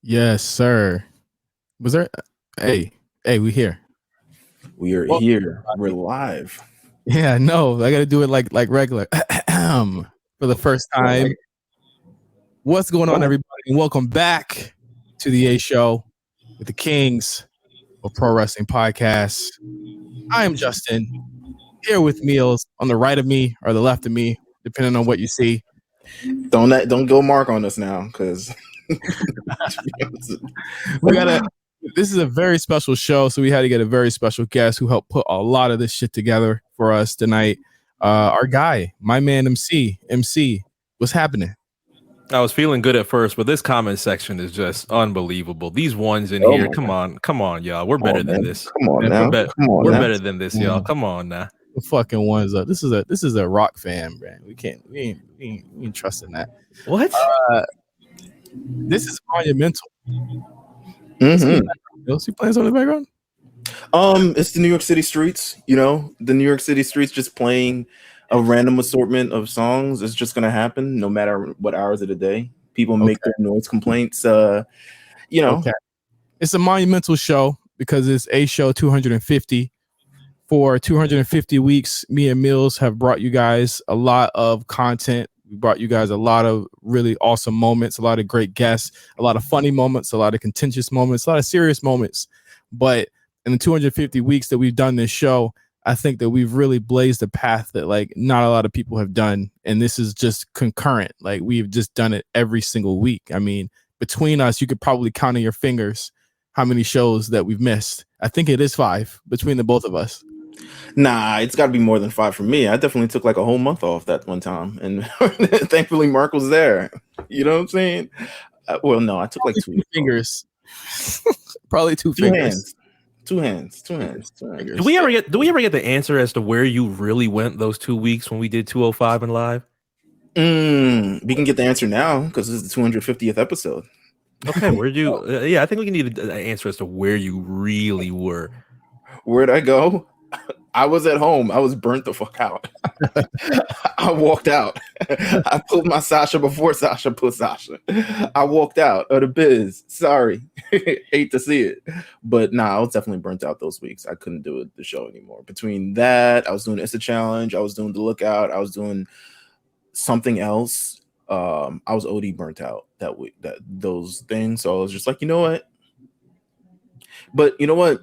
Yes, sir. Was there? Hey, we here. We are here. We're live. Yeah, no, I got to do it like regular for the first time. What's going on, everybody? And welcome back to the A Show with the Kings of Pro Wrestling Podcast. I am Justin. Here with Meelz on the right of me or the left of me, depending on what you see. Don't go Mark on us now, because This is a very special show, so we had to get a very special guest who helped put a lot of this shit together for us tonight. Our guy, my man MC, what's happening? I was feeling good at first, but this comment section is just unbelievable. These ones in here, come on, y'all. We're better than this. Come on now. We're better than this, y'all. Come on now. The fucking ones up. This is a rock fan, man. We ain't trusting that. What? This is monumental. Mm-hmm. You see playing on the background? It's the New York City streets. You know, the New York City streets just playing a random assortment of songs. It's just gonna happen no matter what hours of the day. People make their noise complaints. It's a monumental show because it's A Show 250. For 250 weeks, me and Meelz have brought you guys a lot of content. We brought you guys a lot of really awesome moments, a lot of great guests, a lot of funny moments, a lot of contentious moments, a lot of serious moments. But in the 250 weeks that we've done this show, I think that we've really blazed a path that like not a lot of people have done. And this is just concurrent. Like we've just done it every single week. I mean, between us, you could probably count on your fingers how many shows that we've missed. I think it is 5 between the both of us. Nah, it's got to be more than 5 for me. I definitely took like a whole month off that one time, and thankfully Mark was there. You know what I'm saying? Well, no, I took like 2 fingers. Probably 2 fingers. Two hands. Do we ever get the answer as to where you really went those 2 weeks when we did 205 and live? We can get the answer now because this is the 250th episode. Okay, where'd you? Yeah, I think we can need an answer as to where you really were. Where'd I go? I was at home. I was burnt the fuck out. I walked out. I pulled my Sasha before Sasha put Sasha. I walked out of the biz. Sorry. Hate to see it. But I was definitely burnt out those weeks. I couldn't do the show anymore. Between that, I was doing It's a Challenge. I was doing The Lookout. I was doing something else. I was OD burnt out that week, those things. So I was just like, you know what? But you know what?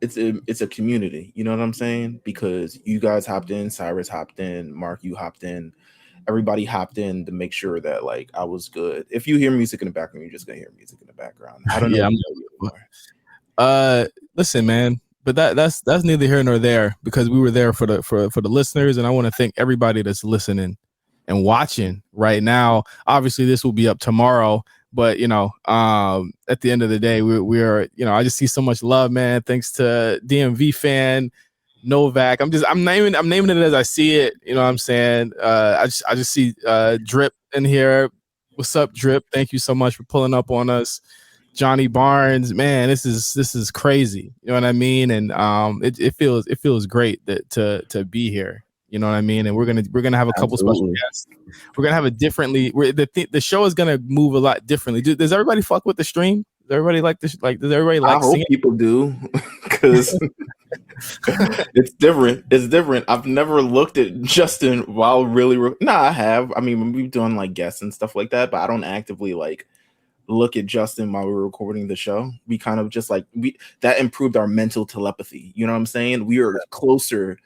It's a community, you know what I'm saying? Because you guys hopped in, Cyrus hopped in, Mark, you hopped in, everybody hopped in to make sure that like I was good. If you hear music in the background, you're just gonna hear music in the background. I don't know. Listen, man, but that's neither here nor there because we were there for the listeners, and I want to thank everybody that's listening and watching right now. Obviously, this will be up tomorrow. But, at the end of the day, we're I just see so much love, man. Thanks to DMV fan, Novak. I'm naming it as I see it. You know what I'm saying? I just see Drip in here. What's up, Drip? Thank you so much for pulling up on us. Johnny Barnes, man, this is crazy. You know what I mean? And it feels great to be here. You know what I mean? And we're gonna have a couple special guests. We're gonna have a differently. The show is gonna move a lot differently. Does everybody fuck with the stream? Does everybody like this? Like, does everybody like? I hope people do, because it's different. It's different. I've never looked at Justin while really. I have. I mean, we've done like guests and stuff like that, but I don't actively like look at Justin while we're recording the show. We kind of just like that improved our mental telepathy. You know what I'm saying? We are closer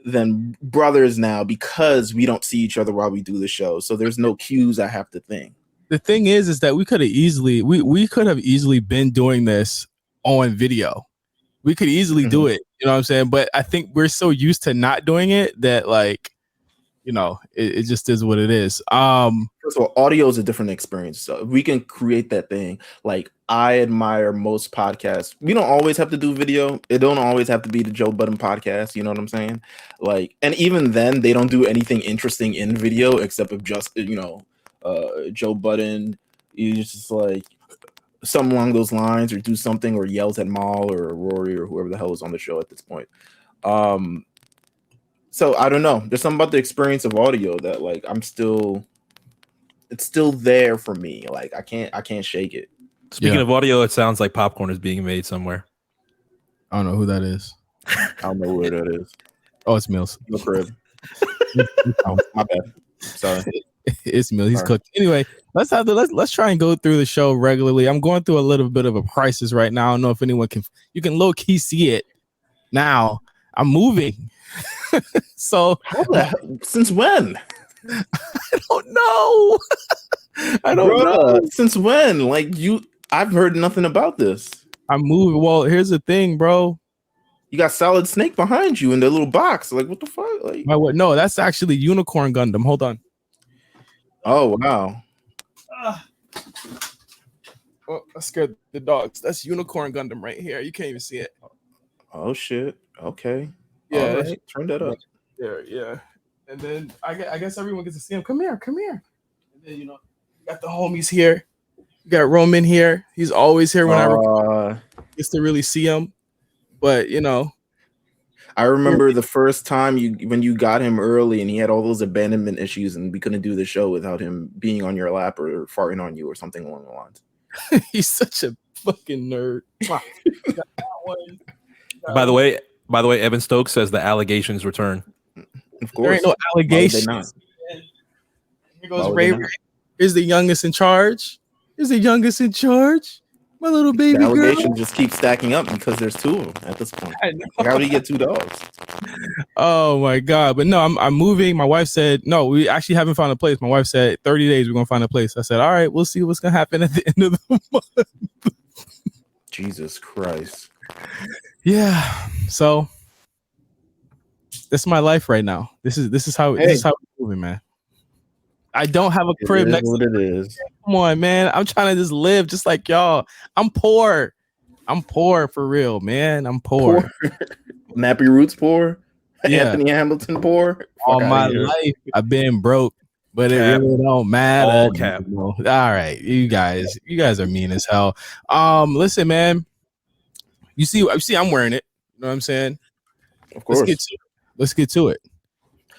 than brothers now because we don't see each other while we do the show. So there's no cues I have to think. The thing is that we could have easily been doing this on video. We could easily do it. You know what I'm saying? But I think we're so used to not doing it that like, it just is what it is. First of all, audio is a different experience. So we can create that thing. Like I admire most podcasts. We don't always have to do video. It don't always have to be the Joe Budden podcast. You know what I'm saying? Like, and even then they don't do anything interesting in video except if just, Joe Budden is just like something along those lines or do something or yells at Maul or Rory or whoever the hell is on the show at this point. So I don't know. There's something about the experience of audio that like it's still there for me. Like I can't shake it. Speaking of audio, it sounds like popcorn is being made somewhere. I don't know who that is. I don't know where that is. Oh, it's Meelz. No crib. Oh, my bad. Sorry. It's Meelz. He's cooked. Anyway, let's try and go through the show regularly. I'm going through a little bit of a crisis right now. I don't know if anyone you can low key see it now. I'm moving. So since when? I don't know. I don't know. Since when? I've heard nothing about this. I'm moving. Well, here's the thing, bro. You got Solid Snake behind you in the little box. Like, what the fuck? Like, no, that's actually Unicorn Gundam. Hold on. Oh wow. Oh, I scared the dogs. That's Unicorn Gundam right here. You can't even see it. Oh shit. Okay. Yeah. Right. Turn that up. Yeah. And then I guess everyone gets to see him. Come here. And then you got the homies here. You got Roman here. He's always here when I gets to really see him. But I remember the first time when you got him early and he had all those abandonment issues and we couldn't do the show without him being on your lap or farting on you or something along the lines. He's such a fucking nerd. By the way, Evan Stokes says the allegations return. Of course. There ain't no allegations. Here goes Ray. Here's the youngest in charge. My little baby girl. The allegations girl. just keep stacking up because there's two of them at this point. Like, how do you get two dogs? Oh my god! But no, I'm moving. My wife said no. We actually haven't found a place. My wife said 30 days we're gonna find a place. I said all right. We'll see what's gonna happen at the end of the month. Jesus Christ. Yeah. So this is my life right now. This is how we're moving, man. I don't have a crib next to it is. Come on, man. I'm trying to just live just like y'all. I'm poor for real, man. I'm poor. Nappy Roots poor. Yeah. Anthony Hamilton poor. All my life I've been broke, but it really don't matter. All cap. All right, you guys are mean as hell. Listen, man. You see I'm wearing it. You know what I'm saying? Of course. Let's get to it.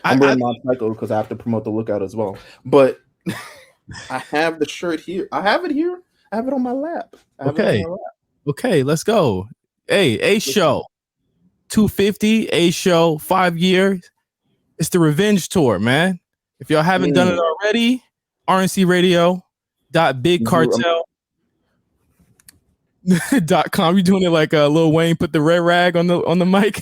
I'm wearing my cycle because I have to promote the lookout as well. But I have the shirt here. I have it here. I have it on my lap. Okay, let's go. Hey, A Show 250, A Show 5 years. It's the revenge tour, man. If y'all haven't done it already, rncradio.bigcartel.com. You doing it like Lil Wayne put the red rag on the mic?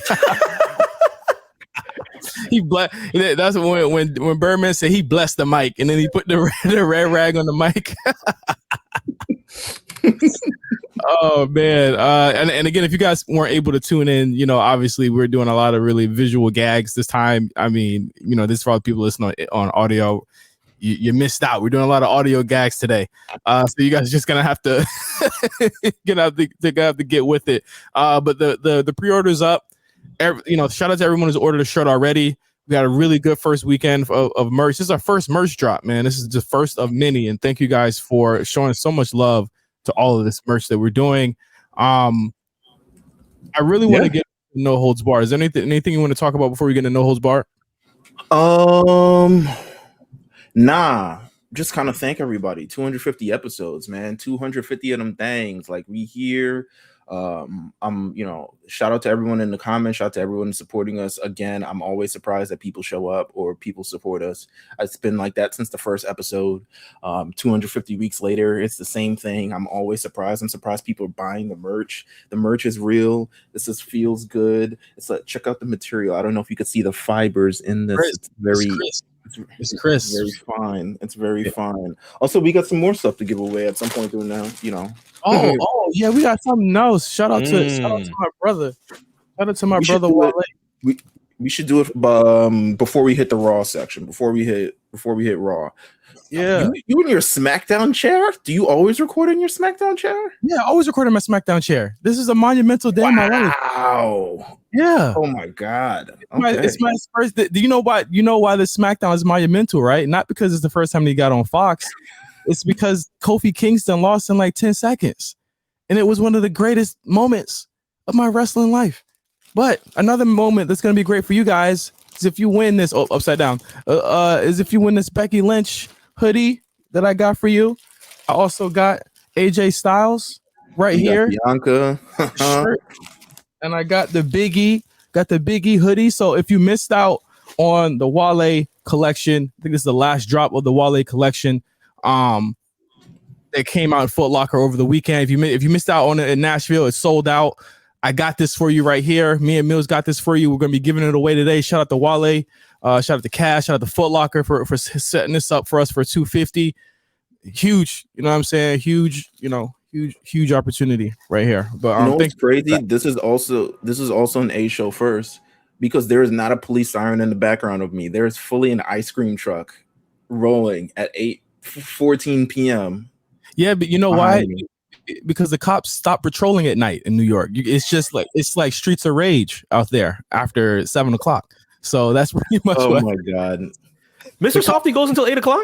That's when Birdman said he blessed the mic, and then he put the red rag on the mic. Oh man! And again, if you guys weren't able to tune in, obviously we're doing a lot of really visual gags this time. I mean, this is for all the people listening on audio. You missed out. We're doing a lot of audio gags today, so you guys are just gonna have to get with it. But the pre-order's up. Shout out to everyone who's ordered a shirt already. We got a really good first weekend of merch. This is our first merch drop, man. This is the first of many, and thank you guys for showing so much love to all of this merch that we're doing. I really want to get No Holds Bar. Is there anything you want to talk about before we get into No Holds Bar? Nah. Just kind of thank everybody. 250 episodes, man. 250 of them things. Like, we here. Shout out to everyone in the comments, shout out to everyone supporting us. Again, I'm always surprised that people show up or people support us. It's been like that since the first episode. 250 weeks later, it's the same thing. I'm always surprised. I'm surprised people are buying the merch. The merch is real. This feels good. It's like, check out the material. I don't know if you could see the fibers in this. It's very It's crisp. Very fine. It's very fine. Also, we got some more stuff to give away at some point through now. Oh yeah, we got something else. Shout out to my brother. Shout out to my brother Wale. We should do it before we hit the Raw section. Before we hit Raw. Yeah. You in your SmackDown chair? Do you always record in your SmackDown chair? Yeah, I always record in my SmackDown chair. This is a monumental day in my life. Wow. Yeah. Oh my God. Okay. It's my first. Do you know why? You know why the SmackDown is monumental, right? Not because it's the first time he got on Fox. It's because Kofi Kingston lost in like 10 seconds, and it was one of the greatest moments of my wrestling life. But another moment that's gonna be great for you guys is if you win this. Oh, upside down. Is if you win this Becky Lynch hoodie that I got for you. I also got AJ Styles right You here. got Bianca. Shirt. And I got the Biggie hoodie. So if you missed out on the Wale collection, I think this is the last drop of the Wale collection. That came out in Foot Locker over the weekend. If you missed out on it in Nashville, it's sold out. I got this for you right here. Me and Mills got this for you. We're gonna be giving it away today. Shout out to Wale. Shout out to Cash. Shout out to Foot Locker for setting this up for us for $250. Huge, you know what I'm saying? Huge opportunity right here. But you know what's crazy? This is also an A show first because there is not a police siren in the background of me. There is fully an ice cream truck rolling at 8:14 p.m. Yeah, but you know why? Because the cops stopped patrolling at night in New York. It's like streets of rage out there after 7:00. So that's pretty much. Oh my god, Mr. Softy goes until 8:00.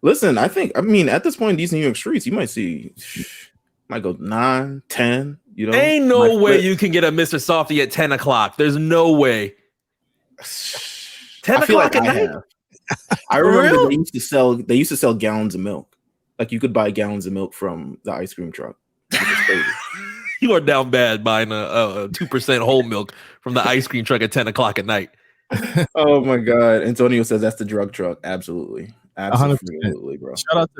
Listen, I mean, at this point, these New York streets, you might go 9, 10. You know, ain't no way you can get a Mr. Softy at 10:00. There's no way. 10:00 at night. I remember they used to sell gallons of milk. Like you could buy gallons of milk from the ice cream truck. You are down bad buying a 2% whole milk from the ice cream truck at 10:00 at night. Oh my god, Antonio says that's the drug truck. Absolutely, 100%. Bro.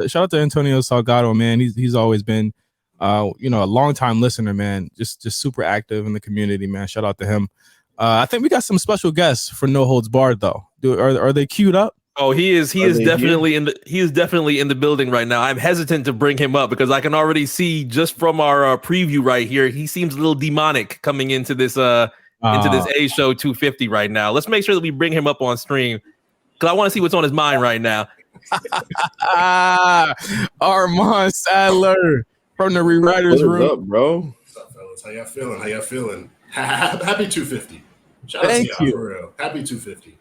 Shout out to Antonio Salgado, man. He's always been, a long time listener, man. Just super active in the community, man. Shout out to him. I think we got some special guests for No Holds Barred, though. Are they queued up? Oh, he is definitely in the building right now. I'm hesitant to bring him up because I can already see just from our preview right here, he seems a little demonic coming into this A Show 250 right now. Let's make sure that we bring him up on stream because I want to see what's on his mind right now. Armon Sadler from the Rewriters Room. What's up, bro? What's up, fellas? How y'all feeling? Happy 250. Shout out to y'all for real. Happy 250.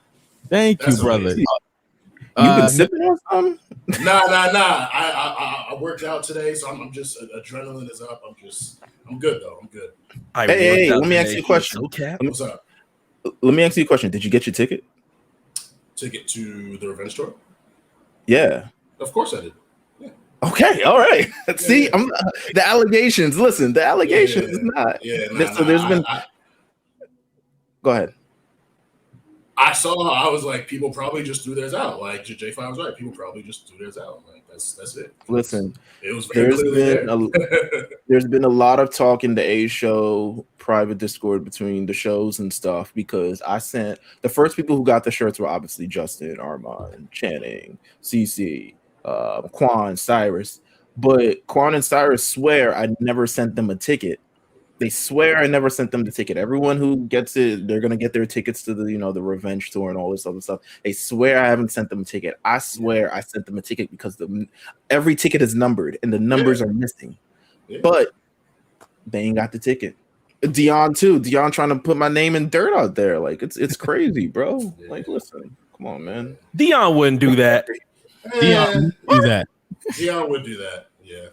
Thank you, brother. Amazing. You been sipping on something? Nah. I worked out today, so I'm just adrenaline is up. I'm good though. I'm good. Hey, let me ask you a question. What's up? Let me ask you a question. Did you get your ticket? Ticket to the Revenge Tour? Yeah. Of course I did. Yeah. Okay, all right. See, I'm the allegations. Listen, the allegations is not. So there's been. Go ahead. I was like, people probably just threw theirs out. Like J5 was right. People probably just threw theirs out. Like that's it. Listen, it was very clearly there's been a lot of talk in the A Show private Discord between the shows and stuff because I sent the first people who got the shirts were obviously Justin, Armon, Channing, CC, Quan, Cyrus. But Quan and Cyrus swear I never sent them a ticket. They swear I never sent them the ticket. Everyone who gets it, they're gonna get their tickets to the the Revenge Tour and all this other stuff. They swear I haven't sent them a ticket. I swear I sent them a ticket because every ticket is numbered and the numbers are missing. Yeah. But they ain't got the ticket. Deon too. Deon trying to put my name in dirt out there. Like it's crazy, bro. Like listen, come on, man. Deon wouldn't do that. Deon would do that. Deon would do that. Yeah.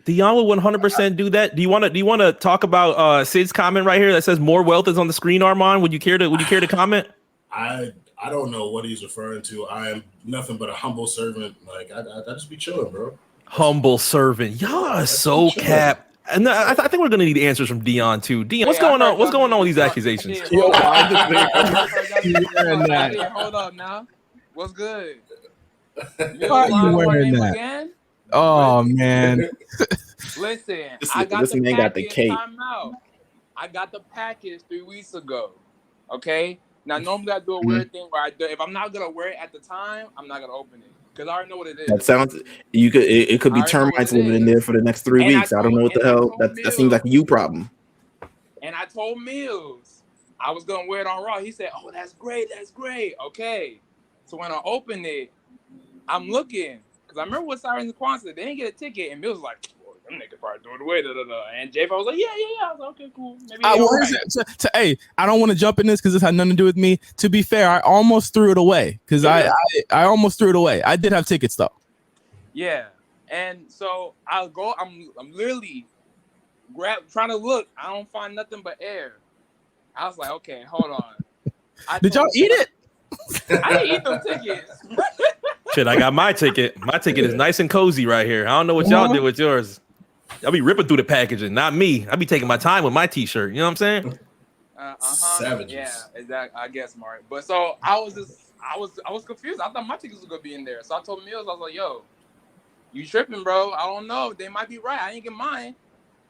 Deon would 100% do that. Do you want to talk about Sid's comment right here that says more wealth is on the screen, Armon? Would you care to comment? I don't know what he's referring to. I am nothing but a humble servant. Like I just be chilling, bro. Humble servant. Y'all are so cap. And I think we're gonna need answers from Deon too. Deon, what's going on? What's going on with these accusations? Hold up now. What's good? Why are you wearing that? Again? Oh man. Listen, this man got the cake. I got the package 3 weeks ago. Okay. Now normally I do a weird thing where if I'm not gonna wear it at the time, I'm not gonna open it because I already know what it is. That sounds. It could be termites living in there for the next 3 weeks. I don't know what the hell. That seems like a you problem. And I told Mills I was gonna wear it on Raw. He said, "Oh, that's great. Okay." So when I open it, I'm looking. I remember what Cyrus and Quan said. They didn't get a ticket, and Mills was like, "Well, them niggas probably doing the way." And J5 was like, "Yeah." I was like, "Okay, cool." Maybe hey, I don't want to jump in this because this had nothing to do with me. To be fair, I almost threw it away because I almost threw it away. I did have tickets though. Yeah, and so I'll go. I'm literally trying to look. I don't find nothing but air. I was like, "Okay, hold on." Did y'all eat it? I didn't eat them tickets. Shit, I got my ticket. My ticket is nice and cozy right here. I don't know what y'all do with yours. I'll be ripping through the packaging, not me. I'll be taking my time with my t-shirt. You know what I'm saying? Savages. Yeah, exactly. I guess, Mark. But so I was confused. I thought my tickets was gonna be in there. So I told Meelz, I was like, "Yo, you tripping, bro? I don't know. They might be right. I didn't get mine."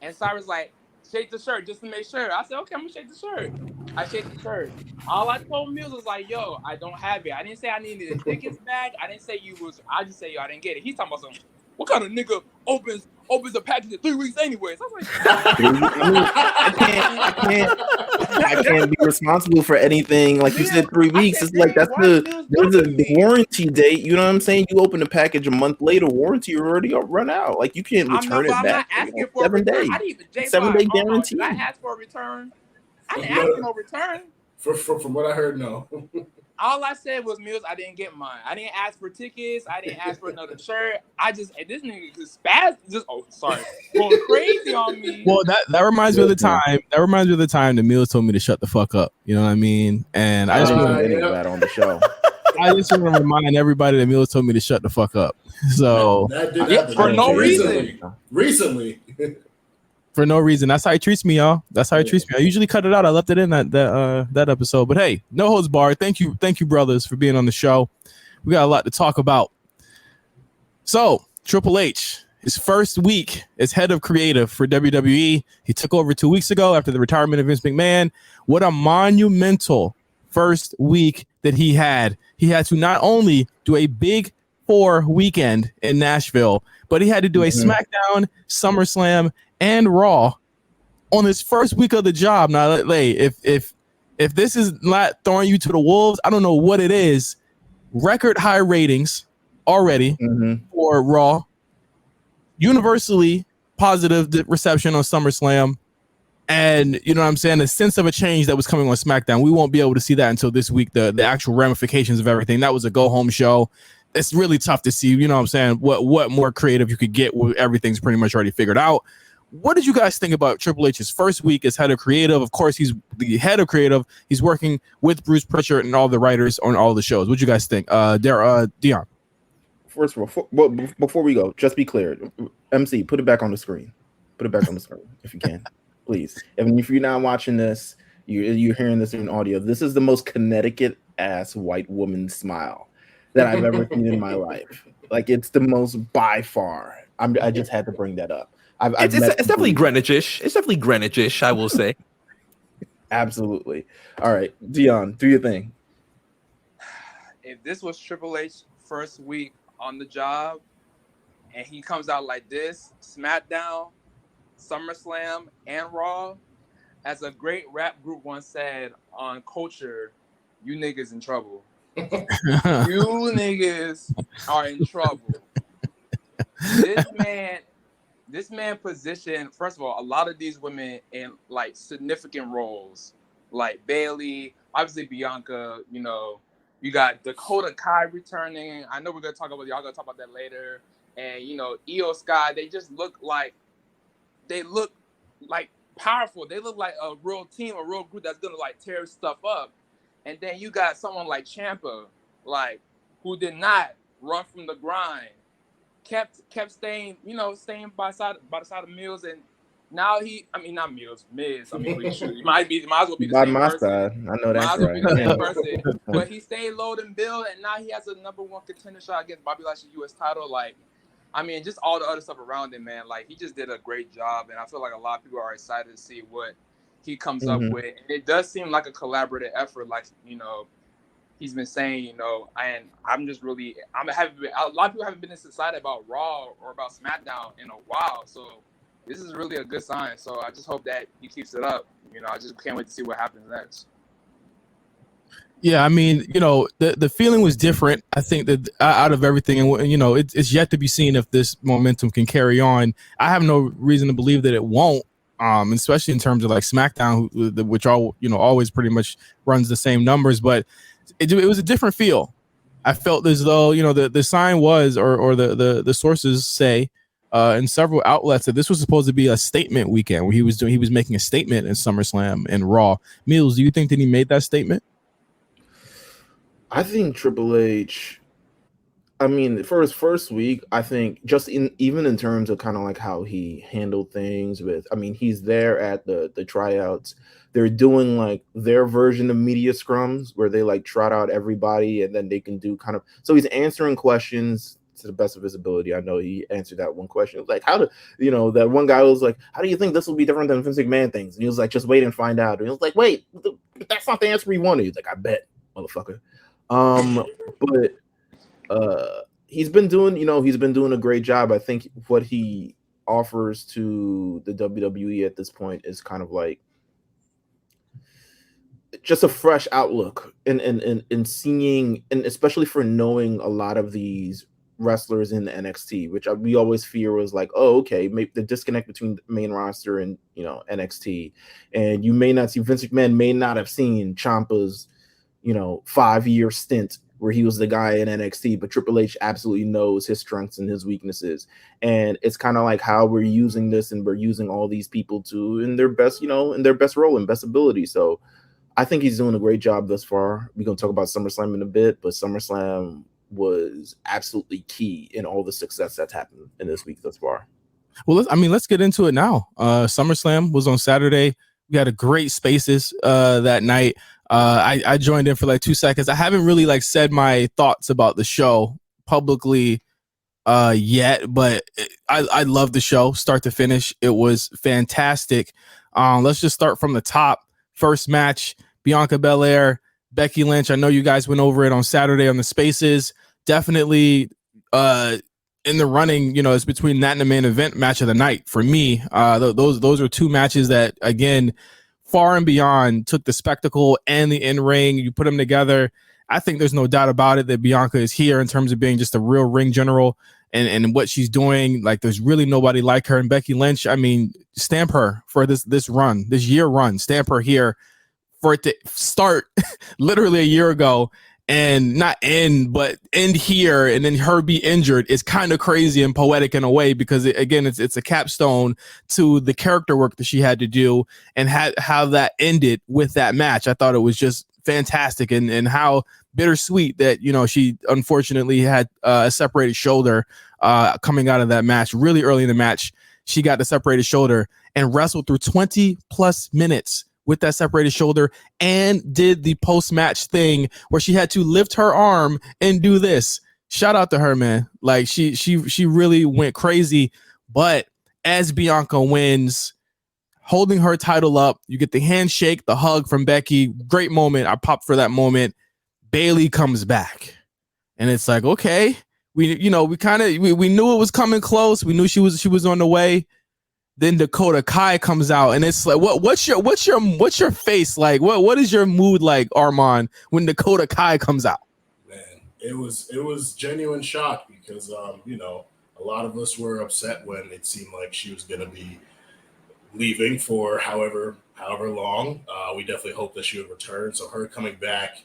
And Cyrus like, "Shake the shirt just to make sure." I said, "Okay, I'm gonna shake the shirt." I shake the shirt. All I told Meelz was like, "Yo, I don't have it. I didn't say I needed the tickets back. I didn't say you was. I just say yo, I didn't get it." He's talking about something. What kind of nigga opens a package in 3 weeks anyways? I was like, I can't be responsible for anything. Like you said, 3 weeks. It's like there's the warranty date. You know what I'm saying? You open the package a month later, warranty already run out. Like you can't return it back. I'm not asking for 7 a return. days. I didn't even 7 day guarantee. Did I ask for a return? I didn't ask for no return. From what I heard, no. All I said was, Meelz, I didn't get mine. I didn't ask for tickets. I didn't ask for another shirt. This nigga just going crazy on me. Well, that reminds me of the time. That reminds me of the time that Meelz told me to shut the fuck up. You know what I mean? And I just want to that on the show. I just want to remind everybody that Meelz told me to shut the fuck up. So that did happen for no reason. Recently. For no reason. That's how he treats me, y'all. That's how he treats me. I usually cut it out. I left it in that episode. But hey, no holds barred. Thank you, brothers, for being on the show. We got a lot to talk about. So, Triple H, his first week as head of creative for WWE. He took over 2 weeks ago after the retirement of Vince McMahon. What a monumental first week that he had. He had to not only do a Big Four weekend in Nashville, but he had to do a SmackDown, SummerSlam, and Raw on his first week of the job. Now, if this is not throwing you to the wolves, I don't know what it is. Record high ratings already for Raw. Universally positive reception on SummerSlam. And you know what I'm saying? A sense of a change that was coming on SmackDown. We won't be able to see that until this week. The actual ramifications of everything. That was a go home show. It's really tough to see. You know what I'm saying? What more creative you could get with everything's pretty much already figured out. What did you guys think about Triple H's first week as head of creative? Of course, he's the head of creative. He's working with Bruce Pritchard and all the writers on all the shows. What do you guys think? Deon. First of all, before we go, just be clear. MC, put it back on the screen. Put it back on the screen if you can, please. And if you're not watching this, you're hearing this in audio. This is the most Connecticut ass white woman smile that I've ever seen in my life. Like it's the most by far. I just had to bring that up. It's definitely Greenwich-ish. It's definitely Greenwich-ish, I will say. Absolutely. All right, Deon, do your thing. If this was Triple H first week on the job and he comes out like this, SmackDown, SummerSlam, and Raw, as a great rap group once said on Culture, you niggas in trouble. You niggas are in trouble. This man positioned, first of all, a lot of these women in like significant roles, like Bailey, obviously Bianca, you know, you got Dakota Kai returning. I know y'all gonna talk about that later. And you know, Io Sky, they look like powerful. They look like a real team, a real group that's gonna like tear stuff up. And then you got someone like Ciampa, like who did not run from the grind. Kept staying by the side of Meelz, and now Miz. I mean, he might as well be the same my person. side. I know that's right. Be the same person. But he stayed low and build, and now he has a #1 contender shot against Bobby Lashley's U.S. title. Like, I mean, just all the other stuff around him, man. Like, he just did a great job, and I feel like a lot of people are excited to see what he comes up with. And it does seem like a collaborative effort, like, you know, he's been saying, you know, and a lot of people haven't been this excited about Raw or about SmackDown in a while. So this is really a good sign. So I just hope that he keeps it up. You know, I just can't wait to see what happens next. Yeah, I mean, you know, the feeling was different. I think that out of everything, and you know, it's yet to be seen if this momentum can carry on. I have no reason to believe that it won't. Especially in terms of like SmackDown, which always pretty much runs the same numbers, but it was a different feel. I felt as though, you know, the sign was, or the sources say in several outlets that this was supposed to be a statement weekend where he was making a statement in SummerSlam and Raw. Meelz, do you think that he made that statement? I think Triple H I mean, for his first week, I think even in terms of kind of like how he handled things with, I mean, he's there at the tryouts. They're doing like their version of media scrums where they like trot out everybody and then they can do kind of, so he's answering questions to the best of his ability. I know he answered that one question. Like, that one guy was like, how do you think this will be different than Vince McMahon things? And he was like, just wait and find out. And he was like, wait, that's not the answer we wanted. He's like, I bet, motherfucker. But he's been doing a great job. I think what he offers to the WWE at this point is kind of like just a fresh outlook and seeing, and especially for knowing a lot of these wrestlers in the NXT, which we always fear was like, oh, okay, maybe the disconnect between the main roster and NXT, and you may not see Vince McMahon may not have seen Ciampa's 5-year stint where he was the guy in NXT, but Triple H absolutely knows his strengths and his weaknesses. And it's kind of like how we're using this, and we're using all these people in their best, in their best role and best ability. So I think he's doing a great job thus far. We're going to talk about SummerSlam in a bit, but SummerSlam was absolutely key in all the success that's happened in this week thus far. Well, let's get into it now. SummerSlam was on Saturday. We had a great Spaces that night. I joined in for like 2 seconds. I haven't really like said my thoughts about the show publicly yet, but I love the show start to finish. It was fantastic. Let's just start from the top. First match, Bianca Belair, Becky Lynch. I know you guys went over it on Saturday on the Spaces. Definitely in the running, it's between that and the main event match of the night for me. Those are two matches that, again, far and beyond took the spectacle and the in-ring. You put them together. I think there's no doubt about it that Bianca is here in terms of being just a real ring general and what she's doing. Like, there's really nobody like her. And Becky Lynch, I mean, stamp her for this year run. Stamp her here for it to start literally a year ago and not end, but end here, and then her be injured is kind of crazy and poetic in a way, because it's a capstone to the character work that she had to do, and how that ended with that match. I thought it was just fantastic, and how bittersweet that she unfortunately had a separated shoulder coming out of that match. Really early in the match, she got the separated shoulder and wrestled through 20 plus minutes with that separated shoulder, and did the post-match thing where she had to lift her arm and do this. Shout out to her, man. Like, she really went crazy. But as Bianca wins, holding her title up, you get the handshake, the hug from Becky. Great moment. I popped for that moment. Bayley comes back, and it's like, okay, we knew it was coming close. We knew she was on the way. Then Dakota Kai comes out, and it's like, what's your face like? What is your mood like, Armon, when Dakota Kai comes out? Man, it was genuine shock, because a lot of us were upset when it seemed like she was going to be leaving for however long. We definitely hoped that she would return. So her coming back,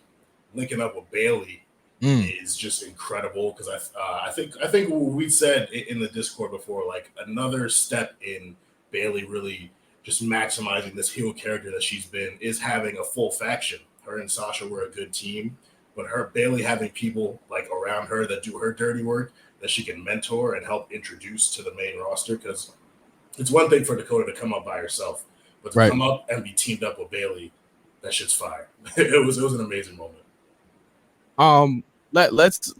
linking up with Bayley, is just incredible, because I think we said in the Discord before, like, another step in Bayley really just maximizing this heel character that she's been is having a full faction. Her and Sasha were a good team, but Bayley having people like around her that do her dirty work that she can mentor and help introduce to the main roster, because it's one thing for Dakota to come up by herself, but to come up and be teamed up with Bayley, that shit's fire. It was an amazing moment. Let's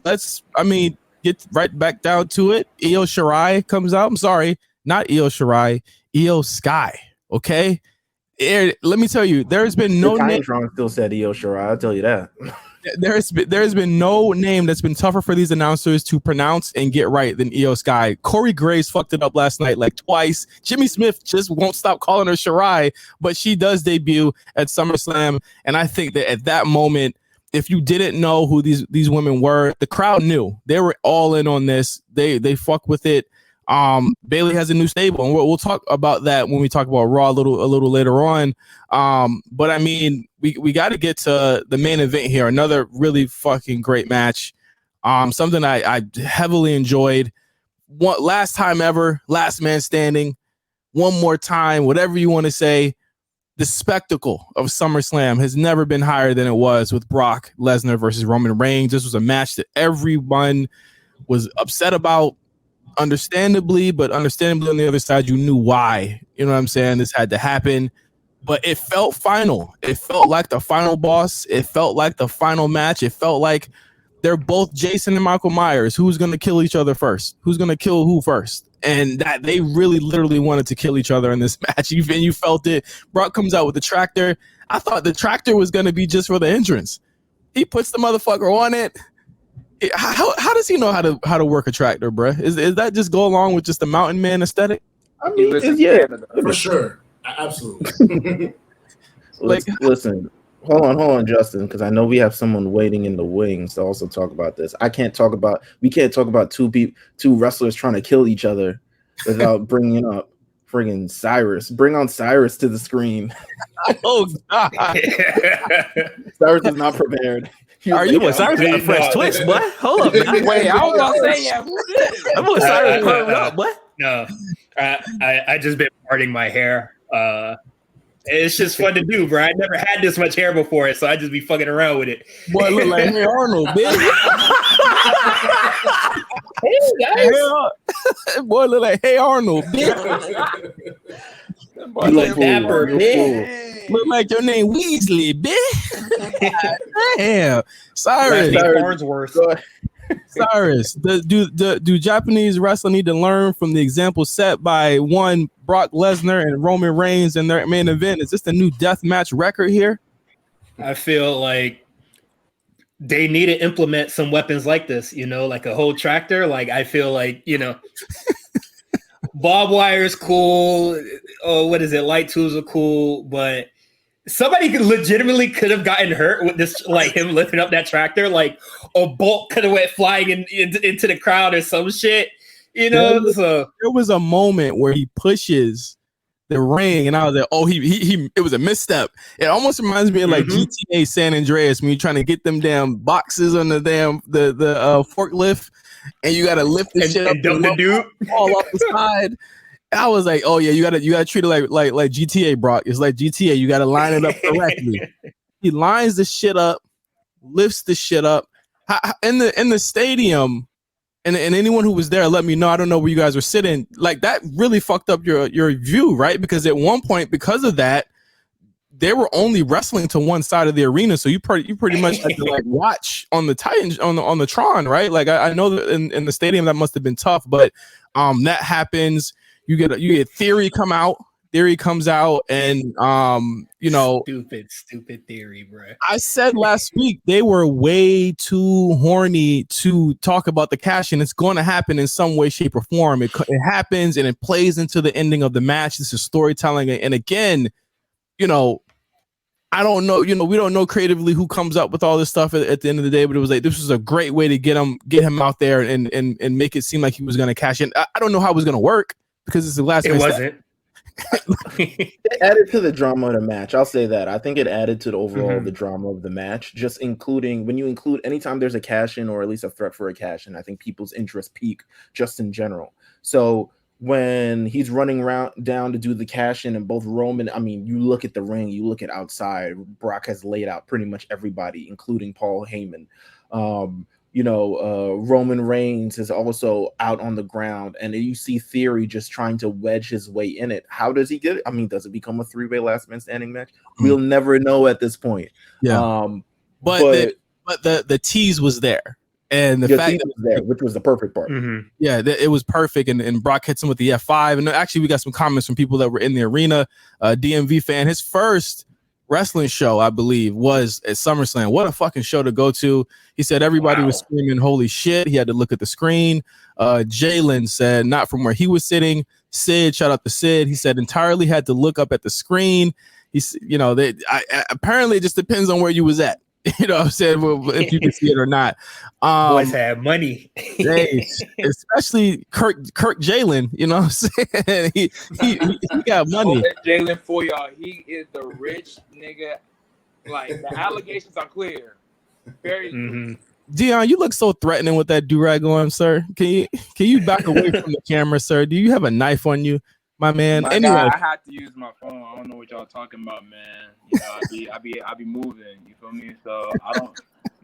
get right back down to it. Io Shirai comes out. I'm sorry, not Io Shirai, Io Sky. Okay, let me tell you, there's been no name. Still said Io Shirai. I'll tell you that. There's been no name that's been tougher for these announcers to pronounce and get right than Io Sky. Corey Graves fucked it up last night like twice. Jimmy Smith just won't stop calling her Shirai, but she does debut at SummerSlam, and I think that at that moment, if you didn't know who these women were, the crowd knew. They were all in on this. They fuck with it. Bayley has a new stable, and we'll talk about that when we talk about Raw a little later on. But I mean, we got to get to the main event here. Another really fucking great match. Something I heavily enjoyed. Last time ever, last man standing. One more time, whatever you want to say. The spectacle of SummerSlam has never been higher than it was with Brock Lesnar versus Roman Reigns. This was a match that everyone was upset about, understandably, but understandably on the other side, you knew why. You know what I'm saying? This had to happen, but it felt final. It felt like the final boss. It felt like the final match. It felt like they're both Jason and Michael Myers. Who's going to kill each other first? Who's going to kill who first? And that they really literally wanted to kill each other in this match. You felt it. Brock comes out with the tractor. I thought the tractor was going to be just for the entrance. He puts the motherfucker on it. How does he know how to work a tractor, bruh? Is that just go along with just the mountain man aesthetic? I mean, yeah, for sure, absolutely. Listen, hold on, Justin, because I know we have someone waiting in the wings to also talk about this. We can't talk about two wrestlers trying to kill each other without bringing up friggin' Cyrus. Bring on Cyrus to the screen. Oh God, Cyrus is not prepared. Are you with Cyrus got a fresh twist, boy? Hold up, man. Wait, I was gonna say, yeah, who did? I'm with Cyrus permed up, boy. No, I just been parting my hair. It's just fun to do, bro. I never had this much hair before, so I just be fucking around with it. Boy, look like Hey Arnold, bitch. Hey guys. Boy, look like Hey Arnold, bitch. You look dapper, bitch. Look like your name Weasley, bitch. Damn, Cyrus. Cyrus, do Japanese wrestling need to learn from the example set by one Brock Lesnar and Roman Reigns in their main event? Is this the new death match record here? I feel like they need to implement some weapons like this, like a whole tractor. Like, I feel like, barbed wire is cool. Oh, what is it? Light tools are cool, but somebody could have gotten hurt with this, like him lifting up that tractor. Like a bolt could have went flying into the crowd or some shit. So there was a moment where he pushes the ring, and I was like, "Oh, he it was a misstep." It almost reminds me of like GTA San Andreas when you're trying to get them damn boxes on the forklift, and you got to lift the shit up and dump the dude all off the side. I was like, "Oh yeah, you gotta treat it like GTA, Brock. It's like GTA. You gotta line it up correctly." He lines the shit up, lifts the shit up in the stadium. And anyone who was there, let me know. I don't know where you guys were sitting. Like, that really fucked up your view, right? Because at one point, because of that, they were only wrestling to one side of the arena, so you pretty much had to like watch on the Titans on the Tron, right? Like, I know that in the stadium that must have been tough, but that happens. You get Theory come out. Theory comes out, and stupid Theory, bro. I said last week they were way too horny to talk about the cash, and it's going to happen in some way, shape, or form. It happens, and it plays into the ending of the match. This is storytelling, and again, I don't know. We don't know creatively who comes up with all this stuff at the end of the day, but it was like this was a great way to get him out there and make it seem like he was going to cash in. I don't know how it was going to work because it's the last. It wasn't. It added to the drama of the match. I'll say that. I think it added to the overall the drama of the match. Just including when you include anytime there's a cash in or at least a threat for a cash in, I think people's interest peak just in general. So when he's running down to do the cash in, and both Roman, I mean, you look at the ring, you look at outside. Brock has laid out pretty much everybody, including Paul Heyman. Roman Reigns is also out on the ground, and you see Theory just trying to wedge his way in it. How does he get it? I mean, does it become a 3-way last man standing match? We'll never know at this point. Yeah. But the tease was there, and the fact that was there, which was the perfect part. Yeah, it was perfect, and Brock hits him with the F5. And actually, we got some comments from people that were in the arena. DMV fan, his first wrestling show, I believe, was at SummerSlam. What a fucking show to go to. He said everybody was screaming, holy shit. He had to look at the screen. Jalen said, not from where he was sitting. Sid, shout out to Sid. He said entirely had to look up at the screen. He's, apparently it just depends on where you was at. You know what I'm saying? If you can see it or not. Boys have money. Especially Kirk Jalen, you know what I'm saying? He got money. Jalen, for y'all, he is the rich nigga. Like, the allegations are clear. Very Deon, you look so threatening with that do-rag on, sir. Can you back away from the camera, sir? Do you have a knife on you, my man? Anyway, I had to use my phone. I don't know what y'all talking about, man. I be moving. You feel me? So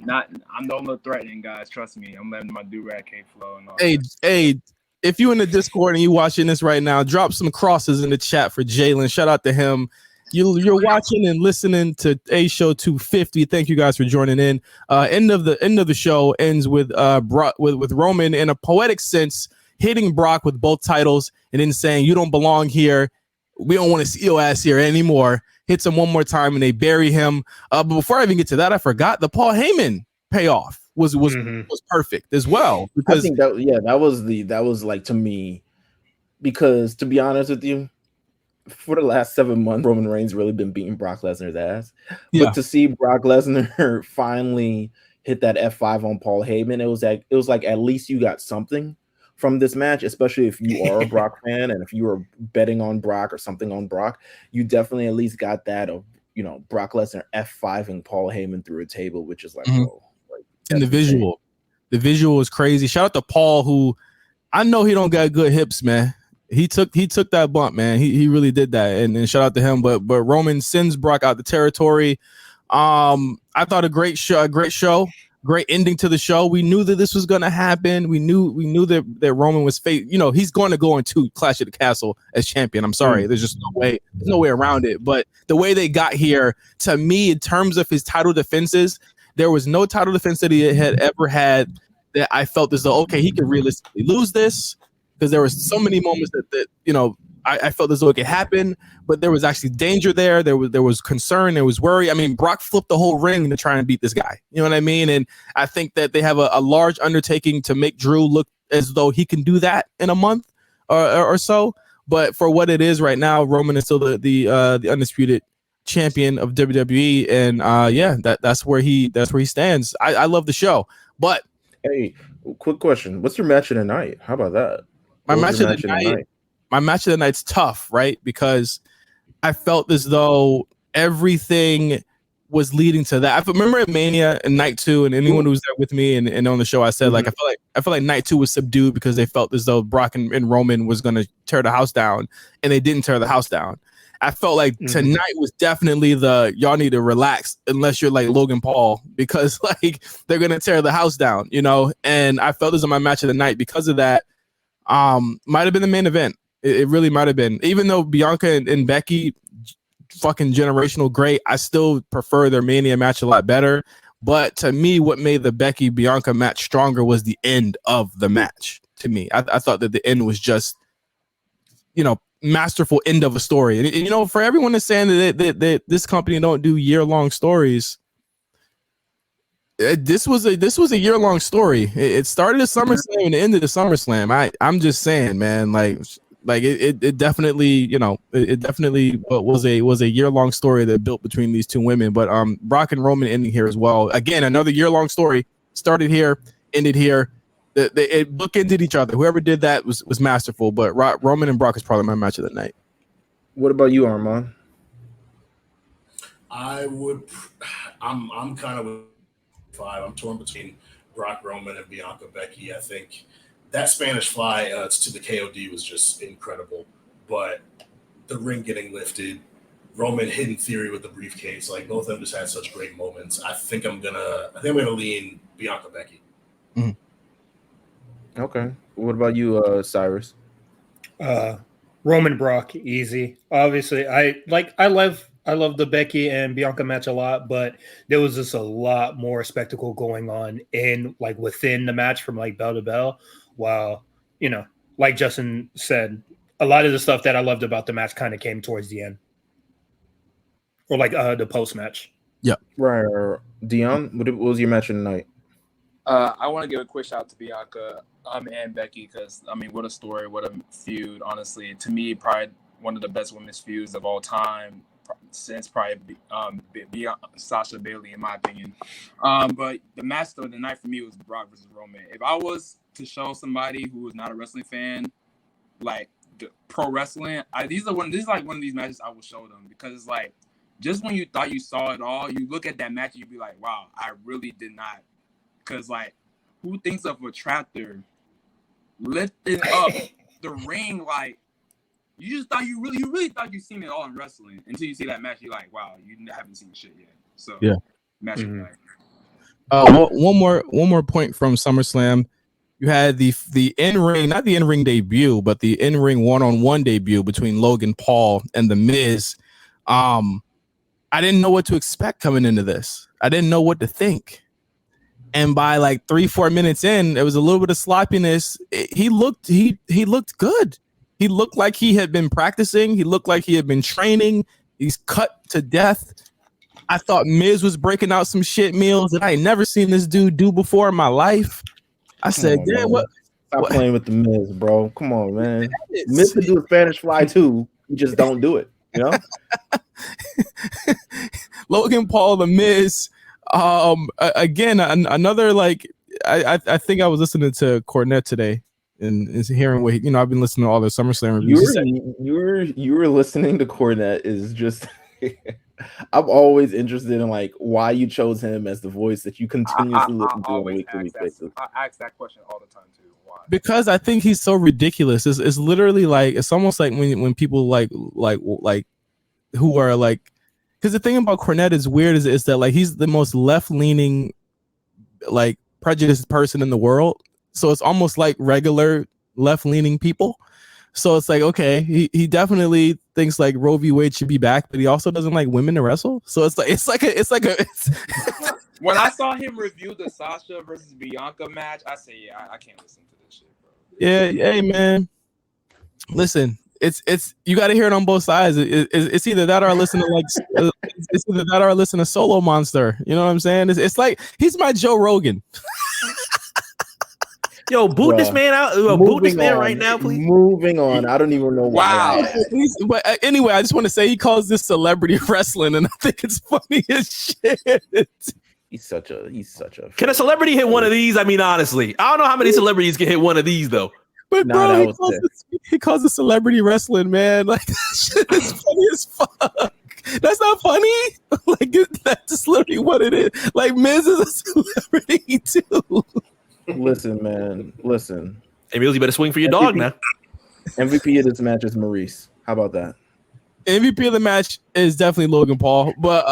I'm no longer threatening, guys. Trust me. I'm letting my do-rag cape flow and all. Hey, if you in the Discord and you watching this right now, drop some crosses in the chat for Jalen. Shout out to him. You're watching and listening to A Show 250. Thank you guys for joining in. End of the show ends with Roman in a poetic sense hitting Brock with both titles and then saying, "You don't belong here. We don't want to see your ass here anymore." Hits him one more time and they bury him. But before I even get to that, I forgot the Paul Heyman payoff was perfect as well. Because I think that was like, to me, because to be honest with you, for the last 7 months, Roman Reigns really been beating Brock Lesnar's ass. Yeah. But to see Brock Lesnar finally hit that F5 on Paul Heyman, it was like at least you got something from this match, especially if you are a Brock fan and if you were betting on Brock or something on Brock, you definitely at least got that of, Brock Lesnar F5ing Paul Heyman through a table, which is like, whoa. Like, and the visual is crazy. Shout out to Paul, who I know he don't got good hips, man. He took that bump, man. He really did that, and shout out to him. But Roman sends Brock out the territory. I thought a great show, great ending to the show. We knew that this was going to happen. We knew that Roman was he's going to go into Clash of the Castle as champion. I'm sorry, there's just there's no way around it. But the way they got here, to me, in terms of his title defenses, there was no title defense that he had ever had that I felt as though, okay, he could realistically lose this, because there were so many moments that I felt as though it could happen, but there was actually danger there. There was concern. There was worry. I mean, Brock flipped the whole ring to try and beat this guy. You know what I mean? And I think that they have a large undertaking to make Drew look as though he can do that in a month or so. But for what it is right now, Roman is still the undisputed champion of WWE, and that's where he stands. I love the show. But hey, quick question: what's your match of the night? How about that? My match of the night's tough, right? Because I felt as though everything was leading to that. I remember at Mania and night 2, and anyone who was there with me and on the show, I said, I feel like night 2 was subdued because they felt as though Brock and Roman was going to tear the house down, and they didn't tear the house down. I felt like tonight was definitely y'all need to relax unless you're like Logan Paul, because like they're going to tear the house down, and I felt this on my match of the night because of that. Might have been the main event. It really might have been. Even though Bianca and Becky, fucking generational great, I still prefer their Mania match a lot better. But to me, what made the Becky Bianca match stronger was the end of the match. To me, I thought that the end was just, masterful end of a story. And for everyone that's saying that this company don't do year-long stories, this was a year-long story. It started at SummerSlam and it ended at SummerSlam. I'm just saying, man, like it definitely, it definitely was a year-long story that built between these two women. But Brock and Roman ending here as well. Again, another year-long story. Started here, ended here. It bookended each other. Whoever did that was masterful. But Roman and Brock is probably my match of the night. What about you, Armon? I'm kind of 5. I'm torn between Brock, Roman, and Bianca, Becky. I think that Spanish fly to the KOD was just incredible. But the ring getting lifted, Roman hidden theory with the briefcase, like both of them just had such great moments. I think I'm gonna lean Bianca, Becky. Mm-hmm. Okay. What about you, Cyrus? Roman, Brock, easy. Obviously, I love the Becky and Bianca match a lot, but there was just a lot more spectacle going on within the match from bell to bell. While, like Justin said, a lot of the stuff that I loved about the match kind of came towards the end. Or the post match. Yeah. Right. Deon, what was your match of the night? I want to give a quick shout out to Bianca and Becky, because what a story, what a feud. Honestly, to me, probably one of the best women's feuds of all time since probably Sasha Bailey, in my opinion. But the match of the night for me was Brock versus Roman. If I was to show somebody who was not a wrestling fan, like the pro wrestling, this is one of these matches I will show them, because it's like, just when you thought you saw it all, you look at that match and you be like, wow, I really did not. Because who thinks of a tractor lifting up the ring? You just thought you really thought you seen it all in wrestling until you see that match. You're like, wow, you haven't seen shit yet. So yeah, match of the night. One more point from SummerSlam. You had the in-ring, not the in-ring debut, but the in-ring one-on-one debut between Logan Paul and The Miz. I didn't know what to expect coming into this. I didn't know what to think. And by like 3-4 minutes in, there was a little bit of sloppiness. He looked good. He looked like he had been practicing. He looked like he had been training. He's cut to death. I thought Miz was breaking out some shit meals that I ain't never seen this dude do before in my life. I said, "Damn, what? Stop playing with the Miz, bro. Come on, man. Miz could do a Spanish fly too. You just don't do it, you know." Logan Paul, The Miz. Again, another like I think I was listening to Cornette today and hearing what I've been listening to all the SummerSlam reviews. You were listening to Cornette is just. I'm always interested in like why you chose him as the voice that you continuously listen to on week to week basis. I ask that question all the time too. Why? Because I think he's so ridiculous. It's literally like it's almost like when people like who are like, because the thing about Cornette is weird is that like he's the most left leaning, like prejudiced person in the world. So it's almost like regular left leaning people. So it's like, okay, he definitely thinks like Roe v. Wade should be back, but he also doesn't like women to wrestle. So it's like When I saw him review the Sasha versus Bianca match, I said, yeah, I can't listen to this shit, bro. Yeah, hey man, listen, it's you got to hear it on both sides. It's either that or I listen to like it's either that or I listen to Solo Monster. You know what I'm saying? It's like he's my Joe Rogan. Yo, boot this man out. Boot this man right now, please. Moving on. I don't even know why. Wow. But anyway, I just want to say he calls this celebrity wrestling, and I think it's funny as shit. He's such a. Can a celebrity hit one of these? I mean, honestly, I don't know how many celebrities can hit one of these though. But bro, he calls it celebrity wrestling, man. Like that shit is funny as fuck. That's not funny. Like that's just literally what it is. Like Miz is a celebrity too. Listen, man. Listen. Hey, Meelz, you better swing for your dog now. MVP of this match is Maurice. How about that? MVP of the match is definitely Logan Paul. But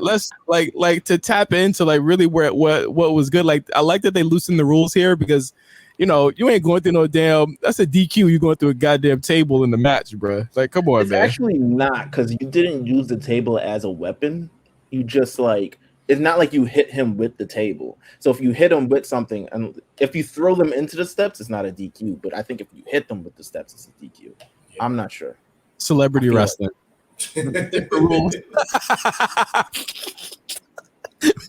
let's like to tap into like really where what was good. Like I like that they loosened the rules here because you ain't going through no damn. That's a DQ. You're going through a goddamn table in the match, bro. Like come on, it's man. It's actually not because you didn't use the table as a weapon. You just like. It's not like you hit him with the table. So if you hit him with something, and if you throw them into the steps, it's not a DQ. But I think if you hit them with the steps, it's a DQ. Yeah. I'm not sure. Celebrity wrestling.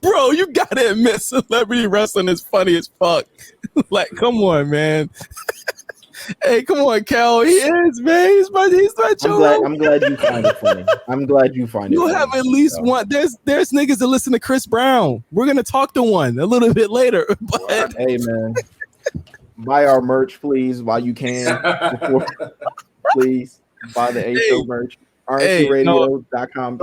Bro, you gotta admit, celebrity wrestling is funny as fuck. Like, come on, man. Hey, come on, Cal. He is, man. He's my Joe. I'm glad you find it funny. I'm glad you find it. You have at least one. There's niggas that listen to Chris Brown. We're gonna talk to one a little bit later. But hey, man, buy our merch, please, while you can. Please buy the A Show merch. RNCRadio.com.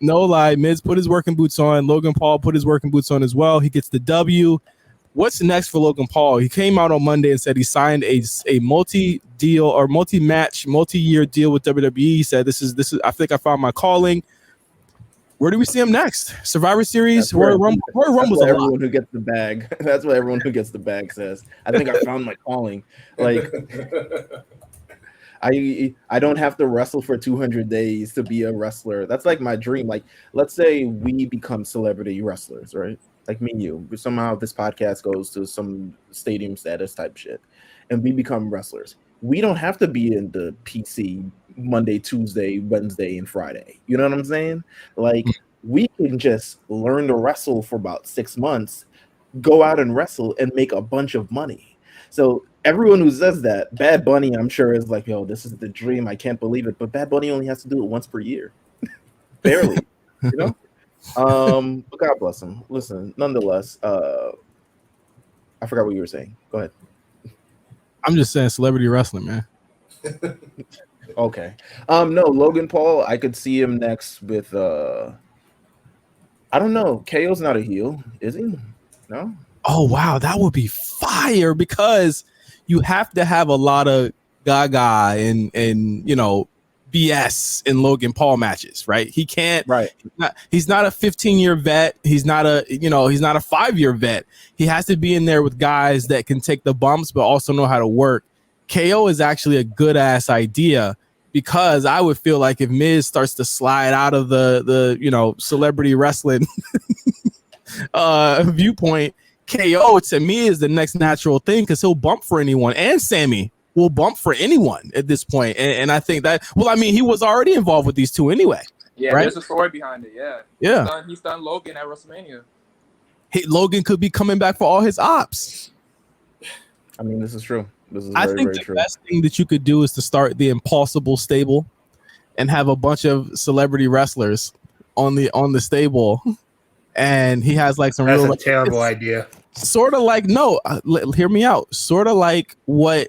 No lie. Miz put his working boots on. Logan Paul put his working boots on as well. He gets the W. What's next for Logan Paul? He came out on Monday and said he signed a multi-deal or multi-match, multi-year deal with WWE. He said, this is. I think I found my calling. Where do we see him next? Survivor Series? Royal Rumble? Royal Rumble's a lot. Everyone who gets the bag. That's what everyone who gets the bag says. I think I found my calling. Like, I don't have to wrestle for 200 days to be a wrestler. That's like my dream. Like, let's say we become celebrity wrestlers, right? Like me and you. Somehow this podcast goes to some stadium status type shit, and we become wrestlers. We don't have to be in the PC Monday, Tuesday, Wednesday, and Friday. You know what I'm saying? Like, we can just learn to wrestle for about 6 months, go out and wrestle, and make a bunch of money. So everyone who says that, Bad Bunny, I'm sure, is like, yo, this is the dream. I can't believe it. But Bad Bunny only has to do it once per year. Barely. You know? But God bless him. Listen, nonetheless, I forgot what you were saying. Go ahead. I'm just saying celebrity wrestling, man. Okay. No, Logan Paul, I could see him next with I don't know. KO's not a heel, is he? No? Oh wow, that would be fire because you have to have a lot of gaga and BS in Logan Paul matches, right? He can't. Right. He's not a 15-year vet. He's not a 5-year vet. He has to be in there with guys that can take the bumps, but also know how to work. KO is actually a good ass idea, because I would feel like if Miz starts to slide out of the celebrity wrestling viewpoint, KO to me is the next natural thing, because he'll bump for anyone, and Sammy will bump for anyone at this point. And I think that, he was already involved with these two anyway. Yeah, right? There's a story behind it. Yeah. Yeah. He's done Logan at WrestleMania. Logan could be coming back for all his ops. I mean, this is true. This is I very, think very the true. best thing that you could do is to start the Impossible stable and have a bunch of celebrity wrestlers on the stable. And he has like some That's real a terrible idea. Sort of like, hear me out. Sort of like what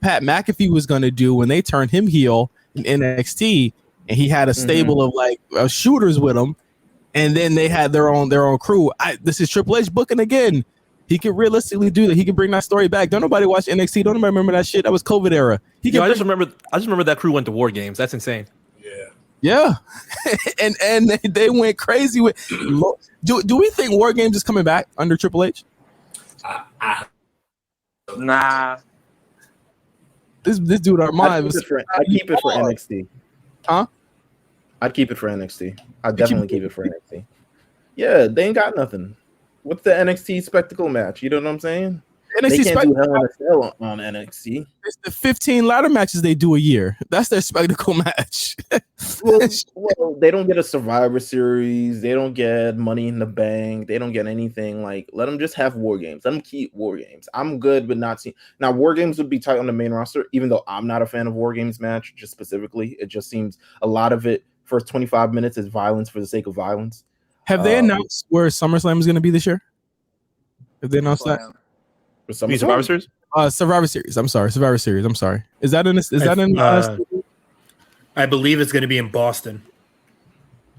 Pat McAfee was going to do when they turned him heel in NXT, and he had a stable of like shooters with him, and then they had their own crew. This is Triple H booking again. He could realistically do that. He could bring that story back. Don't nobody watch NXT. Don't nobody remember that shit. That was COVID era. I just remember that crew went to War Games. That's insane. Yeah. and they went crazy with. Do we think War Games is coming back under Triple H? Nah. This dude Armon was. I'd keep it for NXT. Huh? I'd keep it for NXT. I'd definitely keep it for NXT. Yeah, they ain't got nothing. What's the NXT spectacle match? You know what I'm saying? NXT they can't do Hell in a Cell on NXT. It's the 15 ladder matches they do a year. That's their spectacle match. well, they don't get a Survivor Series. They don't get Money in the Bank. They don't get anything. Like, let them just have War Games. Let them keep War Games. I'm good with not seeing. Now, War Games would be tight on the main roster, even though I'm not a fan of War Games match, just specifically. It just seems a lot of it, first 25 minutes is violence for the sake of violence. Have they announced where SummerSlam is going to be this year? Have they announced that? Survivor Series? Survivor Series. I'm sorry. Survivor Series. I'm sorry. Is that in? I believe it's going to be in Boston.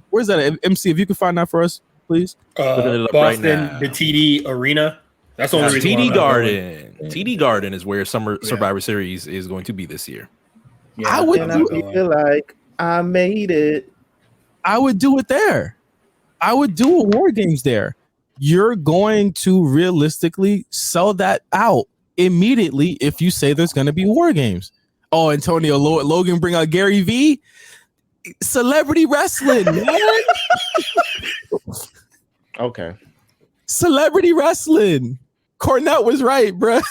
Where's that at? MC? If you could find that for us, please. Boston, right, the TD Arena. That's the only reason. TD Garden. TD Garden is where Survivor Series is going to be this year. Yeah, I would feel like I made it. I would do it there. I would do a War Games there. You're going to realistically sell that out immediately if you say there's going to be War Games. Oh, Antonio Logan bring out Gary V. Celebrity wrestling, man. Okay. Celebrity wrestling. Cornette was right, bro.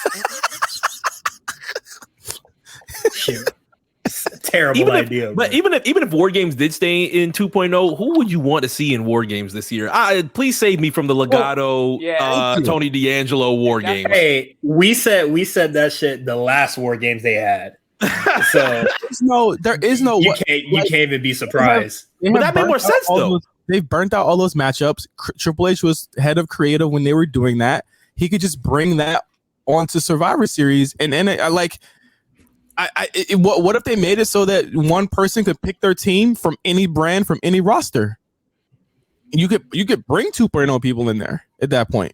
Terrible idea. But even if War Games did stay in 2.0, who would you want to see in War Games this year? Please save me from the Legato, Tony D'Angelo War Games. Hey, we said that shit the last War Games they had. So there is no. You can't even be surprised. But that made more sense though. They've burnt out all those matchups. Triple H was head of creative when they were doing that. He could just bring that onto Survivor Series, and what if they made it so that one person could pick their team from any brand, from any roster? You could bring 2.0 people in there at that point.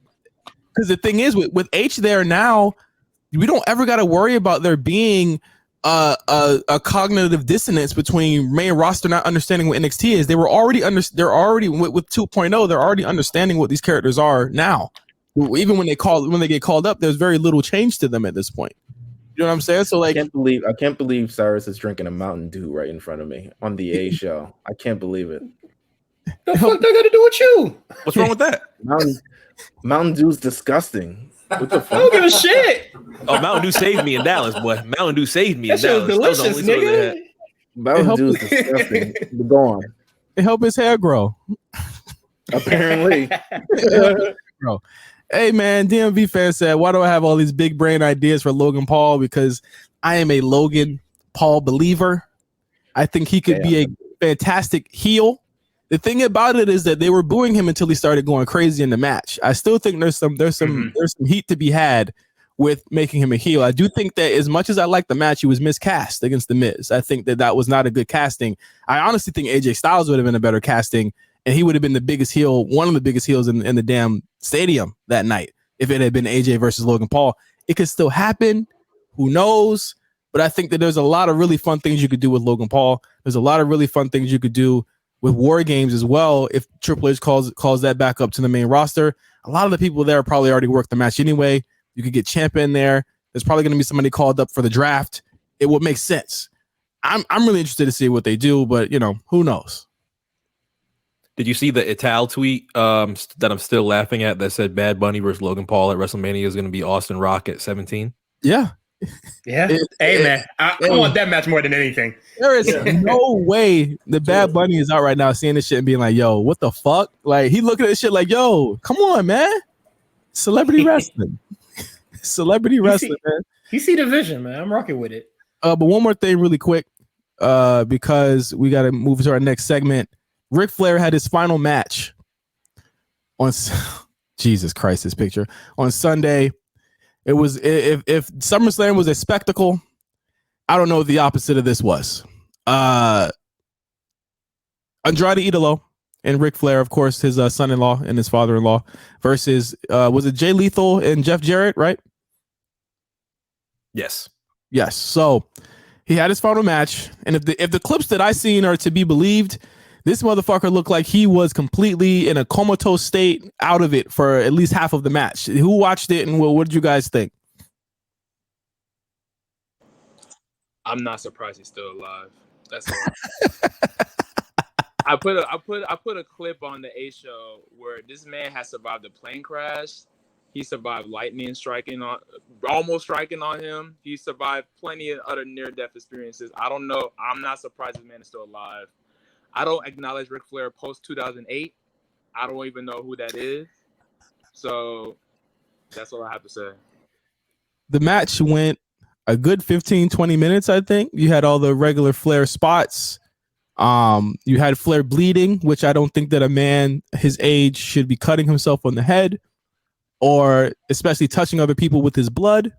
Because the thing is, with H there now, we don't ever got to worry about there being a cognitive dissonance between main roster not understanding what NXT is. They're already with 2.0. They're already understanding what these characters are now. Even when they get called up, there's very little change to them at this point. You know what I'm saying? So like, I can't believe Cyrus is drinking a Mountain Dew right in front of me on the A Show. I can't believe it. The fuck they got to do with you? What's wrong with that? Mountain Dew's disgusting. What the fuck? I don't give a shit. Oh, Mountain Dew saved me in Dallas, boy. Mountain Dew saved me in Dallas. Delicious, nigga. Mountain Dew's disgusting. Go on. It helped his hair grow. Apparently. Bro. Hey man, DMV fan said, why do I have all these big brain ideas for Logan Paul? Because I am a Logan Paul believer. I think he could be a fantastic heel. The thing about it is that they were booing him until he started going crazy in the match. I still think there's some heat to be had with making him a heel. I do think that as much as I like the match, he was miscast against The Miz. I think that was not a good casting. I honestly think AJ Styles would have been a better casting, and he would have been the biggest heel, one of the biggest heels in the damn stadium that night if it had been AJ versus Logan Paul. It could still happen. Who knows? But I think that there's a lot of really fun things you could do with Logan Paul. There's a lot of really fun things you could do with War Games as well. If Triple H calls that back up to the main roster, a lot of the people there probably already worked the match anyway. You could get Ciampa in there. There's probably going to be somebody called up for the draft. It would make sense. I'm really interested to see what they do, but who knows? Did you see the Ital tweet that I'm still laughing at that said Bad Bunny versus Logan Paul at WrestleMania is going to be Austin Rock at 17? Yeah. Yeah. Man, I want that match more than anything. There is no way the Bad Bunny is out right now seeing this shit and being like, yo, what the fuck? Like, he looking at this shit like, yo, come on, man. Celebrity wrestling. Celebrity wrestling, man. You see the vision, man. I'm rocking with it. But one more thing really quick, because we got to move to our next segment. Ric Flair had his final match on Jesus Christ, this picture on Sunday. It was if SummerSlam was a spectacle, I don't know what the opposite of this was. Andrade Idolo and Ric Flair, of course, his son-in-law and his father-in-law, versus was it Jay Lethal and Jeff Jarrett, right? Yes. So he had his final match, and if the clips that I seen are to be believed, this motherfucker looked like he was completely in a comatose state, out of it for at least half of the match. Who watched it, and what did you guys think? I'm not surprised he's still alive. That's all. I put a clip on the A Show where this man has survived a plane crash. He survived lightning almost striking on him. He survived plenty of other near-death experiences. I don't know. I'm not surprised this man is still alive. I don't acknowledge Ric Flair post 2008. I don't even know who that is. So that's all I have to say. The match went a good 15, 20 minutes, I think. You had all the regular Flair spots. You had Flair bleeding, which I don't think that a man his age should be cutting himself on the head or especially touching other people with his blood.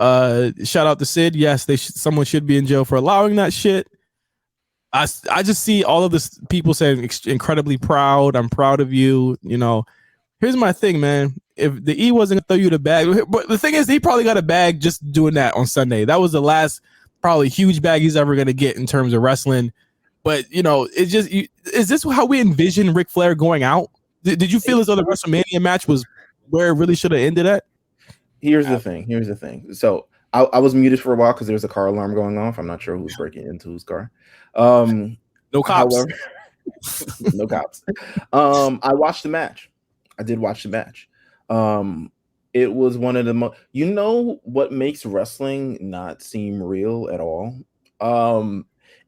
Shout out to Sid. Yes, someone should be in jail for allowing that shit. I just see all of this people saying incredibly proud. I'm proud of you. Here's my thing, man. If the E wasn't gonna throw you the bag, but the thing is, he probably got a bag just doing that on Sunday. That was the last probably huge bag he's ever gonna get in terms of wrestling. But it's just, is this how we envision Ric Flair going out? Did you feel as though the WrestleMania match was where it really should have ended at? Here's the thing. So I was muted for a while because there was a car alarm going off. I'm not sure who's breaking into whose car. No cops. However, no cops. I watched the match. I did watch the match. It was one of the most. What makes wrestling not seem real at all?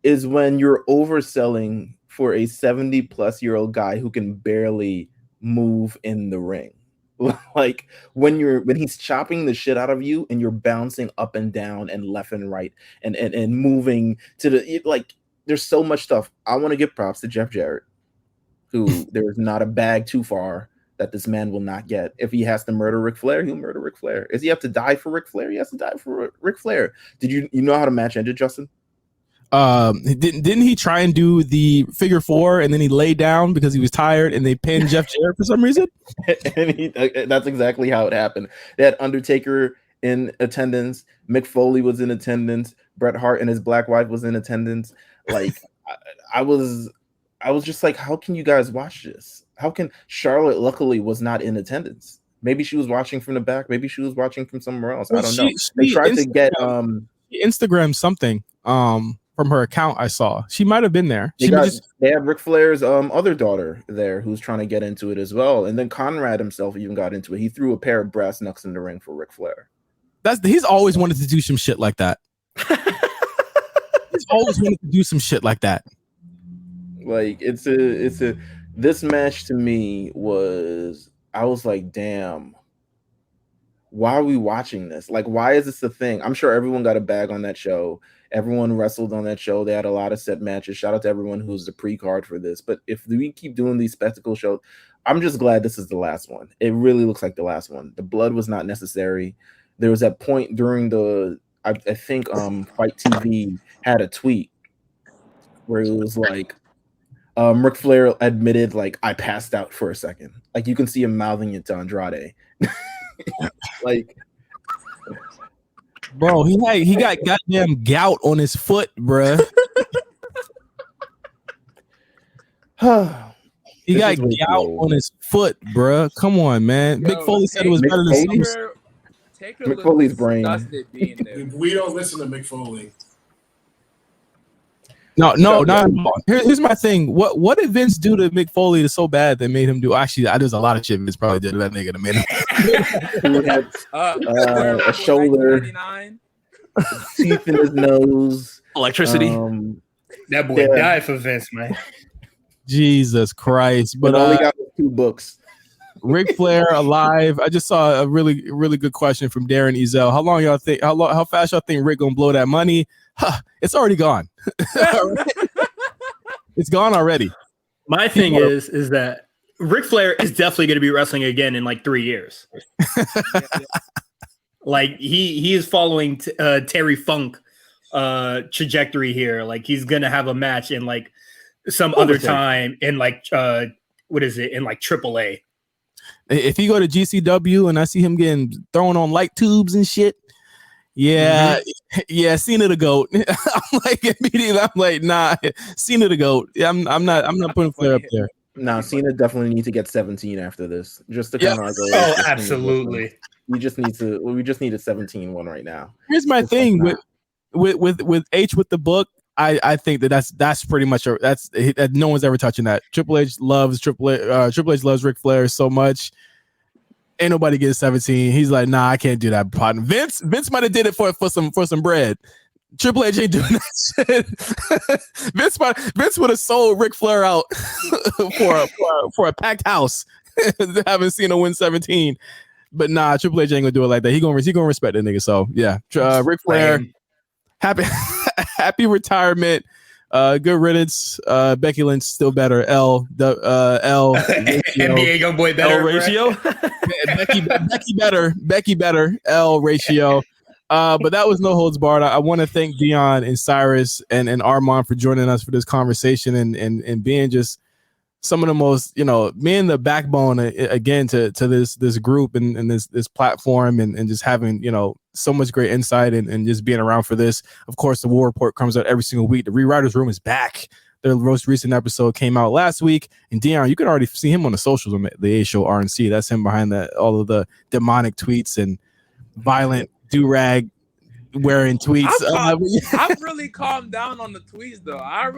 Is when you're overselling for a 70-plus-year-old guy who can barely move in the ring. Like when he's chopping the shit out of you and you're bouncing up and down and left and right and moving to the, like, there's so much stuff. I want to give props to Jeff Jarrett, who there's not a bag too far that this man will not get. If he has to murder Ric Flair, he'll murder Ric Flair. If he have to die for Ric Flair, he has to die for Ric Flair. Did you know how the match ended, Justin? Didn't he try and do the figure four and then he laid down because he was tired and they pinned Jeff Jarrett for some reason? And that's exactly how it happened. They had Undertaker in attendance. Mick Foley was in attendance. Bret Hart and his black wife was in attendance. Like, I was just like, how can you guys watch this? How can Charlotte luckily was not in attendance? Maybe she was watching from the back. Maybe she was watching from somewhere else. I don't know. They tried to get Instagram something from her account. I saw she might have been there. They have Ric Flair's other daughter there who's trying to get into it as well. And then Conrad himself even got into it. He threw a pair of brass knucks in the ring for Ric Flair. He's always wanted to do some shit like that. He's always wanted to do some shit like that. Like this match to me I was like, damn, why are we watching this? Like, why is this a thing? I'm sure everyone got a bag on that show. Everyone wrestled on that show. They had a lot of set matches. Shout out to everyone who's the pre-card for this. But if we keep doing these spectacle shows, I'm just glad this is the last one. It really looks like the last one. The blood was not necessary. There was that point during I think Fight TV had a tweet where it was like, Ric Flair admitted, like, I passed out for a second. Like, you can see him mouthing it to Andrade. Like, Bro, he got goddamn gout on his foot, bruh. He got gout on his foot, bruh. Come on, man. Mick Foley said it was better than Mick Foley's brain. We don't listen to Mick Foley. No, not at all. Here's my thing. What did Vince do to Mick Foley that's so bad that made him do? Actually, there's a lot of shit Vince probably did to that nigga that made him. A shoulder, teeth in his nose, electricity. That boy died for Vince, man. Jesus Christ! But all he got was 2 books. Ric Flair alive. I just saw a really, really good question from Darren Ezel. How long y'all think? How fast y'all think Rick gonna blow that money? It's already gone. It's gone already. My thing is that Ric Flair is definitely going to be wrestling again in like 3 years. Like he is following Terry Funk trajectory here. Like he's going to have a match in like some other time in like what is it in like AAA. If you go to GCW and I see him getting thrown on light tubes and shit. Yeah, Cena the GOAT. I'm like, nah, Cena the GOAT. Yeah, I'm not putting Flair up there. Nah, Cena definitely needs to get 17 after this, just to kind of like. Oh, absolutely. We just need a 17 one right now. Here's my thing with H with the book. I think that's pretty much that no one's ever touching that. Triple H loves Ric Flair so much. Ain't nobody getting 17. He's like, nah, I can't do that. Partner. Vince might have did it for some bread. Triple H ain't doing that shit. Vince would have sold Ric Flair out for a packed house. Haven't seen him win 17. But nah, Triple H ain't gonna do it like that. He gonna respect that nigga. So yeah, Ric Flair, happy retirement. Good riddance. Becky Lynch still better. L NBA young boy better L ratio. Becky better. L ratio. But that was no holds barred. I want to thank Deon and Cyrus and Armon for joining us for this conversation and being just some of the most, being the backbone again to this group and this platform and just having, so much great insight and just being around for this. Of course, the War Report comes out every single week. The Rewriters Room is back. Their most recent episode came out last week. And Deon, you can already see him on the socials on the A Show RNC. That's him behind all of the demonic tweets and violent do-rag wearing tweets. I've really calmed down on the tweets though. I've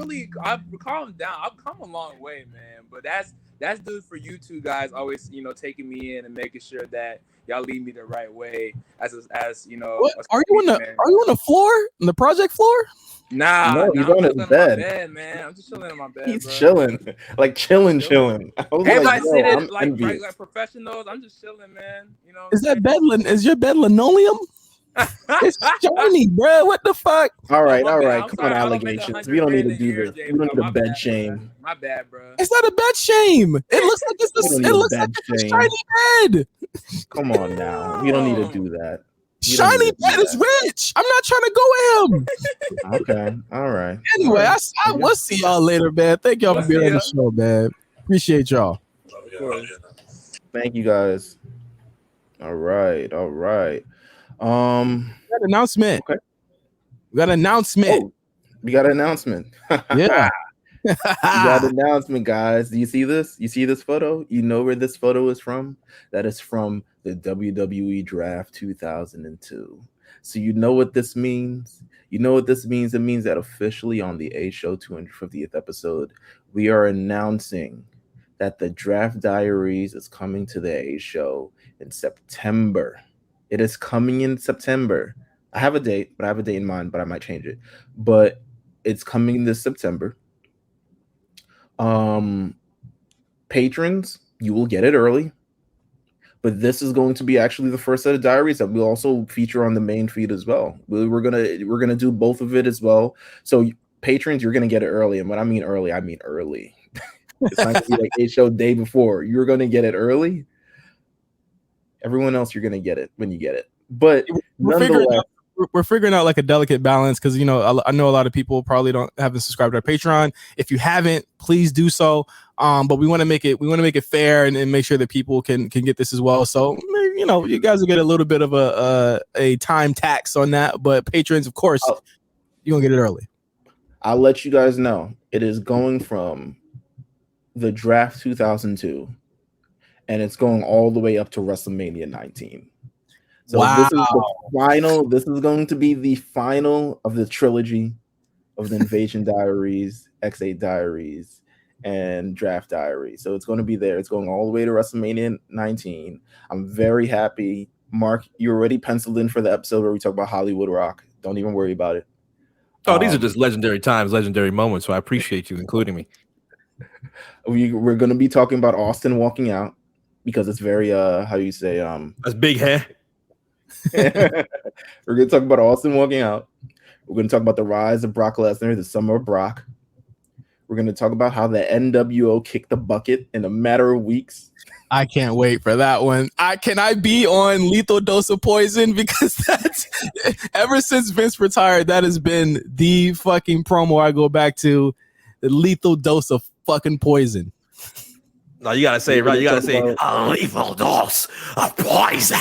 calmed down. I've come a long way, man. But that's good for you two guys always, taking me in and making sure that y'all lead me the right way as What? Are you on the floor? On the project floor? Nah, no, he's on his bed, man. I'm just chilling in my bed. He's chilling. Like chilling. Everybody sitting like professionals. I'm just chilling, man. Is your bed linoleum? It's shiny, bro. What the fuck? All right. Come on, allegations. We don't need to do this. We don't need to bed shame. My bad, bro. It's not a bed shame. It looks like it's a shiny bed. Come on now. We don't need to do that. Shiny bed is rich. I'm not trying to go with him. Okay. All right. Anyway, I will see y'all later, man. Thank y'all for being on the show, man. Appreciate y'all. Thank you guys. All right. We got an announcement. Okay. We got an announcement. Oh, we got an announcement. Yeah. We got an announcement, guys. Do you see this? You see this photo? You know where this photo is from? That is from the WWE Draft 2002. So you know what this means? You know what this means? It means that officially on the A Show 250th episode, we are announcing that the Draft Diaries is coming to the A Show in September. It is coming in September. I have a date in mind, but I might change it. But it's coming this September. Patrons, you will get it early. But this is going to be actually the first set of diaries that we'll also feature on the main feed as well. We're gonna do both of it as well. So patrons, you're gonna get it early. And when I mean early, I mean early. It's not gonna be like A Show day before. You're gonna get it early. Everyone else, you're gonna get it when you get it. But we're we're figuring out like a delicate balance because I know a lot of people probably haven't subscribed to our Patreon. If you haven't, please do so. But we want to make it fair and make sure that people can get this as well. So you guys will get a little bit of a time tax on that. But patrons, of course, you're gonna get it early. I'll let you guys know. It is going from the draft 2002, and it's going all the way up to WrestleMania 19. So This is the final. This is going to be the final of the trilogy of the Invasion Diaries, X8 Diaries, and Draft Diary. So it's going to be there. It's going all the way to WrestleMania 19. I'm very happy. Mark, you're already penciled in for the episode where we talk about Hollywood Rock. Don't even worry about it. Oh, these are just legendary times, legendary moments. So I appreciate you including me. We're going to be talking about Austin walking out because it's very how you say that's big hair. We're going to talk about Austin walking out. We're going to talk about the rise of Brock Lesnar, the summer of Brock. We're going to talk about how the NWO kicked the bucket in a matter of weeks. I can't wait for that one. Can I be on Lethal Dose of Poison? Because that's ever since Vince retired, that has been the fucking promo I go back to. The Lethal Dose of fucking Poison. No, you gotta say it right. You gotta say a lethal dose of poison.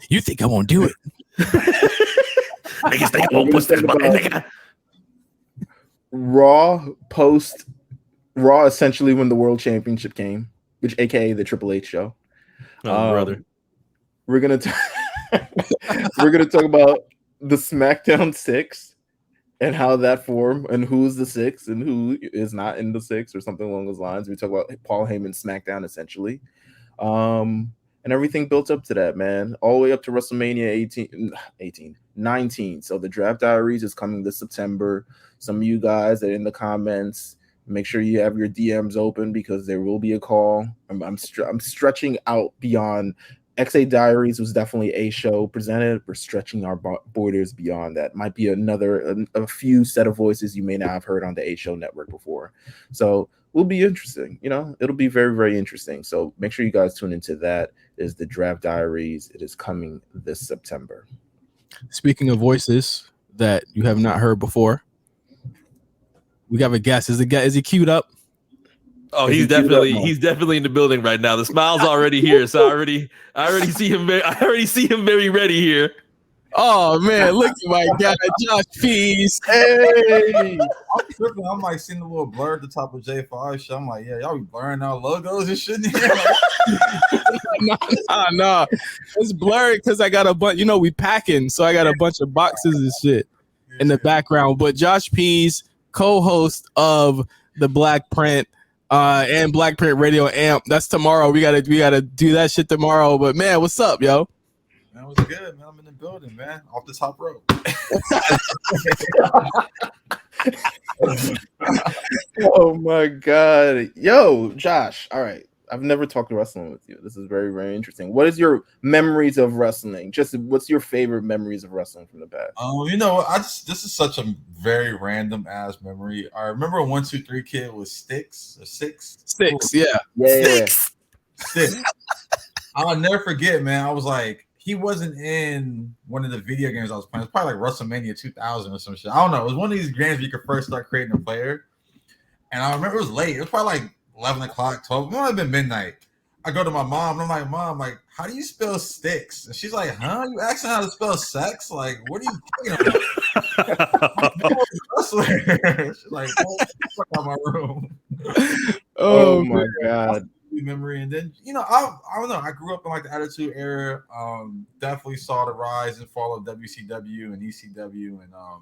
You think I won't do it? Niggas think I won't push this button, nigga. Raw essentially when the World Championship came, which aka the Triple H show. Oh, brother. We're gonna talk about the SmackDown 6 and how that formed and who's the 6 and who is not in the 6 or something along those lines. We talk about Paul Heyman's SmackDown essentially. And everything built up to that, man, all the way up to WrestleMania 19. So the Draft Diaries is coming this September. Some of you guys that are in the comments, make sure you have your DMs open because there will be a call. I'm stretching out beyond. X8 Diaries was definitely a show presented. We're stretching our borders beyond that. Might be a few set of voices you may not have heard on the A Show network before. So will be interesting. It'll be very, very interesting. So make sure you guys tune into that. Is the Draft Diaries. It is coming this September. Speaking of voices that you have not heard before, we have a guest. Is he queued up? Oh, he's definitely in the building right now. The smile's already here, so I already see him very ready here. Oh man, look at my guy, Josh Pease. Hey, I'm tripping. I'm like seeing the little blur at the top of J5 show. I'm like, yeah, y'all be blurring out logos and shit in here. No. It's blurry because I got a bunch, we packing, so I got a bunch of boxes and shit in the background. But Josh Pease, co-host of the Blkprint and Blkprint Radio Amp. That's tomorrow. We gotta do that shit tomorrow. But man, what's up, yo? Man, what's good, man? I'm in the building, man. Off the top rope. Oh my god. Yo, Josh. All right. I've never talked wrestling with you. This is very, very interesting. What is your memories of wrestling? Just what's your favorite memories of wrestling from the past? This is such a very random ass memory. I remember 1, 2, 3 Kid was Sticks. Yeah. Sticks. I'll never forget, man. I was like, he wasn't in one of the video games I was playing. It's probably like WrestleMania 2000 or some shit. I don't know. It was one of these games where you could first start creating a player. And I remember it was late. It was probably like 11 o'clock, 12. It might have been midnight. I go to my mom and I'm like, Mom, how do you spell sticks? And she's like, huh? You asking how to spell sex? Like, what are you talking about? She's like, fuck out my room. Oh my god. Memory. And then I don't know, I grew up in like the Attitude Era. Definitely saw the rise and fall of WCW and ECW, and I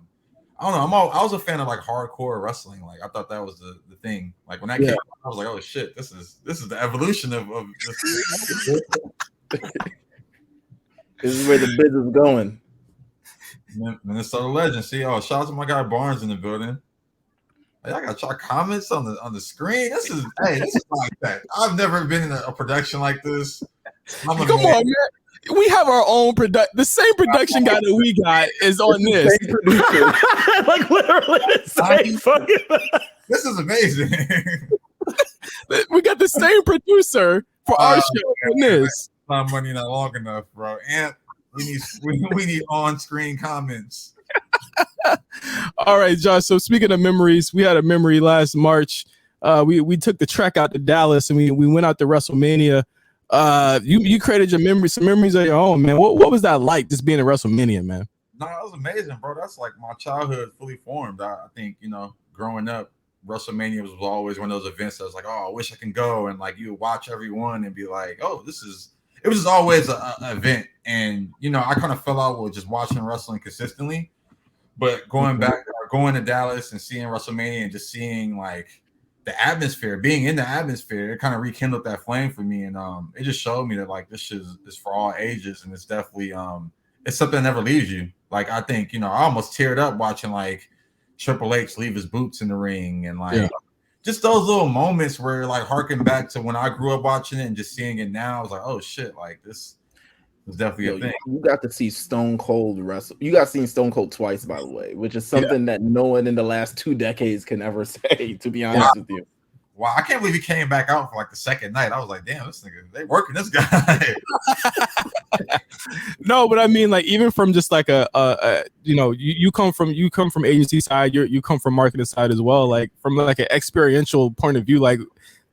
don't know, I was a fan of like hardcore wrestling. Like I thought that was the thing. Like when that came out, I was like, oh shit, this is the evolution of this. This is where the business is going. Minnesota legend. See, shout out to my guy Barnes in the building. Hey, I got y'all comments on the screen. This is like that. I've never been in a production like this. Come on, man. We have our own production. The same production guy that we got is on this. Like literally the same fucking. This is amazing. We got the same producer for our show on this. Not money not long enough, bro. And We need on-screen comments. All right, Josh. So speaking of memories, we had a memory last March. We took the trek out to Dallas and we went out to WrestleMania. You created some memories of your own, man. What was that like, just being at WrestleMania, man? No, it was amazing, bro. That's like my childhood fully formed. I think, growing up, WrestleMania was always one of those events that was like, oh, I wish I can go. And like you would watch everyone and be like, oh, it was just always an event. And, I kind of fell out with just watching wrestling consistently. But going to Dallas and seeing WrestleMania and just seeing like the atmosphere, being in the atmosphere, it kind of rekindled that flame for me. And it just showed me that like this is for all ages. And it's definitely it's something that never leaves you. Like I think, I almost teared up watching like Triple H leave his boots in the ring and like just those little moments where like harken back to when I grew up watching it and just seeing it now. I was like, oh shit, like this was definitely a thing. You got to see Stone Cold wrestle. You got to see Stone Cold twice, by the way, which is something that no one in the last 2 decades can ever say, to be honest with you. Wow, I can't believe he came back out for like the second night. I was like, damn, this nigga, they working this guy. No, but I mean, like, even from just like you come from agency side, you come from marketing side as well. Like from like an experiential point of view, like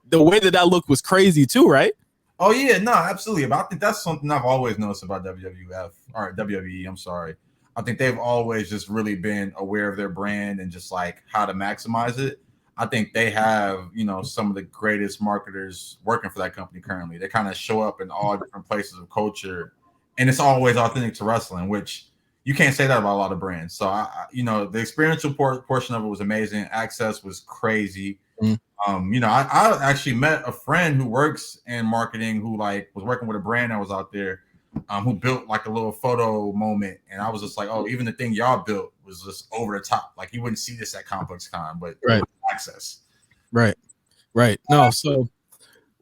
the way that look was crazy too, right? Oh yeah, no, absolutely. But I think that's something I've always noticed about WWE. I'm sorry. I think they've always just really been aware of their brand and just like how to maximize it. I think they have, some of the greatest marketers working for that company currently. They kind of show up in all different places of culture, and it's always authentic to wrestling, which you can't say that about a lot of brands. So, the experiential portion of it was amazing. Access was crazy. I actually met a friend who works in marketing who like was working with a brand that was out there, who built like a little photo moment, and I was just like, oh, even the thing y'all built was just over the top. Like you wouldn't see this at Complex Con, but right. Access. Right. No, so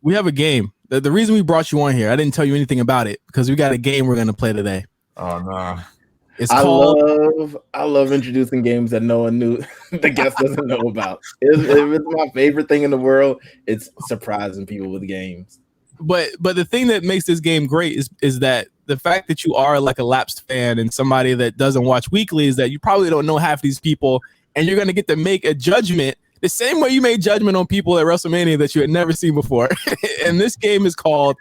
we have a game. The reason we brought you on here, I didn't tell you anything about it because we got a game we're gonna play today. Oh no. I love introducing games that no one knew the guest doesn't know about. It's my favorite thing in the world. It's surprising people with games. But the thing that makes this game great is that the fact that you are like a lapsed fan and somebody that doesn't watch weekly is that you probably don't know half these people, and you're gonna get to make a judgment the same way you made judgment on people at WrestleMania that you had never seen before. And this game is called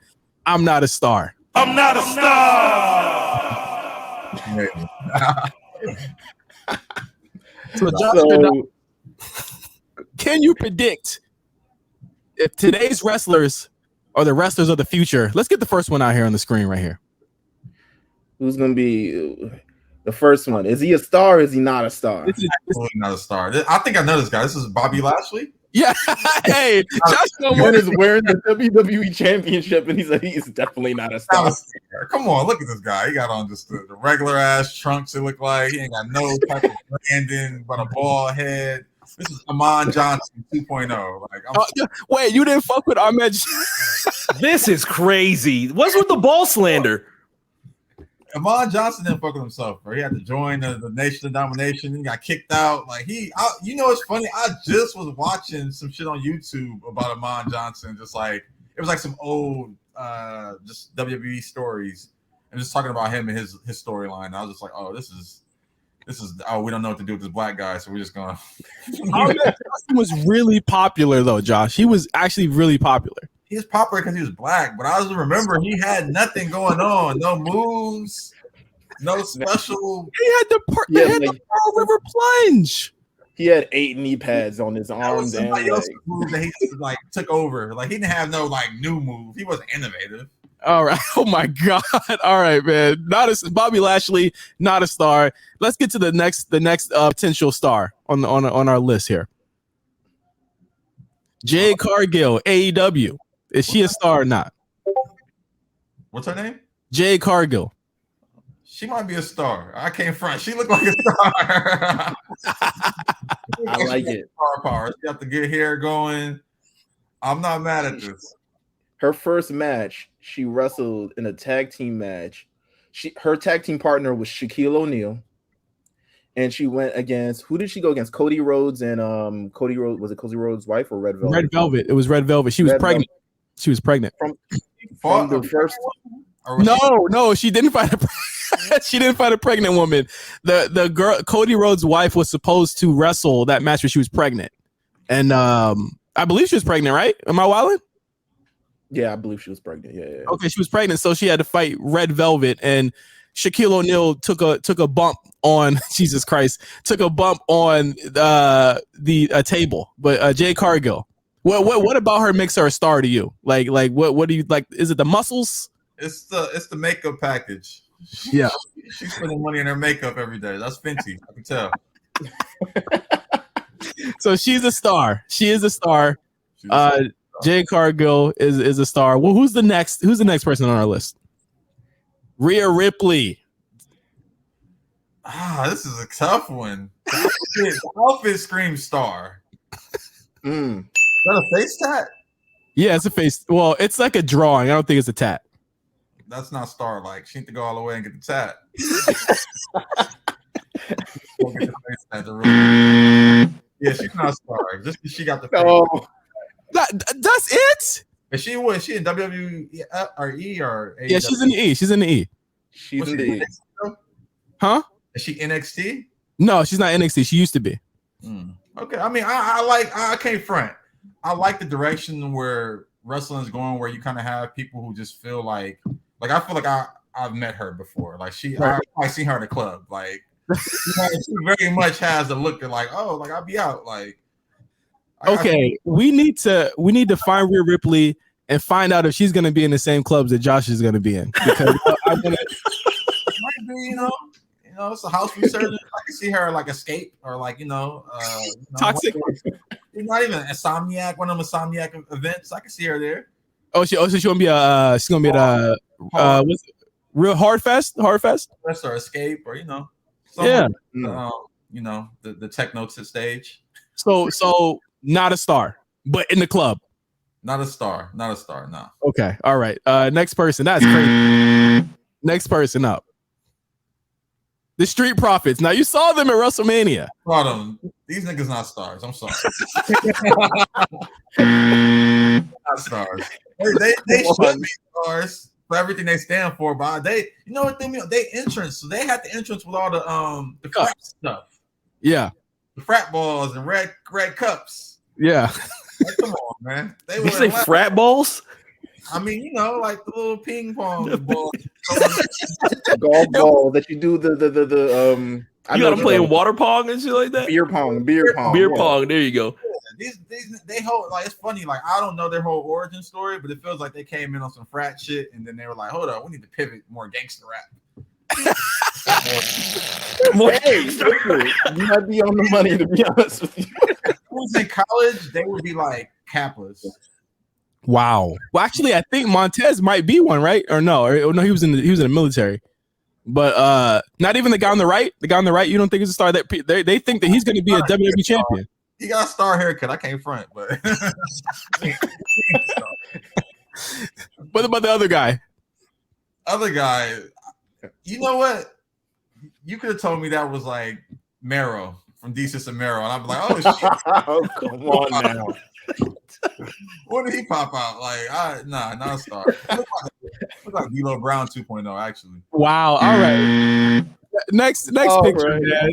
I'm Not a Star. I'm not a star. So, Justin, can you predict if today's wrestlers are the wrestlers of the future? Let's get the first one out here on the screen right here. Who's going to be the first one? Is he a star or is he not a star? This is not a star. I think I know this guy. This is Bobby Lashley. Yeah. Hey, Justin is wearing the WWE Championship, and he's definitely not a star. Come on, look at this guy. He got on just the regular ass trunks. It looked like he ain't got no type of branding, but a bald head. This is Armon Johnson 2.0. Like, wait, you didn't fuck with Ahmed? This is crazy. What's with the ball slander? Armon Johnson didn't fuck with himself, bro. He had to join the Nation of Domination. He got kicked out. Like it's funny. I just was watching some shit on YouTube about Armon Johnson. Just like it was like some old just WWE stories, and just talking about him and his storyline. I was just like, oh, this is we don't know what to do with this black guy, so we're just gonna. Johnson was really popular though, Josh. He was actually really popular. He was popular because he was black, but I just remember he had nothing going on, no moves, no special. He had the Pearl River Plunge. He had 8 knee pads on his arms and legs. Move that he like took over. Like he didn't have no like new move. He wasn't innovative. All right. Oh my God. All right, man. Bobby Lashley, not a star. Let's get to the next potential star on our list here. Jade Cargill, AEW. Is she a star or not? What's her name? Jade Cargill. She might be a star. I can't front. She looked like a star. I like it. Star power. She got the good hair going. I'm not mad at this. Her first match, she wrestled in a tag team match. Her tag team partner was Shaquille O'Neal. And she went against, who did she go against? Cody Rhodes and Cody Rhodes, was it Cody Rhodes' wife or Red Velvet? Red Velvet. It was Red Velvet. She was pregnant. She was pregnant. From the first. No, she didn't fight. She didn't fight a pregnant woman. The girl, Cody Rhodes' wife, was supposed to wrestle that match where she was pregnant, and I believe she was pregnant, right? Am I wilding? Yeah, I believe she was pregnant. Yeah. Okay, she was pregnant, so she had to fight Red Velvet, and Shaquille O'Neal took a bump on Jesus Christ, took a bump on the table. But Jade Cargill, what about her makes her a star to you? Like what do you like? Is it the muscles? It's the makeup package. Yeah, she's spending money in her makeup every day. That's Fenty, I can tell. So she's a star. She is a star. Jade Cargill is a star. Well, who's the next person on our list? Rhea Ripley. This is a tough one. The outfit screams star. Is that a face tat? Yeah, it's a face. Well, it's like a drawing. I don't think it's a tat. That's not star like. She need to go all the way and get the tat. Yeah, she's not a star. Just she got the face. Oh. That's it? Is she in WWE or E or AEW? Yeah, she's in the E. She's in the E. She's in the E. Huh? Is she NXT? No, she's not NXT. She used to be. Okay. I mean, I can't front. I like the direction where wrestling is going, where you kind of have people who just feel like I feel like I've met her before. Like I've seen her at a club. Like she very much has a look at like, oh, like I'll be out. Like okay, we need to find Rhea Ripley and find out if she's going to be in the same clubs that Josh is going to be in. Because I'm gonna, you know, it's a house resurgence. I can see her like Escape or like Toxic. Not even Insomniac, one of them Insomniac events. I can see her there. So she's gonna be at what's it? Real Hardfest or Escape or the techno stage. So not a star, but in the club. Not a star, no. Okay, all right. Next person. That's crazy. Next person up. The Street Profits. Now you saw them at WrestleMania. Saw them. These niggas not stars. I'm sorry. Not stars. They should be stars for everything they stand for, but they entrance. So they had the entrance with all the frat stuff. Yeah. The frat balls and red cups. Yeah. Like, come on, man. Did you say frat balls? I mean, like the little ping pong ball. Golf ball that you do the you gotta play water pong and shit like that. Beer pong. Pong. There you go. They hold like it's funny. Like I don't know their whole origin story, but it feels like they came in on some frat shit, and then they were like, "Hold on, we need to pivot more gangster rap." Hey, you might be on the money, to be honest with you. If I was in college, they would be like Kappas. Wow. Well, actually, I think Montez might be one, right? Or no? He was in the military. But not even the guy on the right. The guy on the right, you don't think is a star? That they think that he's going to be a WWE champion. He got a star haircut. I can't front, but what about the other guy? You know what? You could have told me that was like Mero from Desus and Mero, and I'd be like, oh shit. Oh, come on now. What did he pop out? Like, not a star. Look like D'Lo Brown 2.0, actually. Wow. All right. Next picture, man.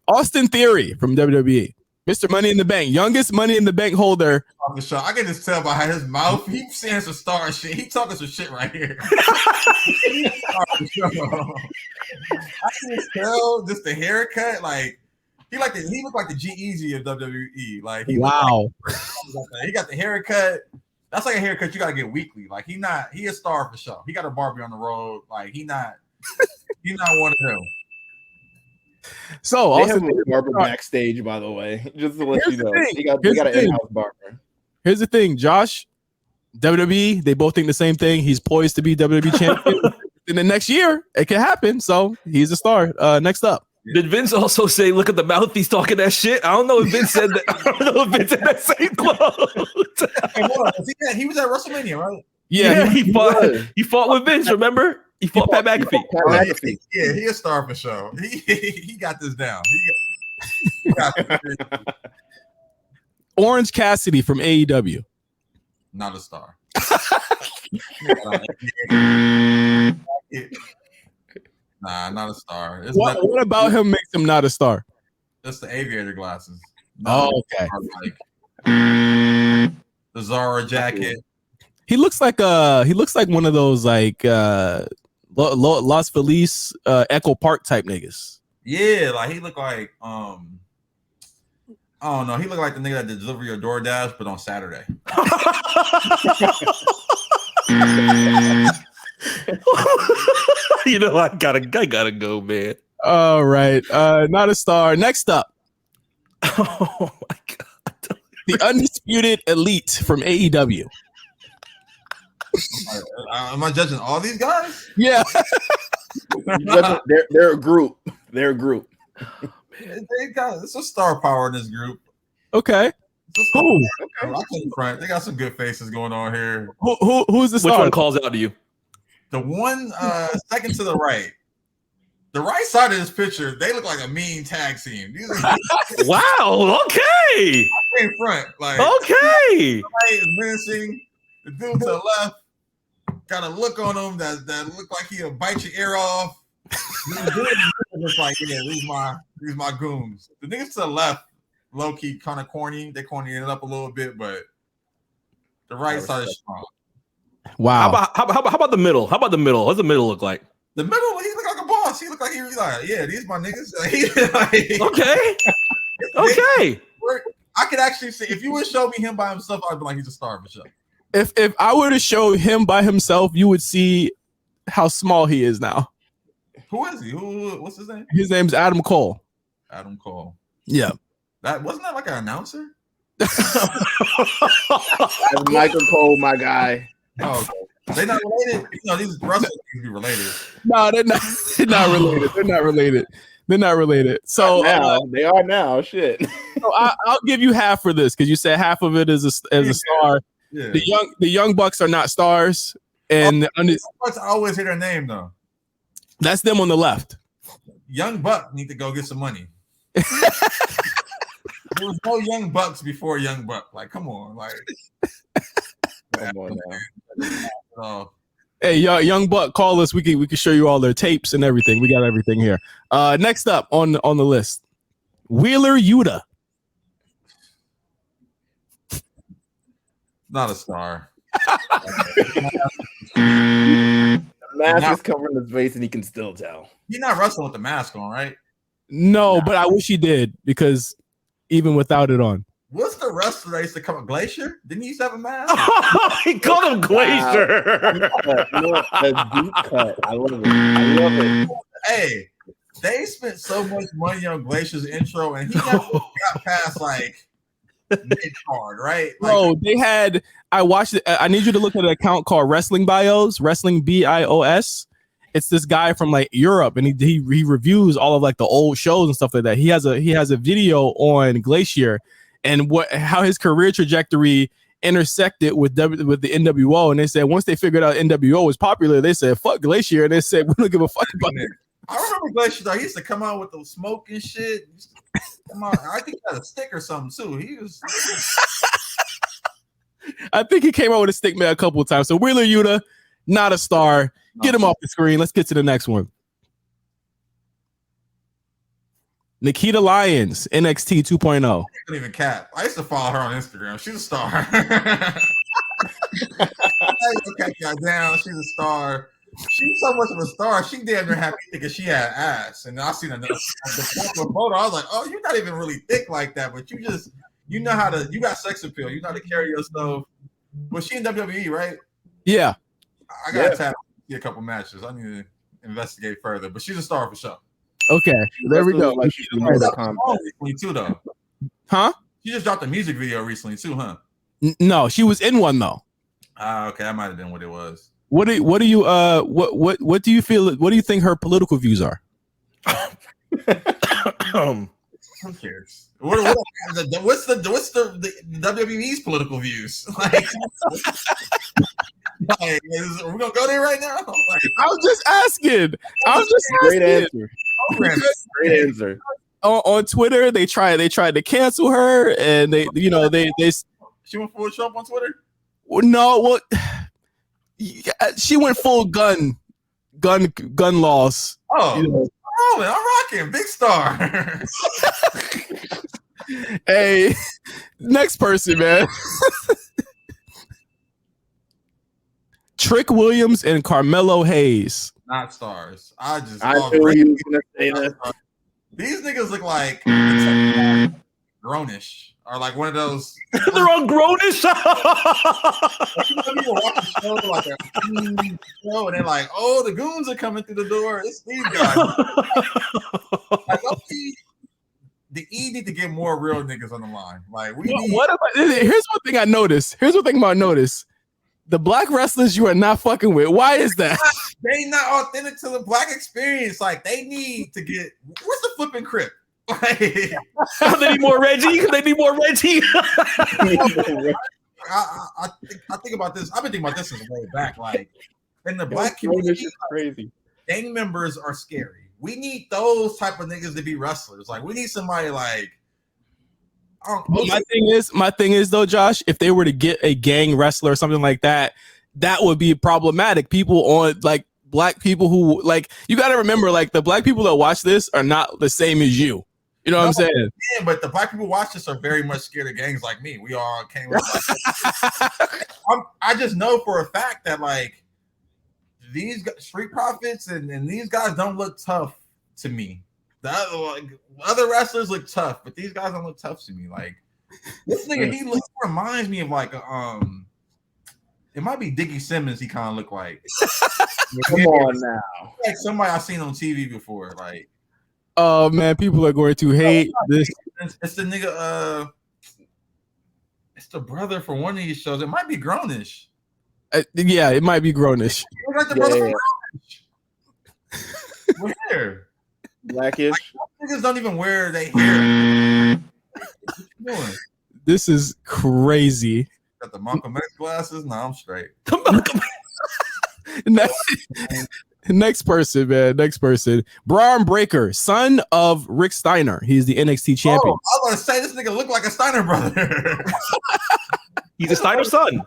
Austin Theory from WWE. Mr. Money in the Bank. Youngest Money in the Bank holder. I can just tell by his mouth. He's saying some star shit. He talking some shit right here. I can just tell just the haircut. Like, he looked like the G-Eazy of WWE. Like, he got the haircut. That's like a haircut you gotta get weekly. Like, he a star for sure. He got a Barbie on the road. Like, he's not one of them. So they have a barber backstage, by the way, just to let you know. They got an in-house barber. Here's the thing, Josh. WWE, they both think the same thing. He's poised to be WWE champion in the next year. It can happen. So he's a star. Next up. Did Vince also say, look at the mouth, he's talking that shit? I don't know if Vince said that. I don't know if Vince had that same quote. He was at WrestleMania, right? Yeah, he fought with Vince, remember? He fought Pat McAfee. Yeah, he a star for sure. He got this down. He got this. Orange Cassidy from AEW. Not a star. Nah, not a star. What about him makes him not a star? Just the aviator glasses. Okay. Like the Zara jacket. He looks like one of those like Las Feliz Echo Park type niggas. Yeah, like he looked like I don't know. He looked like the nigga that deliver your DoorDash, but on Saturday. You know, I gotta go, man. All right, not a star. Next up, Oh my god, the Undisputed Elite from AEW. Am I judging all these guys? Yeah, They're a group. They're a group. It's a star power in this group. okay. Who? They got some good faces going on here. Who's the which star? one calls out to you? The one second to the right. The right side of this picture, they look like a mean tag team. These are Wow. Okay. in front. Like Okay. right is menacing. The dude to the left got a look on him that look like he'll bite your ear off. Just like, yeah, these my goons. The niggas to the left, low key, kind of corny. They cornying it up a little bit, but the right side is strong. Wow. How about the middle? How about the middle? What's the middle look like? The middle, he look like a boss. He look like yeah, these my niggas. Okay. Okay. I could actually say if you would show me him by himself, I'd be like, he's a star for sure. If I were to show him by himself, you would see how small he is now. Who is he? What's his name? His name's Adam Cole. Adam Cole. Yeah. That wasn't that like an announcer? That's Michael Cole, my guy. Oh, they not related. You know, these wrestlers can be related. No, they're not. They're not related. They're not related. They're not related. So now they are now. Shit. So I'll give you half for this because you said half of it is a star. Yeah. The young bucks are not stars, and I always hear their name though. That's them on the left. Young Buck need to go get some money. There was no Young Bucks before Young Buck. Like, come on, like. Come on now. Hey, young buck, call us. We can show you all their tapes and everything. We got everything here. Next up on the list, Wheeler Yuta. Not a star. The mask is covering his face, and he can still tell. He's not wrestling with the mask on, right? No, but I wish he did because even without it on. What's the wrestler that used to come up? Glacier? Didn't he used to have a mask? He called him Glacier. A deep cut. I love it. Hey, they spent so much money on Glacier's intro, and he never got past like mid-card, right? Like, No, they had. I watched it. I need you to look at an account called Wrestling Bios, Wrestling BIOS. It's this guy from like Europe, and he reviews all of like the old shows and stuff like that. He has a video on Glacier and how his career trajectory intersected with the NWO. And they said once they figured out NWO was popular, they said fuck Glacier, and they said we don't give a fuck about it. I remember Glacier though. He used to come out with the smoke and shit. Come on, I think he had a stick or something too. He was. I think he came out with a stick man a couple of times. So Wheeler Yuta, not a star. Get him off the screen. Let's get to the next one. Nikita Lyons, NXT 2.0. I couldn't even cap. I used to follow her on Instagram. She's a star. I used to catch that down. She's a star. She's so much of a star. She damn near had me thinking she had ass. And I seen the photo. I was like, oh, you're not even really thick like that, but you know how to. You got sex appeal. You know how to carry yourself. Was she in WWE, right? Yeah. I got to tap a couple matches. I need to investigate further, but she's a star for sure. Okay, there we go. Like she recently too, though. Huh? She just dropped a music video recently too, huh? No, she was in one though. Okay, that might have been what it was. What do you feel? What do you think her political views are? Who cares? What's the WWE's political views? Like, are we gonna go there right now? Like, I was just asking. Great answer. Great answer. On Twitter, they tried to cancel her, and they she went full Trump on Twitter. No, well, she went full gun gun laws. Oh, You know. man, I'm rocking. Big Star. Hey, next person, man. Trick Williams and Carmelo Hayes. Not stars. I knew he was gonna say that. These niggas look like grownish, or like one of those. They're all grownish. People watch the show like a show, and they're like, "Oh, the goons are coming through the door." It's these guys. Like, the E need to get more real niggas on the line. Like we need. Here's one thing I noticed. The black wrestlers you are not fucking with. Why is that? They not authentic to the black experience. Like they need to get. Where's the flipping crip? Like, they need more Reggie. They need more Reggie. I think about this. I've been thinking about this since way back. Like in the black community, crazy. Gang members are scary. We need those type of niggas to be wrestlers. Like we need somebody like. My thing is though, Josh, if they were to get a gang wrestler or something like that, that would be problematic. People on like black people who like you got to remember like the black people that watch this are not the same as you. You know what I'm saying? Yeah, but the black people watch this are very much scared of gangs like me. We all came. I just know for a fact that like these street profits and these guys don't look tough to me. The other wrestlers look tough, but these guys don't look tough to me. Like this nigga, he reminds me of like it might be Dickie Simmons. He kind of look like. Come on now, like somebody I've seen on TV before. Like, oh man, people are going to hate this. It's the nigga. It's the brother for one of these shows. It might be Grownish. Yeah, it might be Grownish. Like the brother from Grownish. Where? Blackish. Like, niggas don't even wear their hair. This is crazy. Got the Malcolm X glasses? No, I'm straight. Next person, man. Next person. Braun Breaker, son of Rick Steiner. He's the NXT champion. Oh, I was going to say this nigga look like a Steiner brother. He's a Steiner son.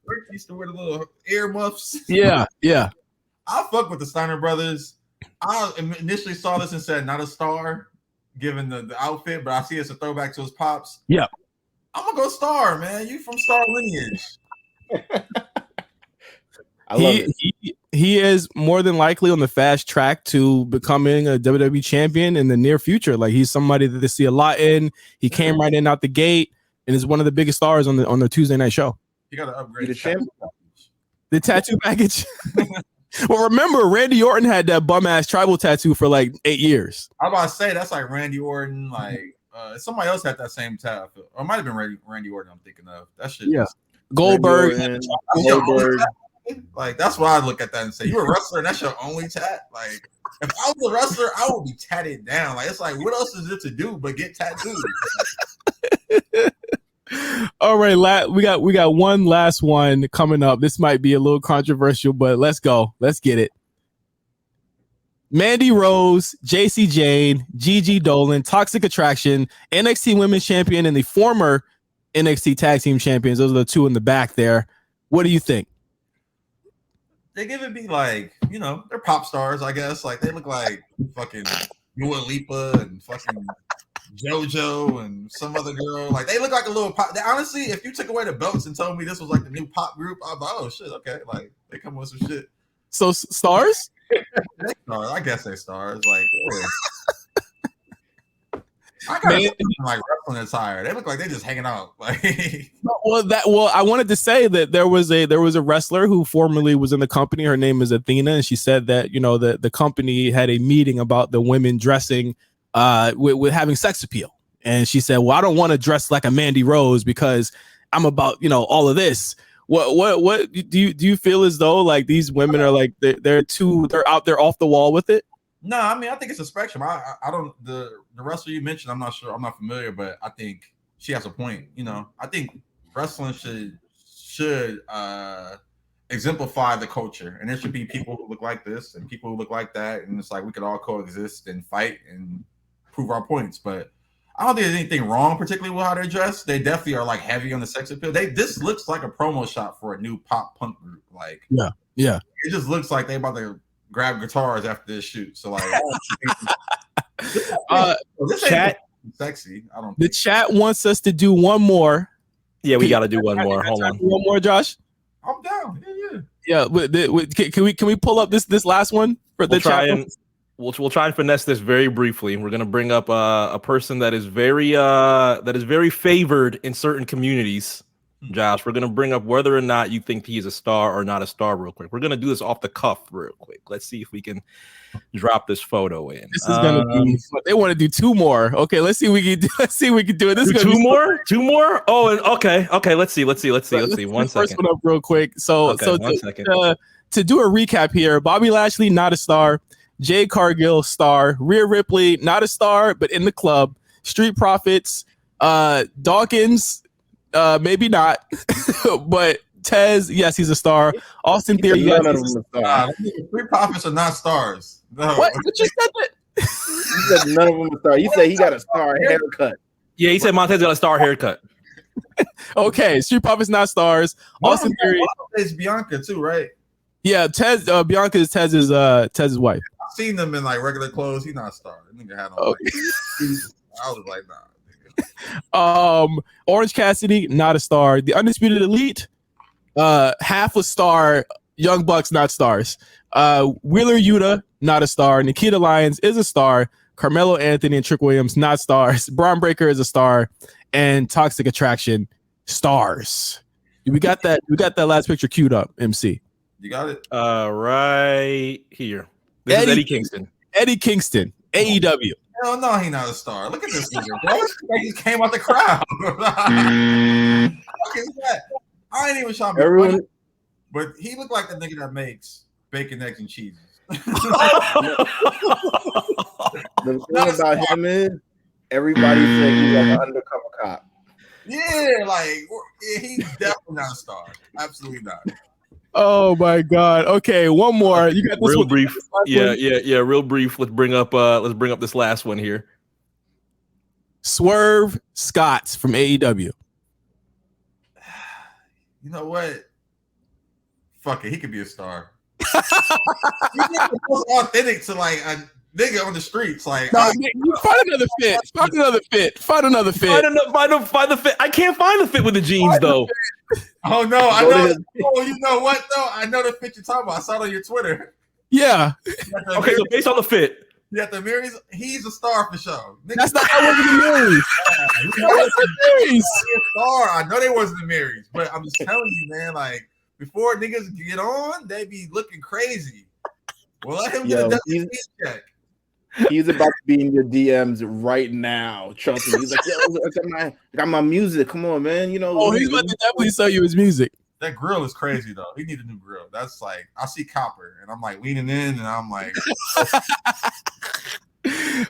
Rick used to wear the little ear muffs. Yeah. I fuck with the Steiner brothers. I initially saw this and said not a star, given the outfit, but I see it's a throwback to his pops. Yeah. I'm gonna go Star, man. You from Star lineage. I love it. He is more than likely on the fast track to becoming a WWE champion in the near future. Like he's somebody that they see a lot in. He came right in out the gate and is one of the biggest stars on the Tuesday night show. You gotta upgrade the tattoo package. Well, remember, Randy Orton had that bum ass tribal tattoo for like 8 years. I was about to say that's like Randy Orton. Like somebody else had that same tattoo, or it might have been Randy Orton. I'm thinking of that shit. Yeah, Goldberg. Goldberg. Like that's why I look at that and say, "You a wrestler? And that's your only tat." Like if I was a wrestler, I would be tatted down. Like it's like, what else is it to do but get tattooed? All right, we got one last one coming up. This might be a little controversial, but let's go. Let's get it. Mandy Rose, JC Jane, Gigi Dolan, Toxic Attraction, NXT Women's Champion, and the former NXT Tag Team Champions. Those are the two in the back there. What do you think? They give it be like, they're pop stars, I guess. Like they look like fucking Dua Lipa and fucking JoJo and some other girl. Like they look like a little pop. Honestly, if you took away the belts and told me this was like the new pop group, I'd be like, oh shit, okay. Like they come with some shit. So stars? They stars. I guess they stars. Like I got like wrestling attire. They look like they just hanging out. Like I wanted to say that there was a wrestler who formerly was in the company. Her name is Athena, and she said that the company had a meeting about the women dressing with having sex appeal. And she said, well, I don't want to dress like a Mandy Rose because I'm about, all of this. What do you feel as though like these women are like, they're out there off the wall with it? No, I mean, I think it's a spectrum. I don't, the wrestler you mentioned, I'm not sure. I'm not familiar, but I think she has a point. I think wrestling should exemplify the culture, and there should be people who look like this and people who look like that. And it's like, we could all coexist and fight and prove our points, but I don't think there's anything wrong, particularly with how they're dressed. They definitely are like heavy on the sex appeal. This looks like a promo shot for a new pop punk group. Like, yeah, it just looks like they about to grab guitars after this shoot. So like, this chat ain't sexy. I don't. The chat wants us to do one more. Yeah, we got to do one more. Hold on. One more, Josh. I'm down. Yeah. Yeah. Can we pull up this last one for the chat? We'll try and finesse this very briefly. We're gonna bring up a person that is very favored in certain communities. Josh, we're gonna bring up whether or not you think he is a star or not a star real quick. We're gonna do this off the cuff real quick. Let's see if we can drop this photo in. This is gonna be. They want to do two more. Okay, let's see. Let's see. We can do it. This is two more. Two more. Oh, and okay. Let's see. One second. First one up real quick. So 1 second. To do a recap here, Bobby Lashley not a star. Jade Cargill star. Rhea Ripley not a star, but in the club. Street Profits. Dawkins. Maybe not, but Tez, yes, he's a star. Austin Theory, yes, he's a star. Street Profits are not stars. No. What? You just said that? You said none of them are stars. You said he got a star haircut. Yeah, he said Montez got a star haircut. Okay, Street Profits not stars. Austin Theory is Bianca too, right? Yeah, Tez. Bianca is Tez's wife. I've seen them in like regular clothes. He's not a star. That nigga had on. I was like, nah. Orange Cassidy, not a star. The Undisputed Elite, half a star. Young Bucks, not stars. Wheeler Yuta, not a star. Nikita Lyons is a star. Carmelo Anthony and Trick Williams, not stars. Braun Breaker is a star. And Toxic Attraction, stars. We got that last picture queued up, MC. You got it? Right here. This is Eddie Kingston. Eddie Kingston, AEW. Hell no, he not a star. Look at this nigga, bro. He just came out the crowd. I ain't even trying to be funny, but he looked like the nigga that makes bacon, eggs, and cheese. The thing about him is everybody said he's like an undercover cop. Yeah, he's definitely not a star. Absolutely not. Oh my God. Okay, one more. You got this real one. brief. Yeah. Real brief. Let's bring up this last one here. Swerve Scott from AEW. You know what? Fuck it. He could be a star. He's not the most authentic to like a nigga on the streets. Like, no, find another fit. Find another fit. Find another fit. Find the fit. I can't find the fit with the jeans though. Oh no, I know. Oh, you know what though? I know the fit you're talking about. I saw it on your Twitter. Yeah. Okay, so based on the fit. Yeah, the Marys, he's a star for sure. That's not how wasn't the Marys. He's a star. I know they wasn't the Marys, but I'm just telling you, man, like before niggas get on, they be looking crazy. Well, let him get a WC check. He's about to be in your DMs right now. Trust me. He's like, yo, I got my music. Come on, man. You know. Oh, he's about to definitely sell you his music. That grill is crazy though. He need a new grill. That's like I see copper and I'm like leaning in and I'm like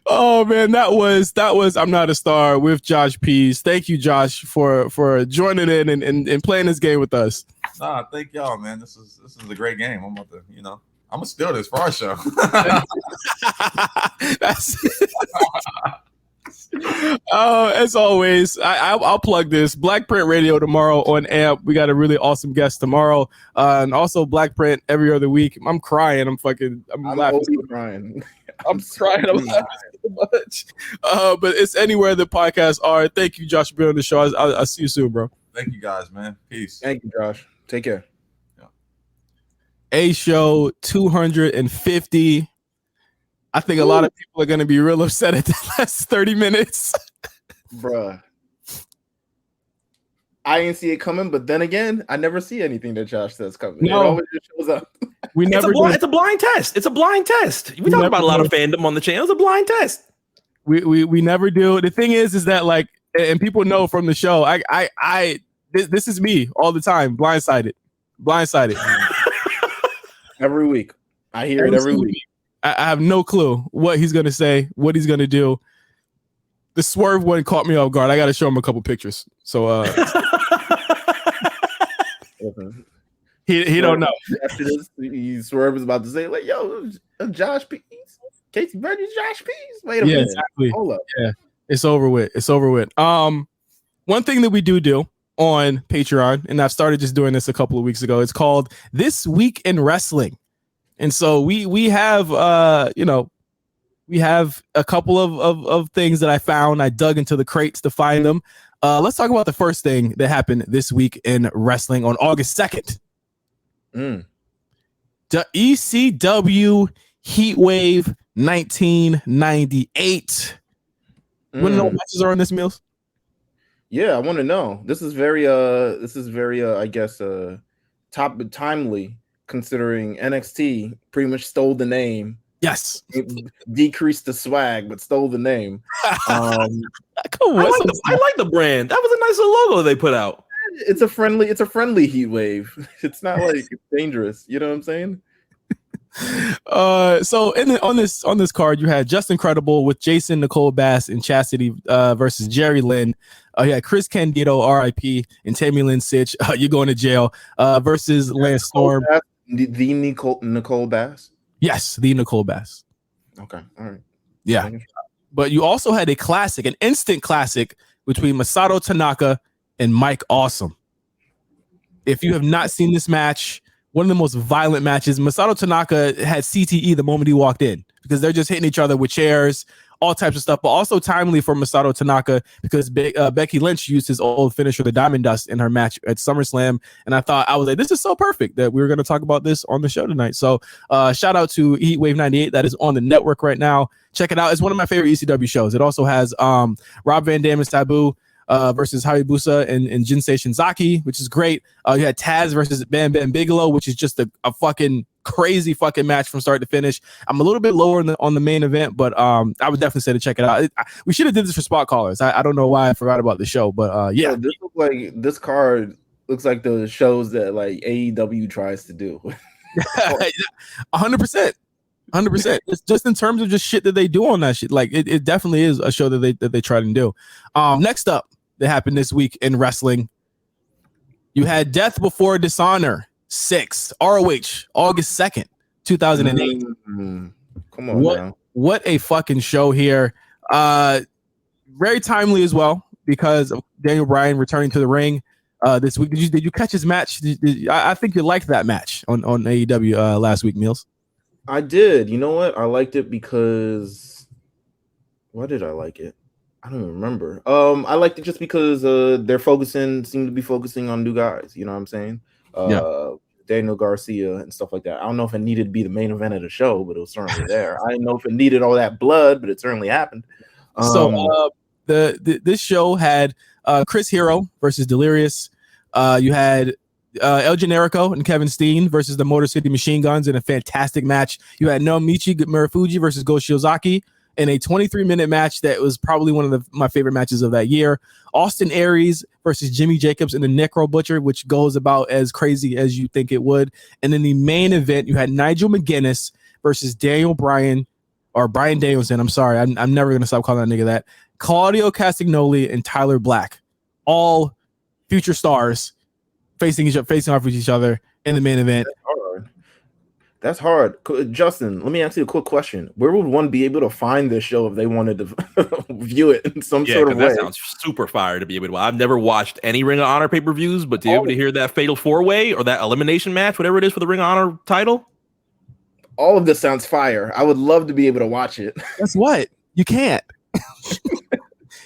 oh man, that was I'm Not a Star with Josh Pease. Thank you, Josh, for joining in and playing this game with us. Nah, thank y'all, man. This is a great game. I'm about to, I'm gonna steal this for our show. As always, I'll plug this Blkprint Radio tomorrow on AMP. We got a really awesome guest tomorrow, and also Blkprint every other week. I'm crying. I'm laughing. Crying. I'm crying. I'm laughing so much. But it's anywhere the podcasts are. Thank you, Josh, for being on the show. I'll see you soon, bro. Thank you, guys, man. Peace. Thank you, Josh. Take care. A Show 250. I think a lot of people are going to be real upset at the last 30 minutes. Bruh. I didn't see it coming, but then again, I never see anything that Josh says coming. No. It always just shows up. It's a blind test. It's a blind test. We talk about a lot of fandom on the channel. It's a blind test. We never do. The thing is that like, and people know from the show, this is me all the time. Blindsided. Every week. I hear it every week. I have no clue what he's going to say, what he's going to do. The Swerve one caught me off guard. I got to show him a couple pictures. So he don't know. After this, Swerve is about to say, like, yo, Josh Pease. Casey Burgess, Josh Pease. Wait a minute. Exactly. Hold up. Yeah, it's over with. One thing that we do on Patreon, and I've started just doing this a couple of weeks ago, it's called This Week in Wrestling. And so we have we have a couple of things that I found. I dug into the crates to find them. Let's talk about the first thing that happened this week in wrestling on August 2nd. The ECW Heatwave 1998. When no matches are on this, Meelz? Yeah, I want to know. This is very I guess timely, considering NXT pretty much stole the name. Yes. Decreased the swag, but stole the name. I like the brand. That was a nice little logo they put out. It's a friendly heat wave. It's not like it's dangerous. You know what I'm saying? So on this card, you had Justin Credible with Jason, Nicole Bass, and Chastity versus Jerry Lynn. You had Chris Candido, R.I.P., and Tammy Lynn Sitch. You're going to jail. Versus Lance Storm. The Nicole Bass. Yes, the Nicole Bass. Okay, all right. Yeah, but you also had a classic, an instant classic between Masato Tanaka and Mike Awesome. If you have not seen this match, one of the most violent matches. Masato Tanaka had CTE the moment he walked in because they're just hitting each other with chairs, all types of stuff, but also timely for Masato Tanaka because Becky Lynch used his old finisher, the Diamond Dust, in her match at SummerSlam. And I was like, this is so perfect that we were going to talk about this on the show tonight. So shout out to Heatwave 98. That is on the network right now. Check it out. It's one of my favorite ECW shows. It also has Rob Van Dam and Sabu versus Hayabusa and Jinsei Shinzaki, which is great. You had Taz versus Bam Bam Bigelow, which is just a fucking crazy fucking match from start to finish. I'm a little bit lower on the main event, but I would definitely say to check it out. We should have did this for spot callers. I don't know why I forgot about the show, but yeah. This card looks like the shows that like AEW tries to do. 100%. 100%. It's just in terms of just shit that they do on that shit. Like it definitely is a show that they try to do. Next up that happened this week in wrestling, you had Death Before Dishonor 6 ROH August 2nd, 2008. Come on, now. What a fucking show here. Very timely as well because of Daniel Bryan returning to the ring this week. Did you catch his match? I think you liked that match on AEW last week, Meelz. I did. You know what? I liked it because why did I like it? I don't even remember. I liked it just because they're seem to be focusing on new guys. You know what I'm saying? Daniel Garcia and stuff like that. I don't know if it needed to be the main event of the show, but it was certainly there. I didn't know if it needed all that blood, but it certainly happened. This show had Chris Hero versus Delirious. You had El Generico and Kevin Steen versus the Motor City Machine Guns in a fantastic match. You had Naomichi Murafuji versus Go Shiozaki in a 23-minute match that was probably one of my favorite matches of that year. Austin Aries versus Jimmy Jacobs in the Necro Butcher, which goes about as crazy as you think it would. And in the main event, you had Nigel McGuinness versus Brian Danielson. I'm sorry. I'm never going to stop calling that nigga that. Claudio Castagnoli and Tyler Black, all future stars facing off with each other in the main event. That's hard. Justin, let me ask you a quick question. Where would one be able to find this show if they wanted to view it in some sort of way? That sounds super fire to be able to. I've never watched any Ring of Honor pay-per-views, but to be able to hear that Fatal 4-Way or that elimination match, whatever it is for the Ring of Honor title. All of this sounds fire. I would love to be able to watch it. Guess what? You can't.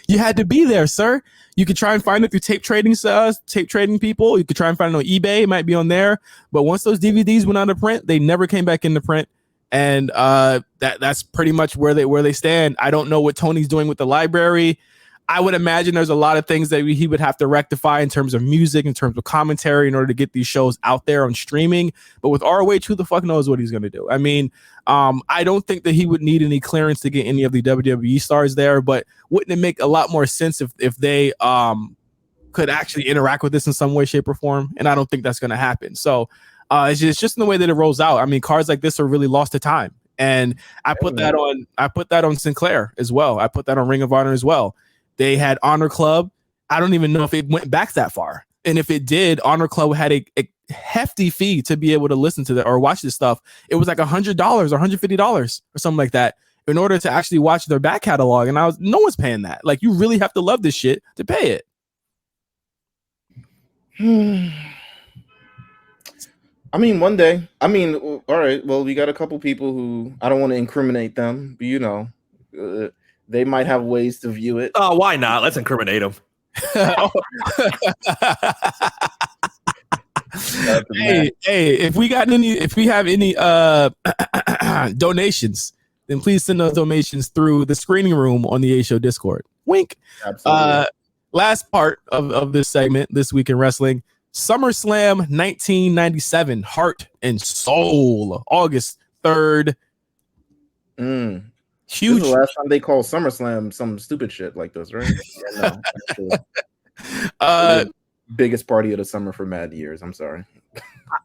You had to be there, sir. You could try and find it through tape trading people. You could try and find it on eBay. It might be on there. But once those DVDs went out of print, they never came back into print. And that's pretty much where they stand. I don't know what Tony's doing with the library. I would imagine there's a lot of things that he would have to rectify in terms of music, in terms of commentary, in order to get these shows out there on streaming. But with ROH, who the fuck knows what he's going to do? I mean, I don't think that he would need any clearance to get any of the WWE stars there, but wouldn't it make a lot more sense if they could actually interact with this in some way, shape, or form? And I don't think that's going to happen. So it's just in the way that it rolls out. I mean, cards like this are really lost to time. And I put that on Sinclair as well. I put that on Ring of Honor as well. They had Honor Club. I don't even know if it went back that far. And if it did, Honor Club had a hefty fee to be able to listen to that or watch this stuff. It was like $100 or $150 or something like that in order to actually watch their back catalog. And no one's paying that. Like, you really have to love this shit to pay it. I mean, one day. I mean, all right. Well, we got a couple people who I don't want to incriminate them, but they might have ways to view it. Oh, why not? Let's incriminate them. Hey, if we have any donations, then please send those donations through the screening room on the A Show Discord. Wink. Absolutely. Last part of this segment, This Week in Wrestling, SummerSlam 1997, Heart and Soul, August 3rd. Huge. Huge. This is the last time they called SummerSlam some stupid shit like this, right? No, biggest party of the summer for mad years. I'm sorry.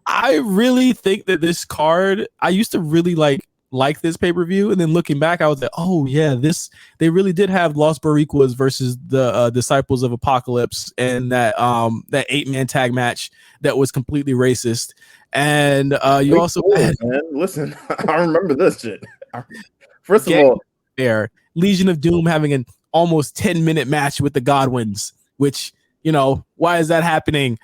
I really think that this card, I used to really like this pay-per-view, and then looking back, I was like, oh yeah, they really did have Los Boricuas versus the Disciples of Apocalypse, and that 8-man tag match that was completely racist. And you also had, man, listen, I remember this shit. First of all, Legion of Doom having an almost 10-minute match with the Godwins, which, why is that happening?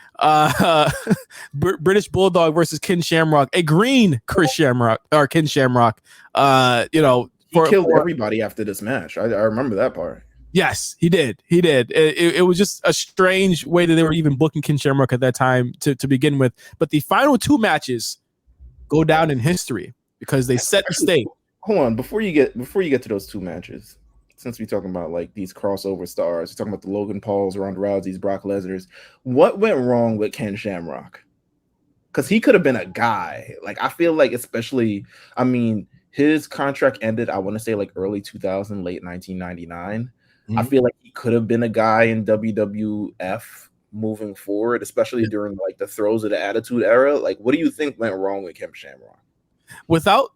British Bulldog versus Ken Shamrock, a green Ken Shamrock. He killed everybody after this match. I remember that part. Yes, he did. It was just a strange way that they were even booking Ken Shamrock at that time to begin with. But the final two matches go down in history because they set the stage. Hold on, before you get to those two matches, since we're talking about like these crossover stars, we're talking about the Logan Pauls, Ronda Rousey's, Brock Lesnar's. What went wrong with Ken Shamrock? Because he could have been a guy. Like, I feel like, especially, I mean, his contract ended, I want to say like early 2000, late 1999. I feel like he could have been a guy in WWF moving forward, especially during like the throes of the Attitude Era. Like, what do you think went wrong with Ken Shamrock? Without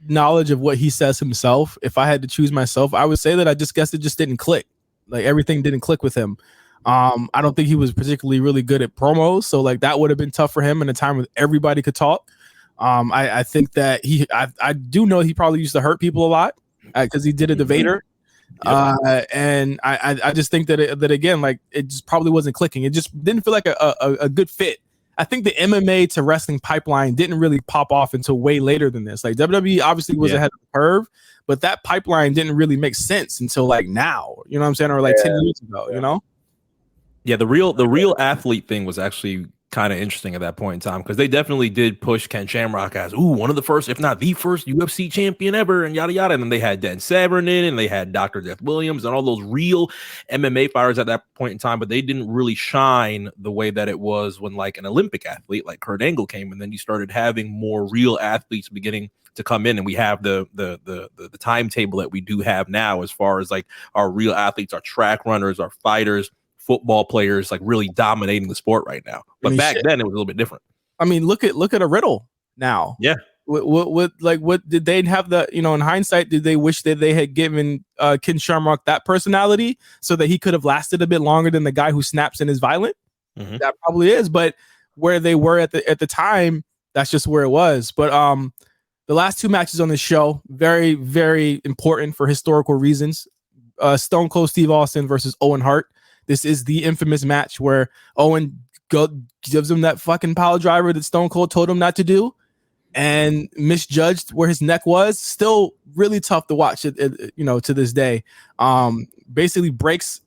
knowledge of what he says himself, if I had to choose myself, I would say that I just guess it just didn't click. Like, everything didn't click with him. I don't think he was particularly really good at promos, so like that would have been tough for him in a time when everybody could talk. I think that I do know he probably used to hurt people a lot because he did it to Vader. And I just think that again, like, it just probably wasn't clicking. It just didn't feel like a good fit. I think the MMA to wrestling pipeline didn't really pop off until way later than this. Like, WWE obviously was ahead of the curve, but that pipeline didn't really make sense until like now, you know what I'm saying? Or like 10 years ago, you know? Yeah, the real athlete thing was actually kind of interesting at that point in time, because they definitely did push Ken Shamrock as one of the first, if not the first, UFC champion ever, and yada yada. And then they had Dan Severn in, and they had Dr. Death Williams, and all those real MMA fighters at that point in time. But they didn't really shine the way that it was when like an Olympic athlete like Kurt Angle came, and then you started having more real athletes beginning to come in, and we have the timetable that we do have now as far as like our real athletes, our track runners, our fighters, football players, like really dominating the sport right now. But back then it was a little bit different. I mean, look at a Riddle now. Yeah. What did they have in hindsight, did they wish that they had given Ken Shamrock that personality so that he could have lasted a bit longer than the guy who snaps and is violent? Mm-hmm. That probably is, but where they were at the time, that's just where it was. But the last two matches on this show, very, very important for historical reasons. Stone Cold Steve Austin versus Owen Hart. This is the infamous match where Owen gives him that fucking pile driver that Stone Cold told him not to do, and misjudged where his neck was. Still really tough to watch it, to this day. Basically breaks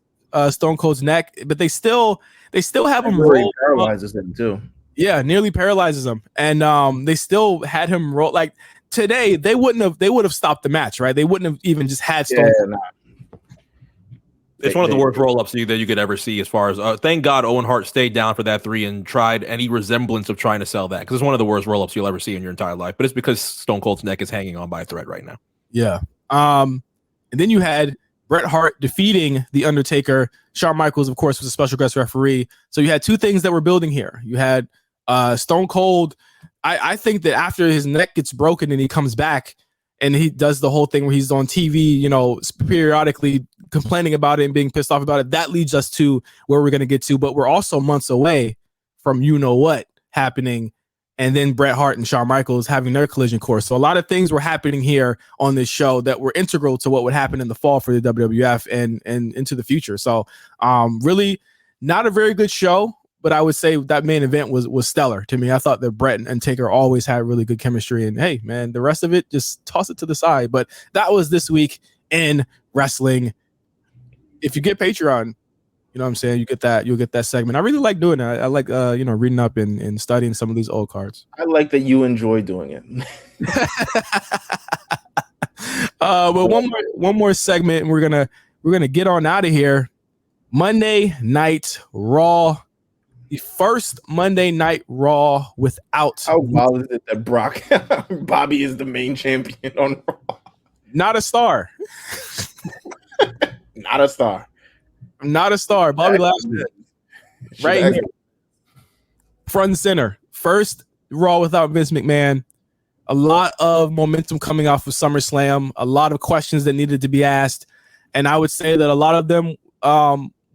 Stone Cold's neck, but they still have him roll. Paralyzes him too. Yeah, nearly paralyzes him, and they still had him roll. Like today, they would have stopped the match, right? They wouldn't have even just had Stone Cold. It's one of the worst roll-ups that you could ever see as far as thank God Owen Hart stayed down for that 3 and tried any resemblance of trying to sell that, because it's one of the worst roll-ups you'll ever see in your entire life. But it's because Stone Cold's neck is hanging on by a thread right now. Yeah. And then you had Bret Hart defeating The Undertaker. Shawn Michaels, of course, was a special guest referee. So you had two things that were building here. You had Stone Cold. I think that after his neck gets broken and he comes back, and he does the whole thing where he's on TV, periodically complaining about it and being pissed off about it. That leads us to where we're going to get to, but we're also months away from what happening. And then Bret Hart and Shawn Michaels having their collision course. So a lot of things were happening here on this show that were integral to what would happen in the fall for the WWF and into the future. So really not a very good show, but I would say that main event was stellar to me. I thought that Brett and Taker always had really good chemistry, and hey, man, the rest of it, just toss it to the side. But that was this week in wrestling. If you get Patreon, you know what I'm saying, you'll get that segment. I really like doing that. I like reading up and studying some of these old cards. I like that you enjoy doing it. But one more segment, and we're gonna get on out of here. Monday Night Raw, the first Monday Night Raw without. How wild is it that Bobby is the main champion on Raw? Not a star. Not a star. Not a star. Bobby Lashley, right here, front and center. First Raw without Vince McMahon. A lot of momentum coming off of SummerSlam. A lot of questions that needed to be asked, and I would say that a lot of them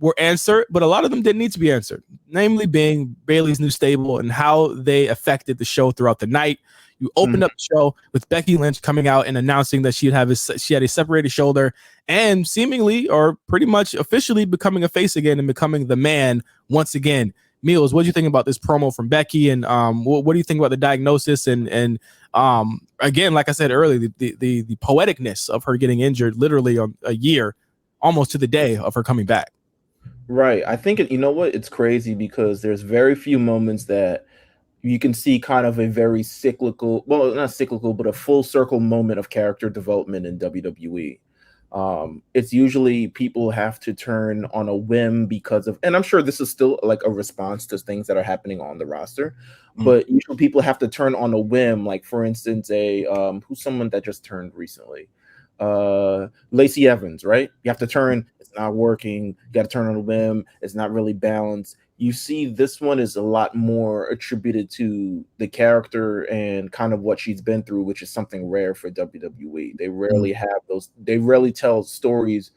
were answered, but a lot of them didn't need to be answered. Namely, being Bayley's new stable and how they affected the show throughout the night. You opened up the show with Becky Lynch coming out and announcing that she had a separated shoulder and seemingly or pretty much officially becoming a face again and becoming the man once again. Meelz, what do you think about this promo from Becky, and what do you think about the diagnosis and again, like I said earlier, the poeticness of her getting injured literally on a year, almost to the day of her coming back? Right. I think you know what? It's crazy because there's very few moments that you can see kind of a very cyclical, well, not cyclical, but a full circle moment of character development in WWE. It's usually people have to turn on a whim because of, and I'm sure this is still like a response to things that are happening on the roster, but usually people have to turn on a whim. Like for instance, who's someone that just turned recently? Lacey Evans, right? You have to turn, it's not working. You got to turn on a whim. It's not really balanced. You see, this one is a lot more attributed to the character and kind of what she's been through, which is something rare for WWE. They rarely have those. They rarely tell stories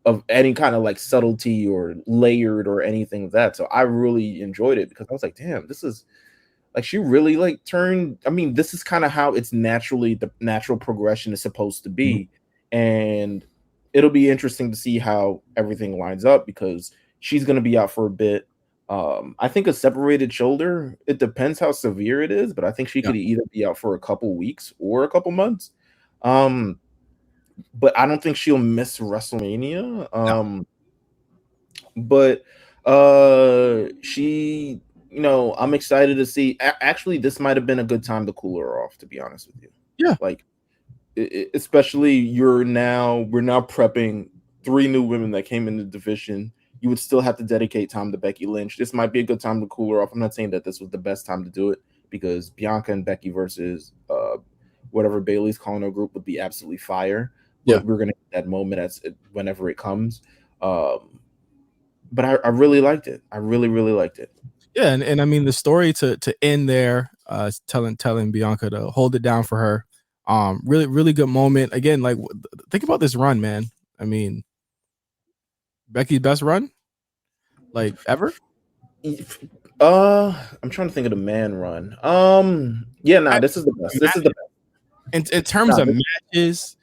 of any kind of like subtlety or layered or anything of that. So I really enjoyed it because I was like, damn, this is like, she really like turned. I mean, this is kind of how it's naturally, the natural progression is supposed to be. And it'll be interesting to see how everything lines up because she's going to be out for a bit. I think a separated shoulder, it depends how severe it is, but I think she could either be out for a couple weeks or a couple months. But I don't think she'll miss WrestleMania. But she, you know, I'm excited to see. Actually, this might have been a good time to cool her off, to be honest with you. Yeah. Like, especially we're now prepping 3 new women that came in the division. You would still have to dedicate time to Becky Lynch. This might be a good time to cool her off. I'm not saying that this was the best time to do it because Bianca and Becky versus whatever Bayley's calling her group would be absolutely fire. But we're gonna get that moment whenever it comes. But I really liked it. I really liked it. Yeah, and I mean the story to end there, telling Bianca to hold it down for her. Really good moment. Again, like think about this run, man. I mean, Becky's best run, like ever. I'm trying to think of the man run. This is the best. This is the best. In terms of matches,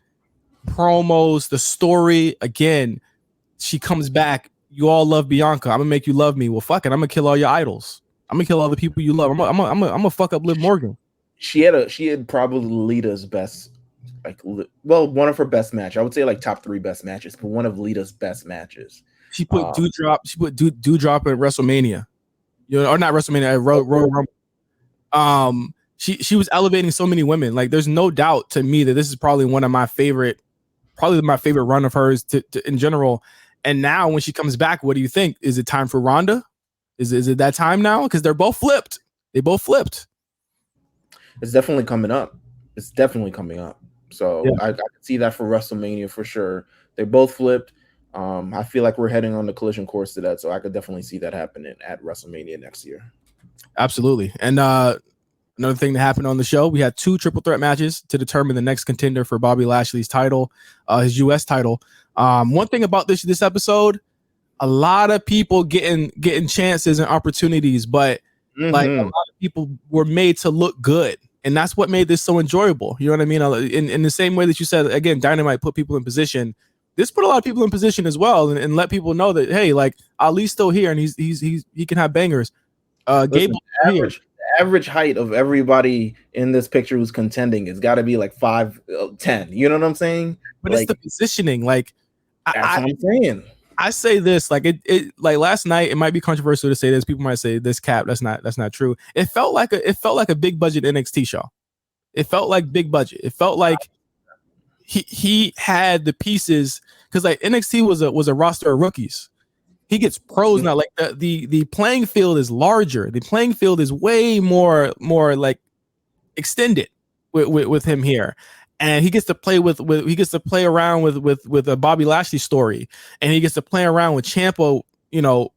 promos, the story. Again, she comes back. You all love Bianca. I'm gonna make you love me. Well, fuck it. I'm gonna kill all your idols. I'm gonna kill all the people you love. I'm gonna fuck up Liv Morgan. She had probably Lita's best, one of her best matches. I would say like top 3 best matches, but one of Lita's best matches. She put Doudrop. She put Doudrop at WrestleMania, or not WrestleMania, Royal Rumble. She was elevating so many women. Like, there's no doubt to me that this is probably one of my favorite, run of hers in general. And now when she comes back, what do you think? Is it time for Ronda? Is it that time now? Because they're both flipped. They both flipped. It's definitely coming up. So I can see that for WrestleMania for sure. They both flipped. I feel like we're heading on the collision course to that, so I could definitely see that happening at WrestleMania next year. Absolutely. And another thing that happened on the show, we had 2 triple threat matches to determine the next contender for Bobby Lashley's title, his U.S. title. One thing about this episode, a lot of people getting chances and opportunities, but like a lot of people were made to look good. And that's what made this so enjoyable. You know what I mean? In the same way that you said, again, Dynamite put people in position. This put a lot of people in position as well, and let people know that, hey, like, Ali's still here and he can have bangers. Gable, the average height of everybody in this picture who's contending has got to be like 5'10". You know what I'm saying? But like, it's the positioning. Like, that's what I'm saying. I say this, like it like last night, it might be controversial to say this. People might say this cap. That's not true. It felt like a big budget NXT show. It felt like big budget. It felt like he had the pieces, because like NXT was a roster of rookies. He gets pros now. Like the playing field is larger. The playing field is way more like extended with him here. And he gets to play he gets to play around with a Bobby Lashley story, and he gets to play around with Ciampa, you know,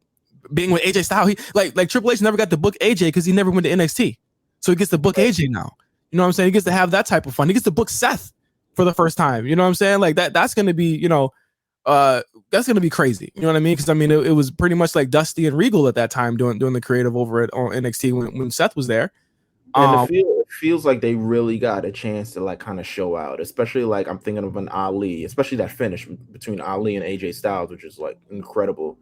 being with AJ Styles. He like Triple H never got to book AJ because he never went to NXT, so he gets to book AJ now. You know what I'm saying? He gets to have that type of fun. He gets to book Seth for the first time. You know what I'm saying? Like that's gonna be, you know, that's gonna be crazy. You know what I mean? Because I mean, it was pretty much like Dusty and Regal at that time doing the creative over at on NXT when Seth was there. And it feels like they really got a chance to like kind of show out, especially like I'm thinking of an Ali, especially that finish between Ali and AJ Styles, which is like incredible.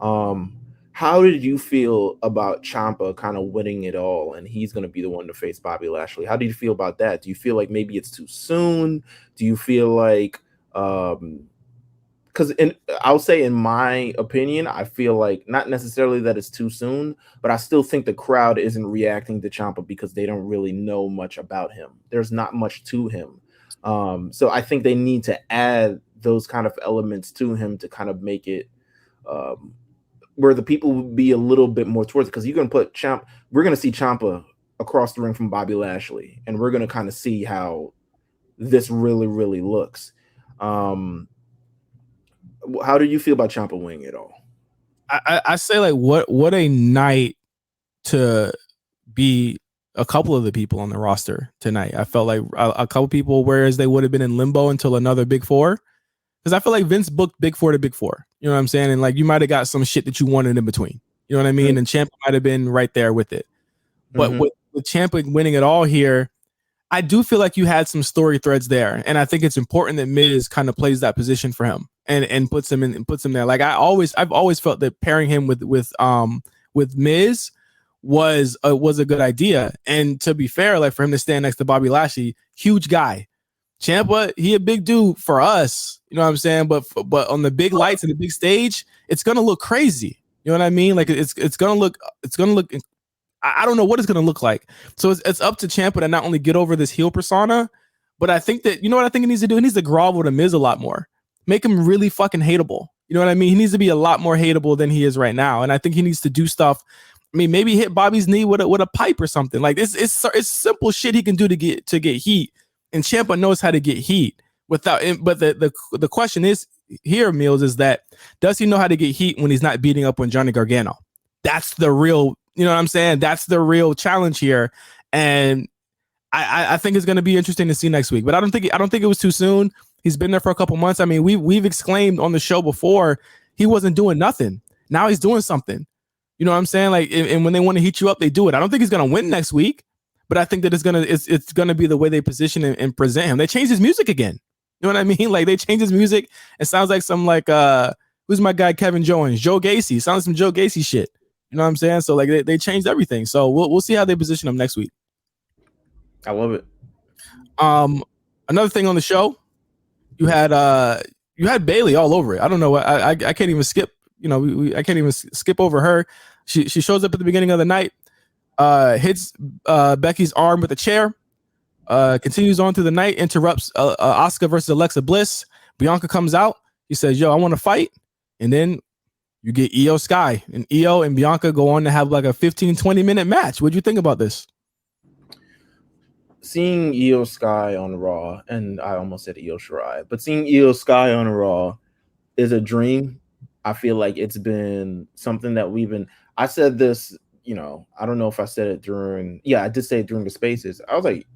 How did you feel about Ciampa kind of winning it all, and he's going to be the one to face Bobby Lashley? How do you feel about that? Do you feel like maybe it's too soon? Do you feel like because I'll say, in my opinion, I feel like not necessarily that it's too soon, but I still think the crowd isn't reacting to Ciampa because they don't really know much about him. There's not much to him. So I think they need to add those kind of elements to him to kind of make it where the people will be a little bit more towards it. Because you're going to put we're going to see Ciampa across the ring from Bobby Lashley, and we're going to kind of see how this really, really looks. How do you feel about Ciampa winning it all? I say like what a night to be a couple of the people on the roster tonight. I felt like a couple people, whereas they would have been in limbo until another Big Four, because I feel like Vince booked Big Four to Big Four. You know what I'm saying? And like you might have got some shit that you wanted in between. You know what I mean? Mm-hmm. And Ciampa might have been right there with it. But with Ciampa winning it all here, I do feel like you had some story threads there, and I think it's important that Miz kind of plays that position for him and puts him there. Like I've always felt that pairing him with Miz was a good idea. And to be fair, like for him to stand next to Bobby Lashley, huge guy. Ciampa, he a big dude for us, you know what I'm saying? But on the big lights and the big stage, it's gonna look crazy. You know what I mean? Like it's gonna look. I don't know what it's going to look like. So it's up to Ciampa to not only get over this heel persona, but I think that, you know what I think he needs to do? He needs to grovel to Miz a lot more. Make him really fucking hateable. You know what I mean? He needs to be a lot more hateable than he is right now. And I think he needs to do stuff. I mean, maybe hit Bobby's knee with a pipe or something. Like it's simple shit he can do to get heat. And Ciampa knows how to get heat without. But the question is here, Meelz, is that does he know how to get heat when he's not beating up on Johnny Gargano? That's the real. You know what I'm saying? That's the real challenge here, and I think it's going to be interesting to see next week. But I don't think it was too soon. He's been there for a couple months. I mean, we've exclaimed on the show before he wasn't doing nothing. Now he's doing something. You know what I'm saying? Like, and when they want to heat you up, they do it. I don't think he's going to win next week, but I think that it's gonna be the way they position and present him. They changed his music again. You know what I mean? Like they changed his music. It sounds like some who's my guy Kevin Jones, Joe Gacy. Sounds like some Joe Gacy shit. You know what I'm saying? So like they changed everything. So we'll see how they position him next week. I love it. Another thing on the show, you had Bayley all over it. I don't know what I can't even skip. You know, I can't even skip over her. She shows up at the beginning of the night, hits Becky's arm with a chair, continues on through the night, interrupts Asuka versus Alexa Bliss. Bianca comes out. He says, "Yo, I want to fight," and then you get Io Sky, and Io and Bianca go on to have like a 15-20 minute match. What'd you think about this? Seeing Io Sky on Raw, and I almost said Io Shirai, but seeing Io Sky on Raw is a dream. I feel like it's been something that I said this, you know, I don't know if I said it I did say it during the spaces. I was like,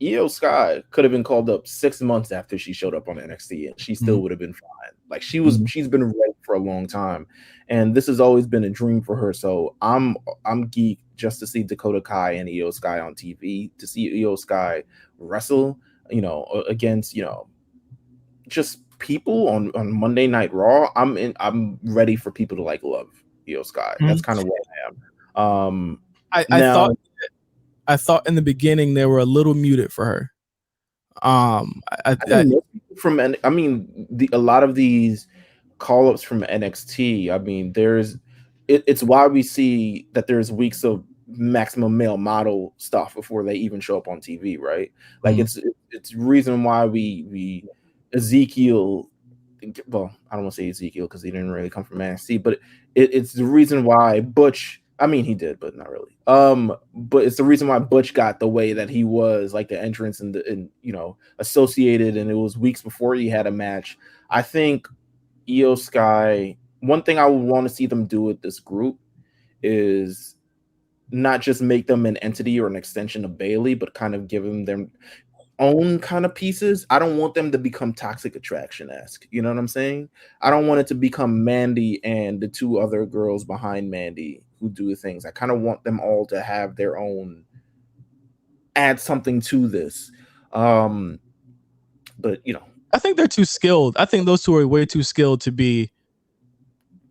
Io Sky could have been called up 6 months after she showed up on NXT, and she still would have been fine. Like she's been ready for a long time, and this has always been a dream for her. So I'm geeked just to see Dakota Kai and Io Sky on TV, to see Io Sky wrestle, you know, against, you know, just people on Monday Night Raw. I'm ready for people to like love Io Sky. That's kind of what I am. I now, thought in the beginning they were a little muted for her. I mean, a lot of these call-ups from NXT. I mean, it's why we see that there's weeks of maximum male model stuff before they even show up on TV, right? Like it's reason why we Ezekiel. Well, I don't want to say Ezekiel because he didn't really come from NXT, but it's the reason why Butch. I mean, he did, but not really. But it's the reason why Butch got the way that he was, like the entrance and associated, and it was weeks before he had a match. I think Io Sky. One thing I would want to see them do with this group is not just make them an entity or an extension of Bayley, but kind of give them their own kind of pieces. I don't want them to become Toxic Attraction-esque. You know what I'm saying? I don't want it to become Mandy and the two other girls behind Mandy who do things. I kind of want them all to have their own, add something to this. But I think they're too skilled. I think those two are way too skilled to be,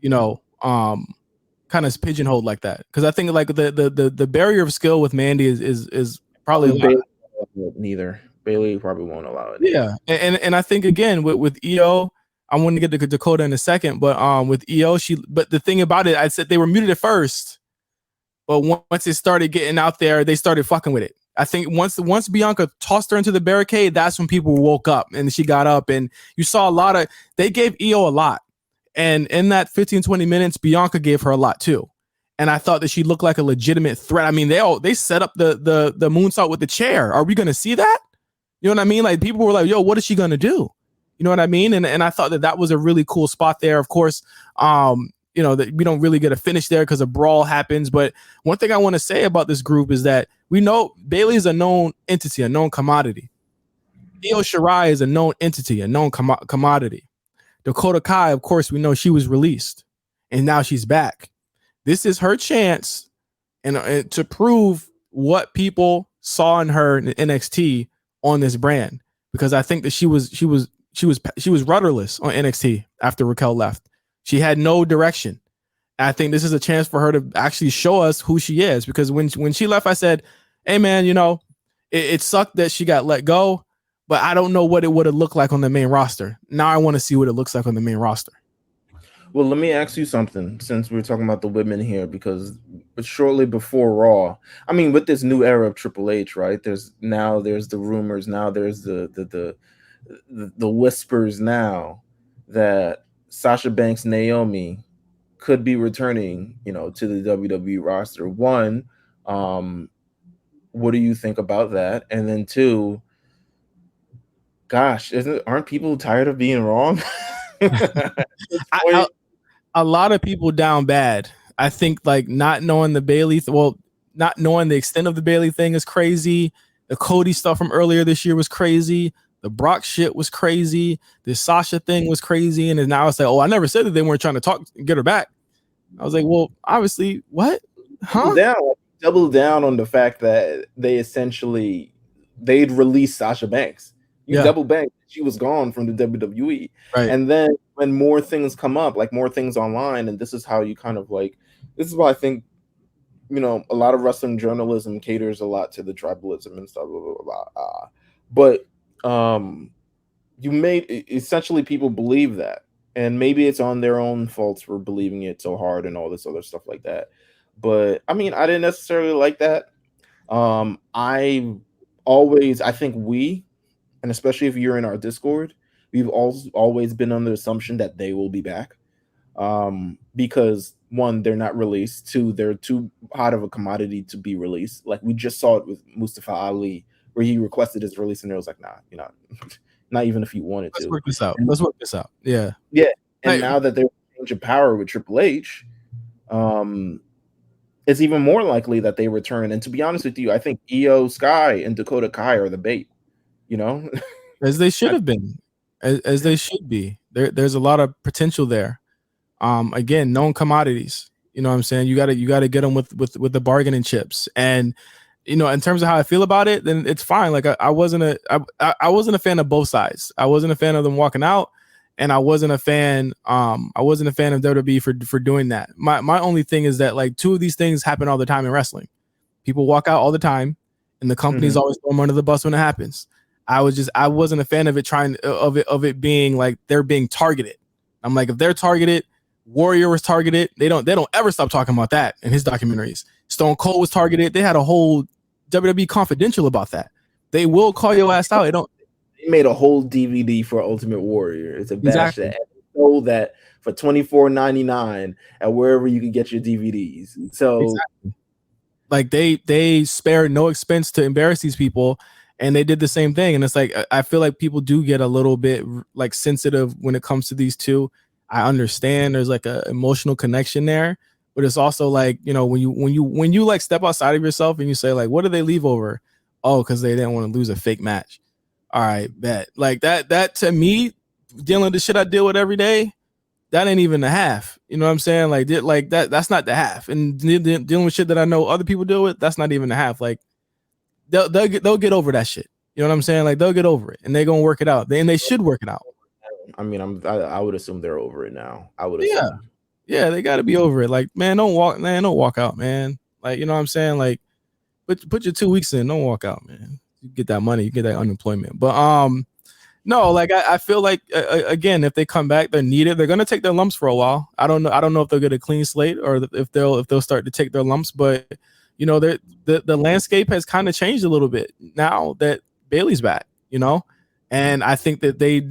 kind of pigeonholed like that. Because I think like the barrier of skill with Mandy is probably Bayley neither. Bayley probably won't allow it. Yeah, and I think again with Io, I want to get to Dakota in a second, but with Io, but the thing about it, I said they were muted at first, but once it started getting out there, they started fucking with it. I think once Bianca tossed her into the barricade, that's when people woke up and she got up, and you saw they gave Io a lot. And in that 15-20 minutes, Bianca gave her a lot too. And I thought that she looked like a legitimate threat. I mean, they set up the moonsault with the chair. Are we going to see that? You know what I mean? Like people were like, yo, what is she going to do? You know what I mean? And I thought that was a really cool spot there. Of course, that we don't really get a finish there because a brawl happens. But one thing I want to say about this group is that we know Bayley is a known entity, a known commodity. Io Shirai is a known entity, a known commodity. Dakota Kai, of course, we know she was released and now she's back. This is her chance and to prove what people saw in her in NXT on this brand, because I think that she was rudderless on NXT after Raquel left. She had no direction. I think this is a chance for her to actually show us who she is, because when she left, I said, hey man, it sucked that she got let go, but I don't know what it would have looked like on the main roster. Now I want to see what it looks like on the main roster. Well, let me ask you something, since we're talking about the women here, because shortly before Raw, I mean, with this new era of Triple H, right? There's the rumors, now there's the whispers now that Sasha Banks Naomi could be returning, to the WWE roster. One, what do you think about that? And then two, gosh, aren't people tired of being wrong? A lot of people down bad. I think like not knowing the Bayley, not knowing the extent of the Bayley thing is crazy. The Cody stuff from earlier this year was crazy. The Brock shit was crazy. The Sasha thing was crazy. And then now it's like, oh, I never said that they weren't trying to get her back. I was like, well, obviously, what? Huh? Double down on the fact that they'd release Sasha Banks. Double bank, she was gone from the WWE. Right. And then when more things come up, like more things online, and this is how you kind of like, this is why I think, a lot of wrestling journalism caters a lot to the tribalism and stuff, blah, blah, blah, blah. But you made essentially people believe that, and maybe it's on their own faults for believing it so hard and all this other stuff like that. But I mean, I didn't necessarily like that. I think we, and especially if you're in our Discord, we've always been under the assumption that they will be back. Because one, they're not released. Two, they're too hot of a commodity to be released. Like we just saw it with Mustafa Ali, where he requested his release, and it was like, nah, you're not even if you wanted to. Let's work this out. Yeah. Yeah. And now that they're in change of power with Triple H, it's even more likely that they return. And to be honest with you, I think Io Sky and Dakota Kai are the bait. As they should have been, as they should be. There's a lot of potential there. Again, known commodities. You know what I'm saying? You gotta get them with the bargaining chips. And in terms of how I feel about it, then it's fine. Like I wasn't a fan of both sides. I wasn't a fan of them walking out, and I wasn't a fan. I wasn't a fan of WWE for doing that. My only thing is that like two of these things happen all the time in wrestling. People walk out all the time, and the company's always throw them under the bus when it happens. I wasn't a fan of it of it being like they're being targeted. I'm like, if they're targeted, Warrior was targeted. They don't ever stop talking about that in his documentaries. Stone Cold was targeted. They had a whole WWE Confidential about that. They will call your ass out. They made a whole DVD for Ultimate Warrior. It's a bash Exactly. that sold that for $24.99 at wherever you can get your DVDs. So exactly. Like they spared no expense to embarrass these people, and they did the same thing. And it's like I feel like people do get a little bit like sensitive when it comes to these two. I understand there's like a emotional connection there, but it's also like, you know, when you like step outside of yourself and you say like, what did they leave over? Oh, because they didn't want to lose a fake match. All right, bet. Like that to me, dealing with the shit I deal with every day, that ain't even the half. You know what I'm saying? Like that's not the half. And dealing with shit that I know other people deal with, that's not even the half. Like they'll get over that shit. You know what I'm saying? Like they'll get over it and they're gonna work it out. They should work it out. I mean, I would assume they're over it now. I would assume. Yeah, they got to be over it. Like, man, don't walk out, man. Like, you know what I'm saying? Like, put your 2 weeks in. Don't walk out, man. You get that money, you get that unemployment. But no, like I feel like again, if they come back, they're needed. They're gonna take their lumps for a while. I don't know if they'll get a clean slate or if they'll start to take their lumps. But you know, the landscape has kind of changed a little bit now that Bayley's back. You know. And I think that they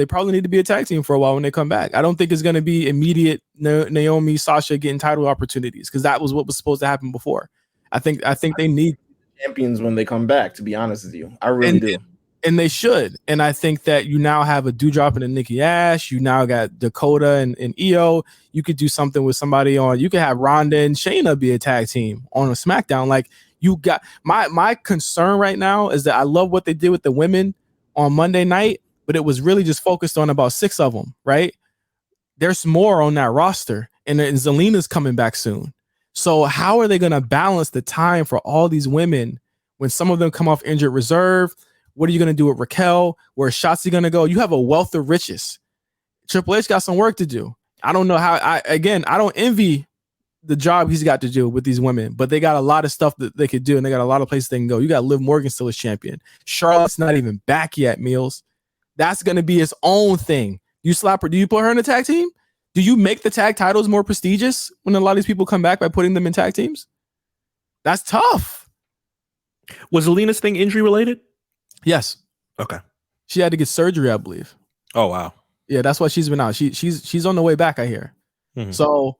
probably need to be a tag team for a while when they come back. I don't think it's going to be immediate Naomi, Sasha getting title opportunities because that was what was supposed to happen before. I think they need champions when they come back, to be honest with you. I really do. And they should. And I think that you now have a Doudrop and a Nikki Ash. You now got Dakota and Io. You could do something with somebody on. You could have Ronda and Shayna be a tag team on a SmackDown. Like you got my concern right now is that I love what they did with the women on Monday night, but it was really just focused on about 6 of them, right? There's more on that roster, and Zelina's coming back soon. So how are they going to balance the time for all these women when some of them come off injured reserve? What are you going to do with Raquel? Where is Shotzi going to go? You have a wealth of riches. Triple H got some work to do. I don't know how. I don't envy the job he's got to do with these women, but they got a lot of stuff that they could do, and they got a lot of places they can go. You got Liv Morgan still as champion. Charlotte's not even back yet, Meelz. That's going to be its own thing. You slap her. Do you put her in a tag team? Do you make the tag titles more prestigious when a lot of these people come back by putting them in tag teams? That's tough. Was Alina's thing injury related? Yes. Okay. She had to get surgery, I believe. Oh, wow. Yeah, that's why she's been out. She's on the way back, I hear. Mm-hmm. So,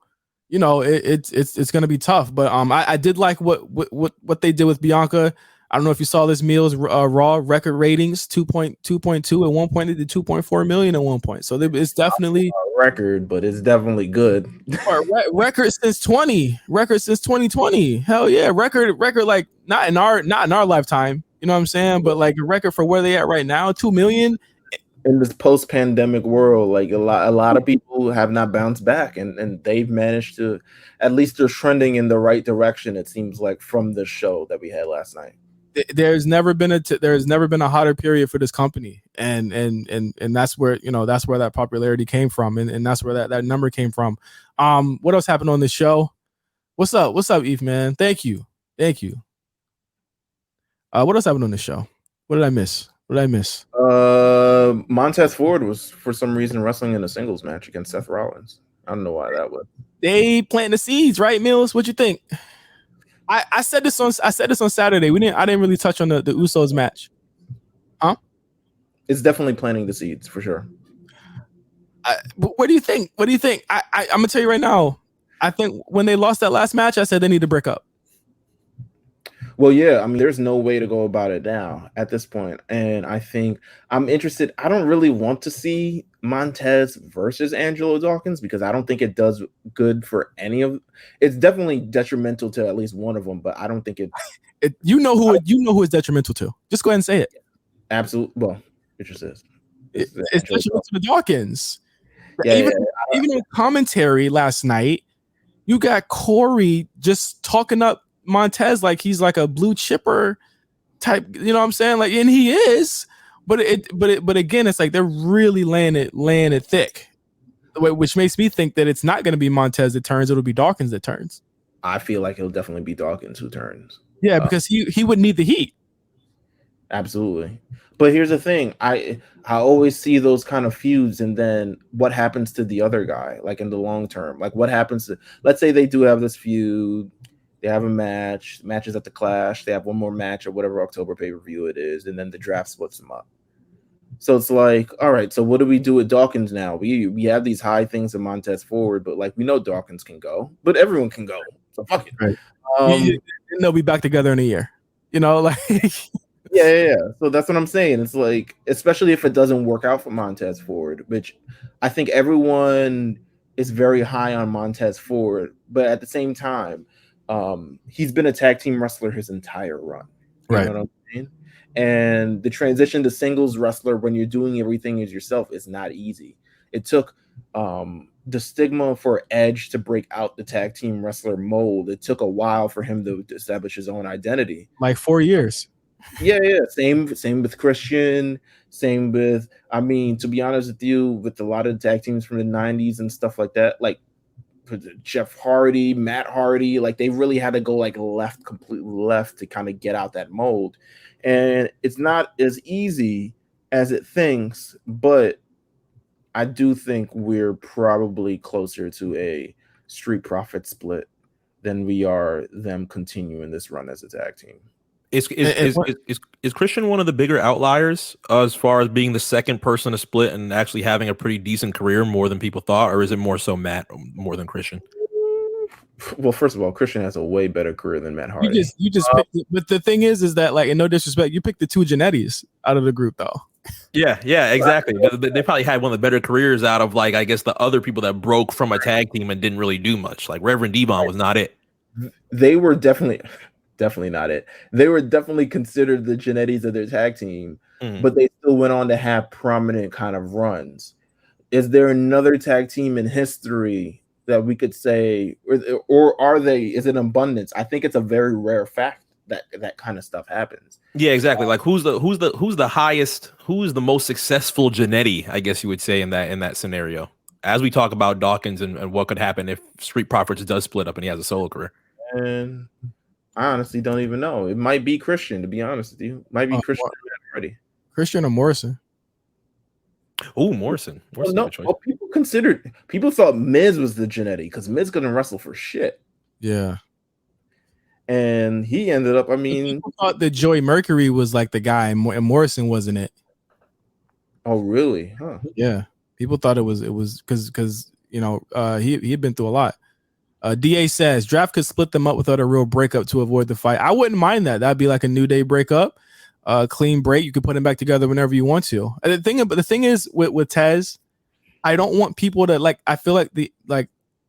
you know, it's going to be tough, but I did like what they did with Bianca. I don't know if you saw this Meelz Raw record ratings 2.2 at one point. They did 2.4 million at one point. So it's definitely a record, but it's definitely good. Record since 2020. Hell yeah, record like not in our lifetime. You know what I'm saying? But like a record for where they at right now, 2 million. In this post-pandemic world, like a lot of people have not bounced back, and they've managed to, at least they're trending in the right direction. It seems like from the show that we had last night. There's never been a hotter period for this company, and that's where that's where that popularity came from, and that's where that number came from. What else happened on this show? What's up, Eve, man? Thank you. What else happened on this show? What did I miss? Montez Ford was for some reason wrestling in a singles match against Seth Rollins. I don't know why that was. They planting the seeds, right, Meelz? What you think? I said this on Saturday. I didn't really touch on the Usos match. Huh? It's definitely planting the seeds for sure. What do you think? I'm gonna tell you right now. I think when they lost that last match, I said they need to break up. Well, yeah, I mean, there's no way to go about it now at this point. And I think I'm interested. I don't really want to see Montez versus Angelo Dawkins because I don't think it does good for any of. It's definitely detrimental to at least one of them, but I don't think it. You know who it's detrimental to. Just go ahead and say it. Absolutely. Well, it just is. It's detrimental to the Dawkins. Yeah, even in commentary last night, you got Corey just talking up Montez like he's like a blue chipper type, you know what I'm saying? Like, and he is, But again, it's like they're really laying it thick, which makes me think that it's not going to be Montez that turns; it'll be Dawkins that turns. I feel like it'll definitely be Dawkins who turns. Yeah, because he would need the heat. Absolutely. But here's the thing. I always see those kind of feuds, and then what happens to the other guy, like in the long term? Like what happens to, let's say they do have this feud, they have a matches at the Clash, they have one more match or whatever October pay-per-view it is, and then the draft splits them up. So it's like, all right, so what do we do with Dawkins now? We have these high things in Montez Ford, but like we know Dawkins can go, but everyone can go. So fuck it. Right. And they'll be back together in a year. You know, like Yeah. So that's what I'm saying. It's like, especially if it doesn't work out for Montez Ford, which I think everyone is very high on Montez Ford, but at the same time, he's been a tag team wrestler his entire run. You know what I'm saying? And the transition to singles wrestler when you're doing everything as yourself is not easy. It took the stigma for Edge to break out the tag team wrestler mold. It took a while for him to establish his own identity. Like 4 years. Yeah. Same with Christian. Same with, I mean, to be honest with you, with a lot of tag teams from the 90s and stuff like that, like Jeff Hardy, Matt Hardy, like they really had to go like completely left to kind of get out that mold. And it's not as easy as it thinks, but I do think we're probably closer to a Street Profit split than we are them continuing this run as a tag team. Is Christian one of the bigger outliers as far as being the second person to split and actually having a pretty decent career more than people thought, or is it more so Matt more than Christian? Well, first of all, Christian has a way better career than Matt Hardy. You just picked it. But the thing is that, like, in no disrespect, you picked the two Genettis out of the group, though. Yeah, exactly. They probably had one of the better careers out of, like, I guess the other people that broke from a tag team and didn't really do much. Like Reverend Devon was not it. They were definitely not it. They were definitely considered the Genettis of their tag team, but they still went on to have prominent kind of runs. Is there another tag team in history that we could say, or are they? Is it abundance? I think it's a very rare fact that kind of stuff happens. Yeah, exactly. Like who's the highest? Who is the most successful Genetti? I guess you would say in that scenario. As we talk about Dawkins and what could happen if Street Profits does split up and he has a solo career. And I honestly don't even know. It might be Christian, to be honest with you. It might be Christian already. Christian or Morrison? Oh, Morrison. No, people thought Miz was the Genetti because Miz couldn't wrestle for shit. Yeah. And he ended up, I mean, people thought that Joey Mercury was like the guy and Morrison wasn't it. Oh, really? Huh. Yeah. People thought it was because you know, he had been through a lot. DA says draft could split them up without a real breakup to avoid the fight. I wouldn't mind that. That'd be like a New Day breakup, clean break. You could put them back together whenever you want to. And the thing is with Tez, I don't want people to like. I feel like the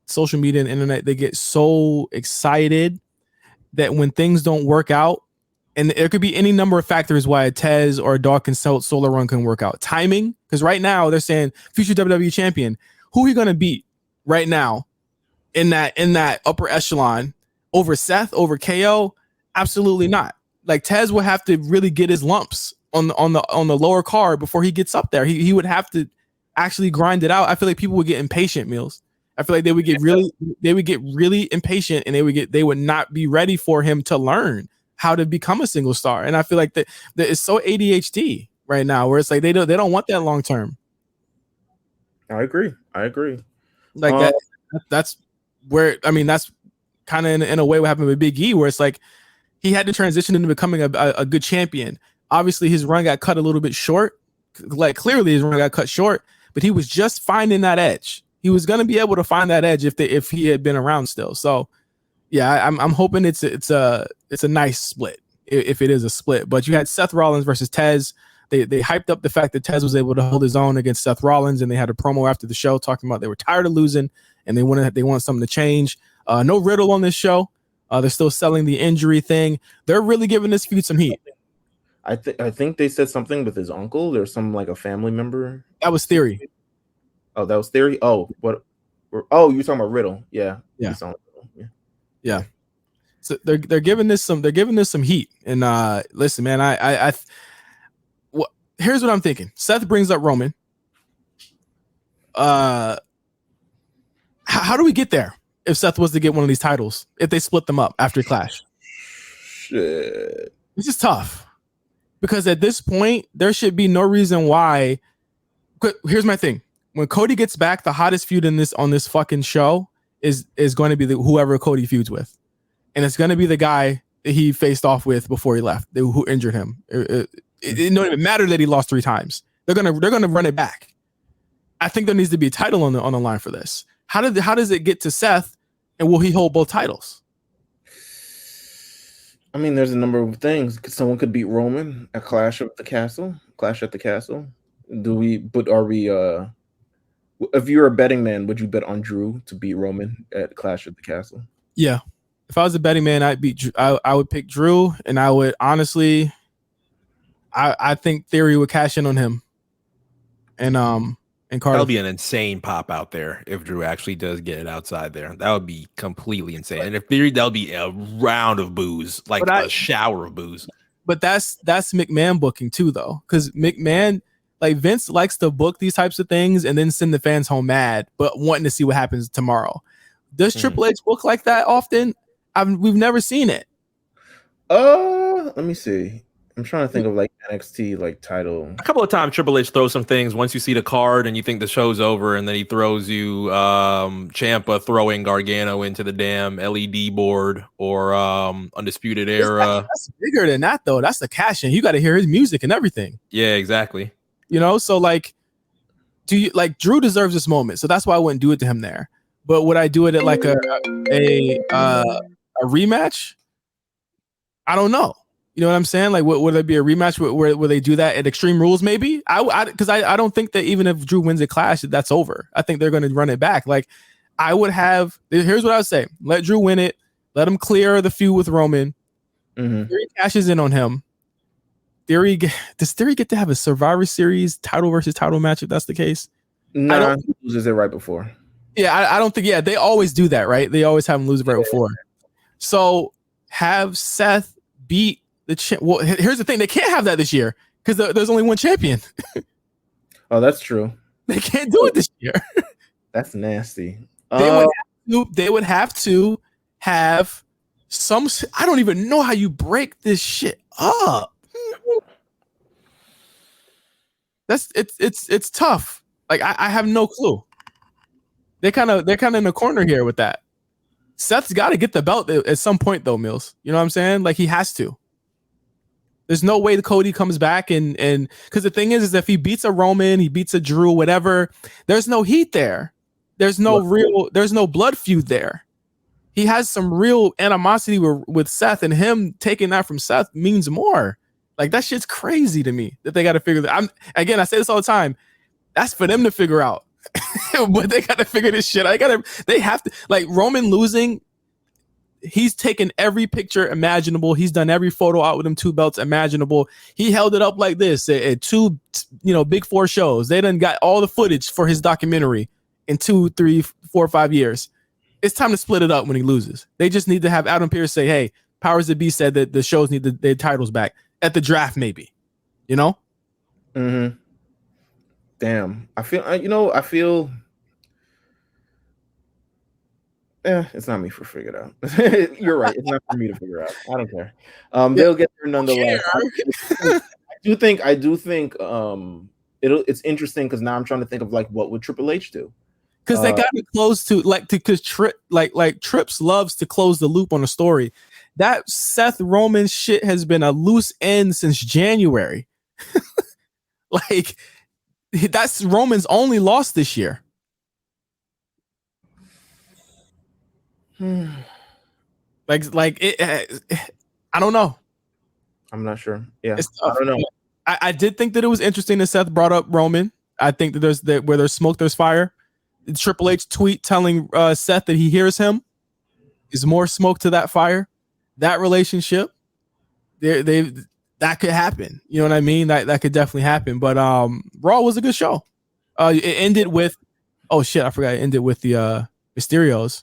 social media and internet, they get so excited that when things don't work out, and there could be any number of factors why a Tez or a Dawkins solo run can work out. Timing, because right now they're saying future WWE champion. Who are you gonna beat right now? In that upper echelon over Seth, over KO, absolutely not. Like Tez would have to really get his lumps on the lower card before he gets up there. He would have to actually grind it out. I feel like people would get impatient, Meelz. I feel like they would get really impatient, and they would not be ready for him to learn how to become a single star. And I feel like that it's so ADHD right now, where it's like they don't want that long term. I agree. Like that's where, I mean, that's kind of in a way what happened with Big E, where it's like he had to transition into becoming a good champion. Obviously, his run got cut a little bit short. Like clearly, his run got cut short, but he was just finding that edge. He was going to be able to find that edge if he had been around still. So, yeah, I'm hoping it's a nice split if it is a split. But you had Seth Rollins versus Tez. They hyped up the fact that Tez was able to hold his own against Seth Rollins, and they had a promo after the show talking about they were tired of losing and they want something to change. No Riddle on this show. They're still selling the injury thing. They're really giving this feud some heat. I think they said something with his uncle. There's some like a family member. That was Theory. Oh, that was Theory. Oh, what? Oh, you're talking about Riddle. Yeah. Yeah. So they're giving this some heat. And listen, man, here's what I'm thinking. Seth brings up Roman. How do we get there if Seth was to get one of these titles, if they split them up after Clash? Shit. This is tough because at this point, there should be no reason why. Here's my thing. When Cody gets back, the hottest feud on this fucking show is going to be whoever Cody feuds with. And it's going to be the guy that he faced off with before he left, who injured him. It don't even matter that he lost 3 times. They're gonna run it back. I think there needs to be a title on the line for this. How does it get to Seth, and will he hold both titles? I mean, there's a number of things. Someone could beat Roman at Clash at the Castle. Are we? If you're a betting man, would you bet on Drew to beat Roman at Clash at the Castle? Yeah. If I was a betting man, I'd beat Drew. I would pick Drew, and I would honestly, I think Theory would cash in on him. And Carter. That'll be an insane pop out there if Drew actually does get it outside there. That would be completely insane. And if Theory, that'll be a round of booze, like a shower of booze. But that's McMahon booking too, though, because McMahon, like Vince, likes to book these types of things and then send the fans home mad, but wanting to see what happens tomorrow. Does Triple H book like that often? We've never seen it. Let me see. I'm trying to think of like NXT like title. A couple of times Triple H throws some things once you see the card and you think the show's over, and then he throws you Ciampa throwing Gargano into the damn LED board, or Undisputed Era. That's bigger than that though. That's the cash in. You got to hear his music and everything. Yeah, exactly. You know, so like, do you like Drew deserves this moment? So that's why I wouldn't do it to him there. But would I do it at like a rematch? I don't know. You know what I'm saying? Like, would there be a rematch where they do that at Extreme Rules? Maybe because I don't think that even if Drew wins a Clash, that's over. I think they're going to run it back. Like, I would have. Here's what I would say: let Drew win it. Let him clear the feud with Roman. Theory cashes in on him. Does Theory get to have a Survivor Series title versus title match if that's the case? No, he loses it right before. Yeah, I don't think. Yeah, they always do that, right? They always have him lose it right before. So have Seth beat the well, here's the thing: they can't have that this year because there's only one champion. Oh, that's true. They can't do it this year. That's nasty. They would have to have some. I don't even know how you break this shit up. It's tough. Like I have no clue. They're kind of in the corner here with that. Seth's got to get the belt at some point though, Meelz. You know what I'm saying? Like he has to. There's no way the Cody comes back and because the thing is if he beats a Roman, he beats a Drew, whatever, there's no heat there. There's no blood feud there. He has some real animosity with Seth, and him taking that from Seth means more. Like that shit's crazy to me that they got to figure that. I say this all the time. That's for them to figure out. But they got to figure this shit out. They have to, like Roman losing. He's taken every picture imaginable. He's done every photo out with them 2 belts imaginable. He held it up like this at 2, big 4 shows. They done got all the footage for his documentary in 2, 3, 4, 5 years. It's time to split it up when he loses. They just need to have Adam Pearce say, hey, Powers that Be said that the shows need their titles back at the draft, maybe, Mm-hmm. Damn. I feel it's not me to figure it out. You're right. It's not for me to figure out. I don't care. They'll get there nonetheless. I do think it's interesting because now I'm trying to think of like what would Triple H do? Because they got to close because Trips loves to close the loop on a story. That Seth Roman shit has been a loose end since January. Like that's Roman's only loss this year. Like it, I don't know. I'm not sure. Yeah, I don't know. I did think that it was interesting that Seth brought up Roman. I think that where there's smoke, there's fire. The Triple H tweet telling Seth that he hears him is more smoke to that fire. That relationship, that could happen. You know what I mean? That could definitely happen. But Raw was a good show. It ended with, oh shit, I forgot. It ended with the Mysterios.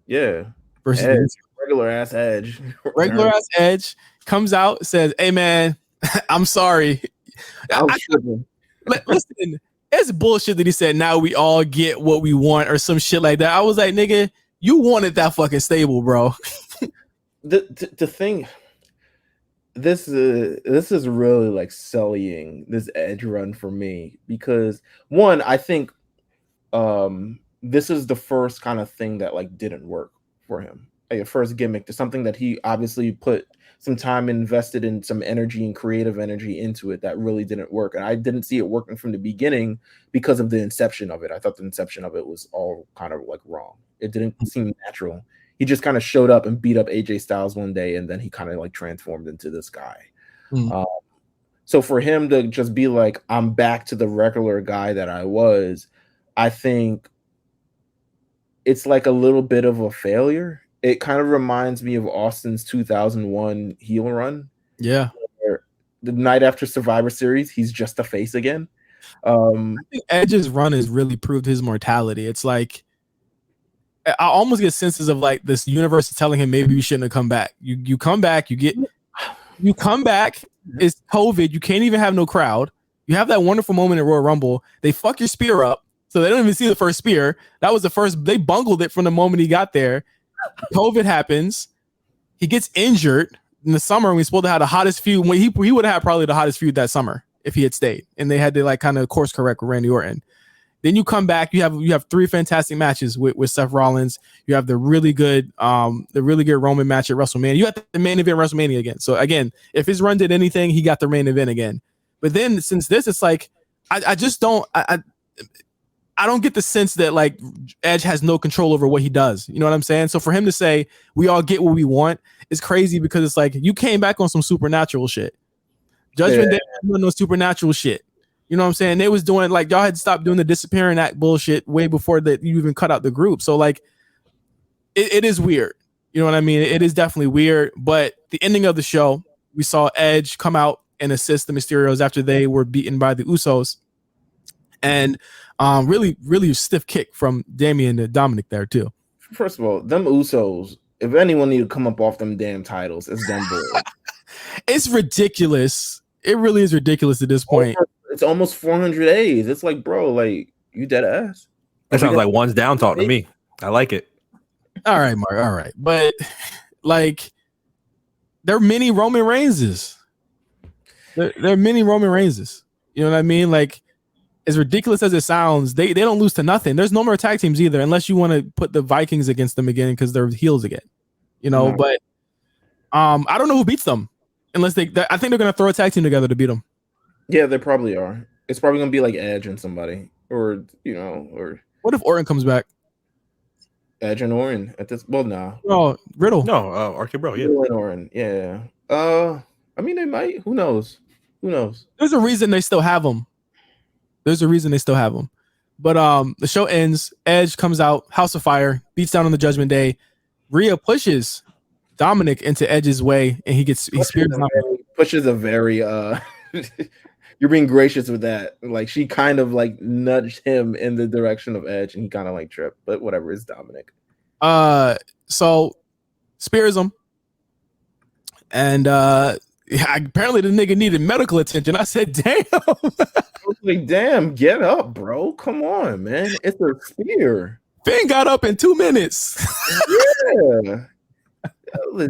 Yeah. Versus Edge, regular ass Edge. Regular ass Edge comes out, says, "Hey man, I'm sorry. Listen, it's bullshit that he said now we all get what we want or some shit like that. I was like, nigga, you wanted that fucking stable, bro. The thing, this is really like sullying this Edge run for me because one, I think this is the first kind of thing that like didn't work for him. Like a first gimmick to something that he obviously put some time invested in, some energy and creative energy into it that really didn't work. And I didn't see it working from the beginning because of the inception of it. I thought the inception of it was all kind of like wrong. It didn't seem natural. He just kind of showed up and beat up AJ Styles one day, and then he kind of like transformed into this guy. So for him to just be like, I'm back to the regular guy that I was, I think it's like a little bit of a failure. It kind of reminds me of Austin's 2001 heel run. Yeah. The night after Survivor Series, he's just a face again. I think Edge's run has really proved his mortality. It's like, I almost get senses of like this universe is telling him maybe you shouldn't have come back. You come back, you come back, it's COVID, you can't even have no crowd. You have that wonderful moment at Royal Rumble. They fuck your spear up, so they don't even see the first spear. That was the first, they bungled it from the moment he got there. COVID happens. He gets injured in the summer. We supposed to have the hottest feud. He would have had probably the hottest feud that summer if he had stayed. And they had to like kind of course correct with Randy Orton. Then you come back. You have three fantastic matches with Seth Rollins. You have the really good Roman match at WrestleMania. You got the main event WrestleMania again. So again, if his run did anything, he got the main event again. But then since this, it's like I just don't. I don't get the sense that like Edge has no control over what he does. You know what I'm saying? So for him to say we all get what we want is crazy because it's like you came back on some supernatural shit. Judgment Day was doing no supernatural shit. You know what I'm saying? They was doing like y'all had stopped doing the disappearing act bullshit way before that you even cut out the group. So like it is weird. You know what I mean? It is definitely weird. But the ending of the show, we saw Edge come out and assist the Mysterios after they were beaten by the Usos. And really, really stiff kick from Damian and Dominic there too. First of all, them Usos, if anyone need to come up off them damn titles, it's them boys. It's ridiculous. It really is ridiculous at this point. It's almost 400 A's. It's like, bro, like you dead ass. That sounds like one's down talk to me. I like it. All right, Mark. All right, but like, they're mini Roman Reigns. They're mini Roman Reigns. You know what I mean? Like, as ridiculous as it sounds, they don't lose to nothing. There's no more tag teams either, unless you want to put the Vikings against them again because they're heels again. You know, but I don't know who beats them unless I think they're gonna throw a tag team together to beat them. Yeah, they probably are. It's probably gonna be like Edge and somebody, or or what if Orton comes back? Edge and Orton at this. Well, no. Oh, Riddle. No, RK Bro. Yeah. Riddle and Orton. Yeah. I mean, they might. Who knows? There's a reason they still have them. But the show ends. Edge comes out, House of Fire, beats down on the Judgment Day. Rhea pushes Dominic into Edge's way, and he spears him. Pushes a very you're being gracious with that. Like she kind of like nudged him in the direction of Edge, and he kind of like tripped. But whatever, it's Dominic. So spears him, and apparently the nigga needed medical attention. I said, damn. I was like, damn, get up, bro. Come on, man. It's a spear. Finn got up in 2 minutes. Yeah.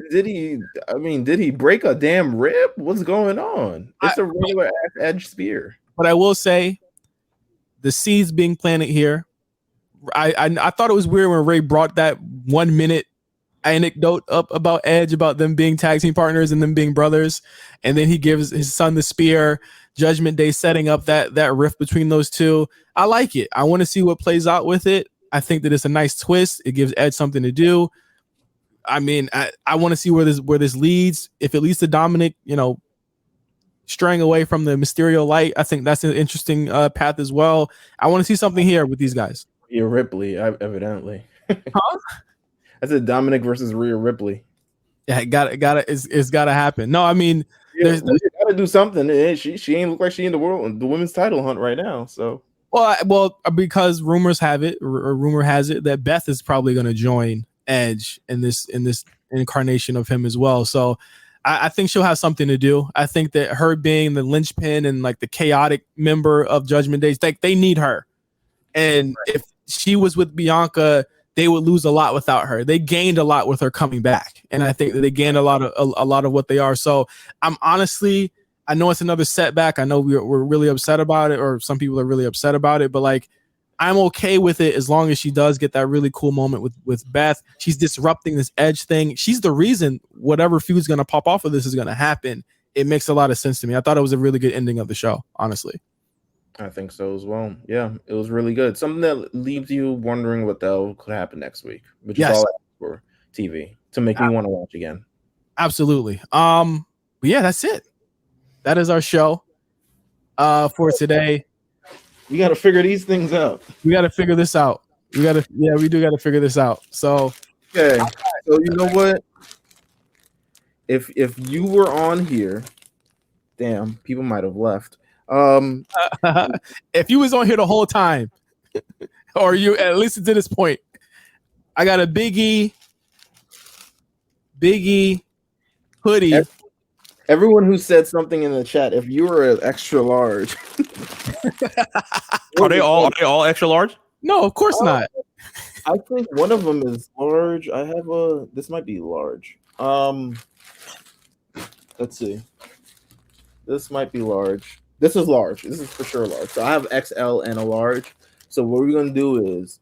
Did he break a damn rib? What's going on? It's a regular Edge spear. But I will say, the seeds being planted here. I thought it was weird when Ray brought that 1 minute anecdote up about Edge, about them being tag team partners and them being brothers, and then he gives his son the spear. Judgment Day setting up that rift between those two. I like it. I want to see what plays out with it. I think that it's a nice twist. It gives Edge something to do. I mean, I want to see where this leads. If it leads to Dominic, straying away from the Mysterio light, I think that's an interesting path as well. I want to see something here with these guys. Rhea Ripley, evidently. Huh? I said Dominic versus Rhea Ripley. Yeah, it's gotta happen. No, I mean, there's gotta do something. She ain't look like she in the women's title hunt right now. So well, because rumor has it that Beth is probably going to join Edge in this incarnation of him as well. So I think she'll have something to do. I think that her being the linchpin and like the chaotic member of Judgment Day, they need her. And if she was with Bianca, they would lose a lot without her. They gained a lot with her coming back, and I think that they gained a lot of what they are. So I'm honestly, I know it's another setback. I know we're really upset about it, or some people are really upset about it. But like, I'm okay with it as long as she does get that really cool moment with Beth. She's disrupting this Edge thing. She's the reason whatever feud's going to pop off of this is going to happen. It makes a lot of sense to me. I thought it was a really good ending of the show, honestly. I think so as well. Yeah, it was really good. Something that leaves you wondering what the hell could happen next week, which is all I ask for TV to make me want to watch again. Absolutely. But yeah, that's it. That is our show for today. We got to figure these things out. We got to figure this out. We do got to figure this out. So, okay. So you know what? If you were on here, damn, people might have left. If you was on here the whole time, or you at least to this point, I got a Biggie hoodie. Everyone who said something in the chat, if you were an extra large, are they all extra large? No, of course not. I think one of them is large. I have this might be large. Let's see. This might be large. This is large. This is for sure large. So I have XL and a large. So what we're gonna do is,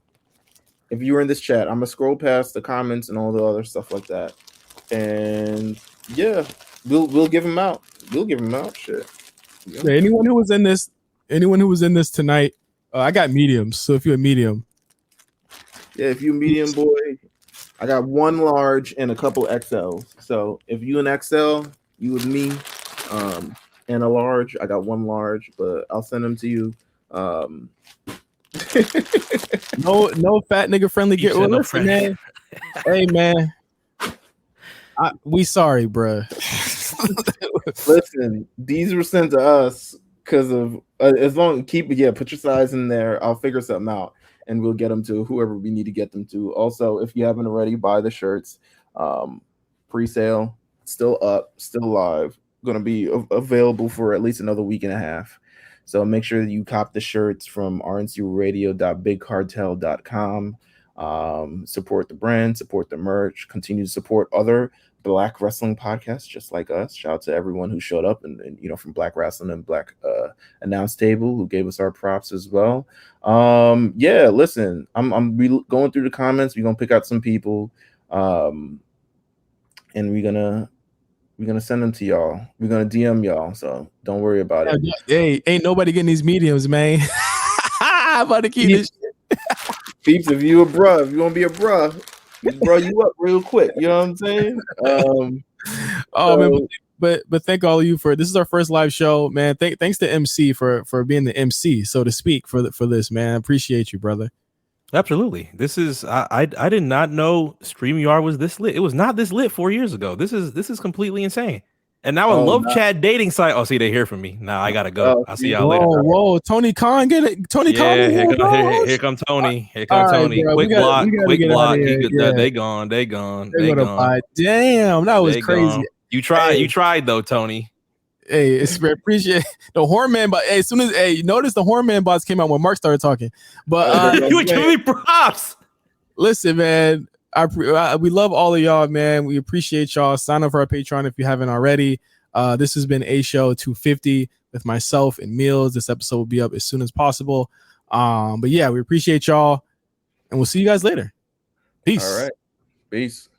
if you were in this chat, I'm gonna scroll past the comments and all the other stuff like that, and yeah, we'll give them out. We'll give them out. Shit. Yeah. Yeah, anyone who was in this tonight, I got mediums. So if you're a medium, yeah, if you're a medium boy, I got one large and a couple XLs. So if you an XL, you with me. And a large, I got one large, but I'll send them to you. No fat nigga friendly get well, listen, man. Hey man, we sorry, bro. Listen, these were sent to us because of as long put your size in there. I'll figure something out and we'll get them to whoever we need to get them to. Also, if you haven't already, buy the shirts. Pre-sale still up, still live. Going to be available for at least another week and a half. So make sure that you cop the shirts from rncradio.bigcartel.com. Support the brand, support the merch, continue to support other Black wrestling podcasts just like us. Shout out to everyone who showed up and from Black Wrestling and Black Announce Table who gave us our props as well. Yeah, listen, I'm going through the comments. We're gonna pick out some people, and we're gonna send them to y'all. We're gonna DM y'all, so don't worry about it. Hey, ain't nobody getting these mediums, man. I'm about to keep this shit. Peeps, if you a bruh, if you want to be a bruh, bro, you up real quick. You know what I'm saying? Man, but thank all of you for this is our first live show, man. Thanks to MC for being the MC, so to speak, for this, man. I appreciate you, brother. Absolutely. This is I did not know StreamYard was this lit. It was not this lit 4 years ago. This is completely insane. And now a love chat dating site. Oh, see, they hear from me. Now I gotta go. I'll see y'all later. Whoa, Tony Khan, get it. Tony Khan. Here come Tony. Here come Tony. Bro, quick block. They gone. Damn, that was crazy. Gone. You tried though, Tony. Hey, it's appreciate the Hornman, but as soon as notice the Hornman bots came out when Mark started talking. But you would give me props. Listen, man, we love all of y'all, man. We appreciate y'all. Sign up for our Patreon if you haven't already. This has been A Show 250 with myself and Meelz. This episode will be up as soon as possible. But yeah, we appreciate y'all, and we'll see you guys later. Peace. All right, peace.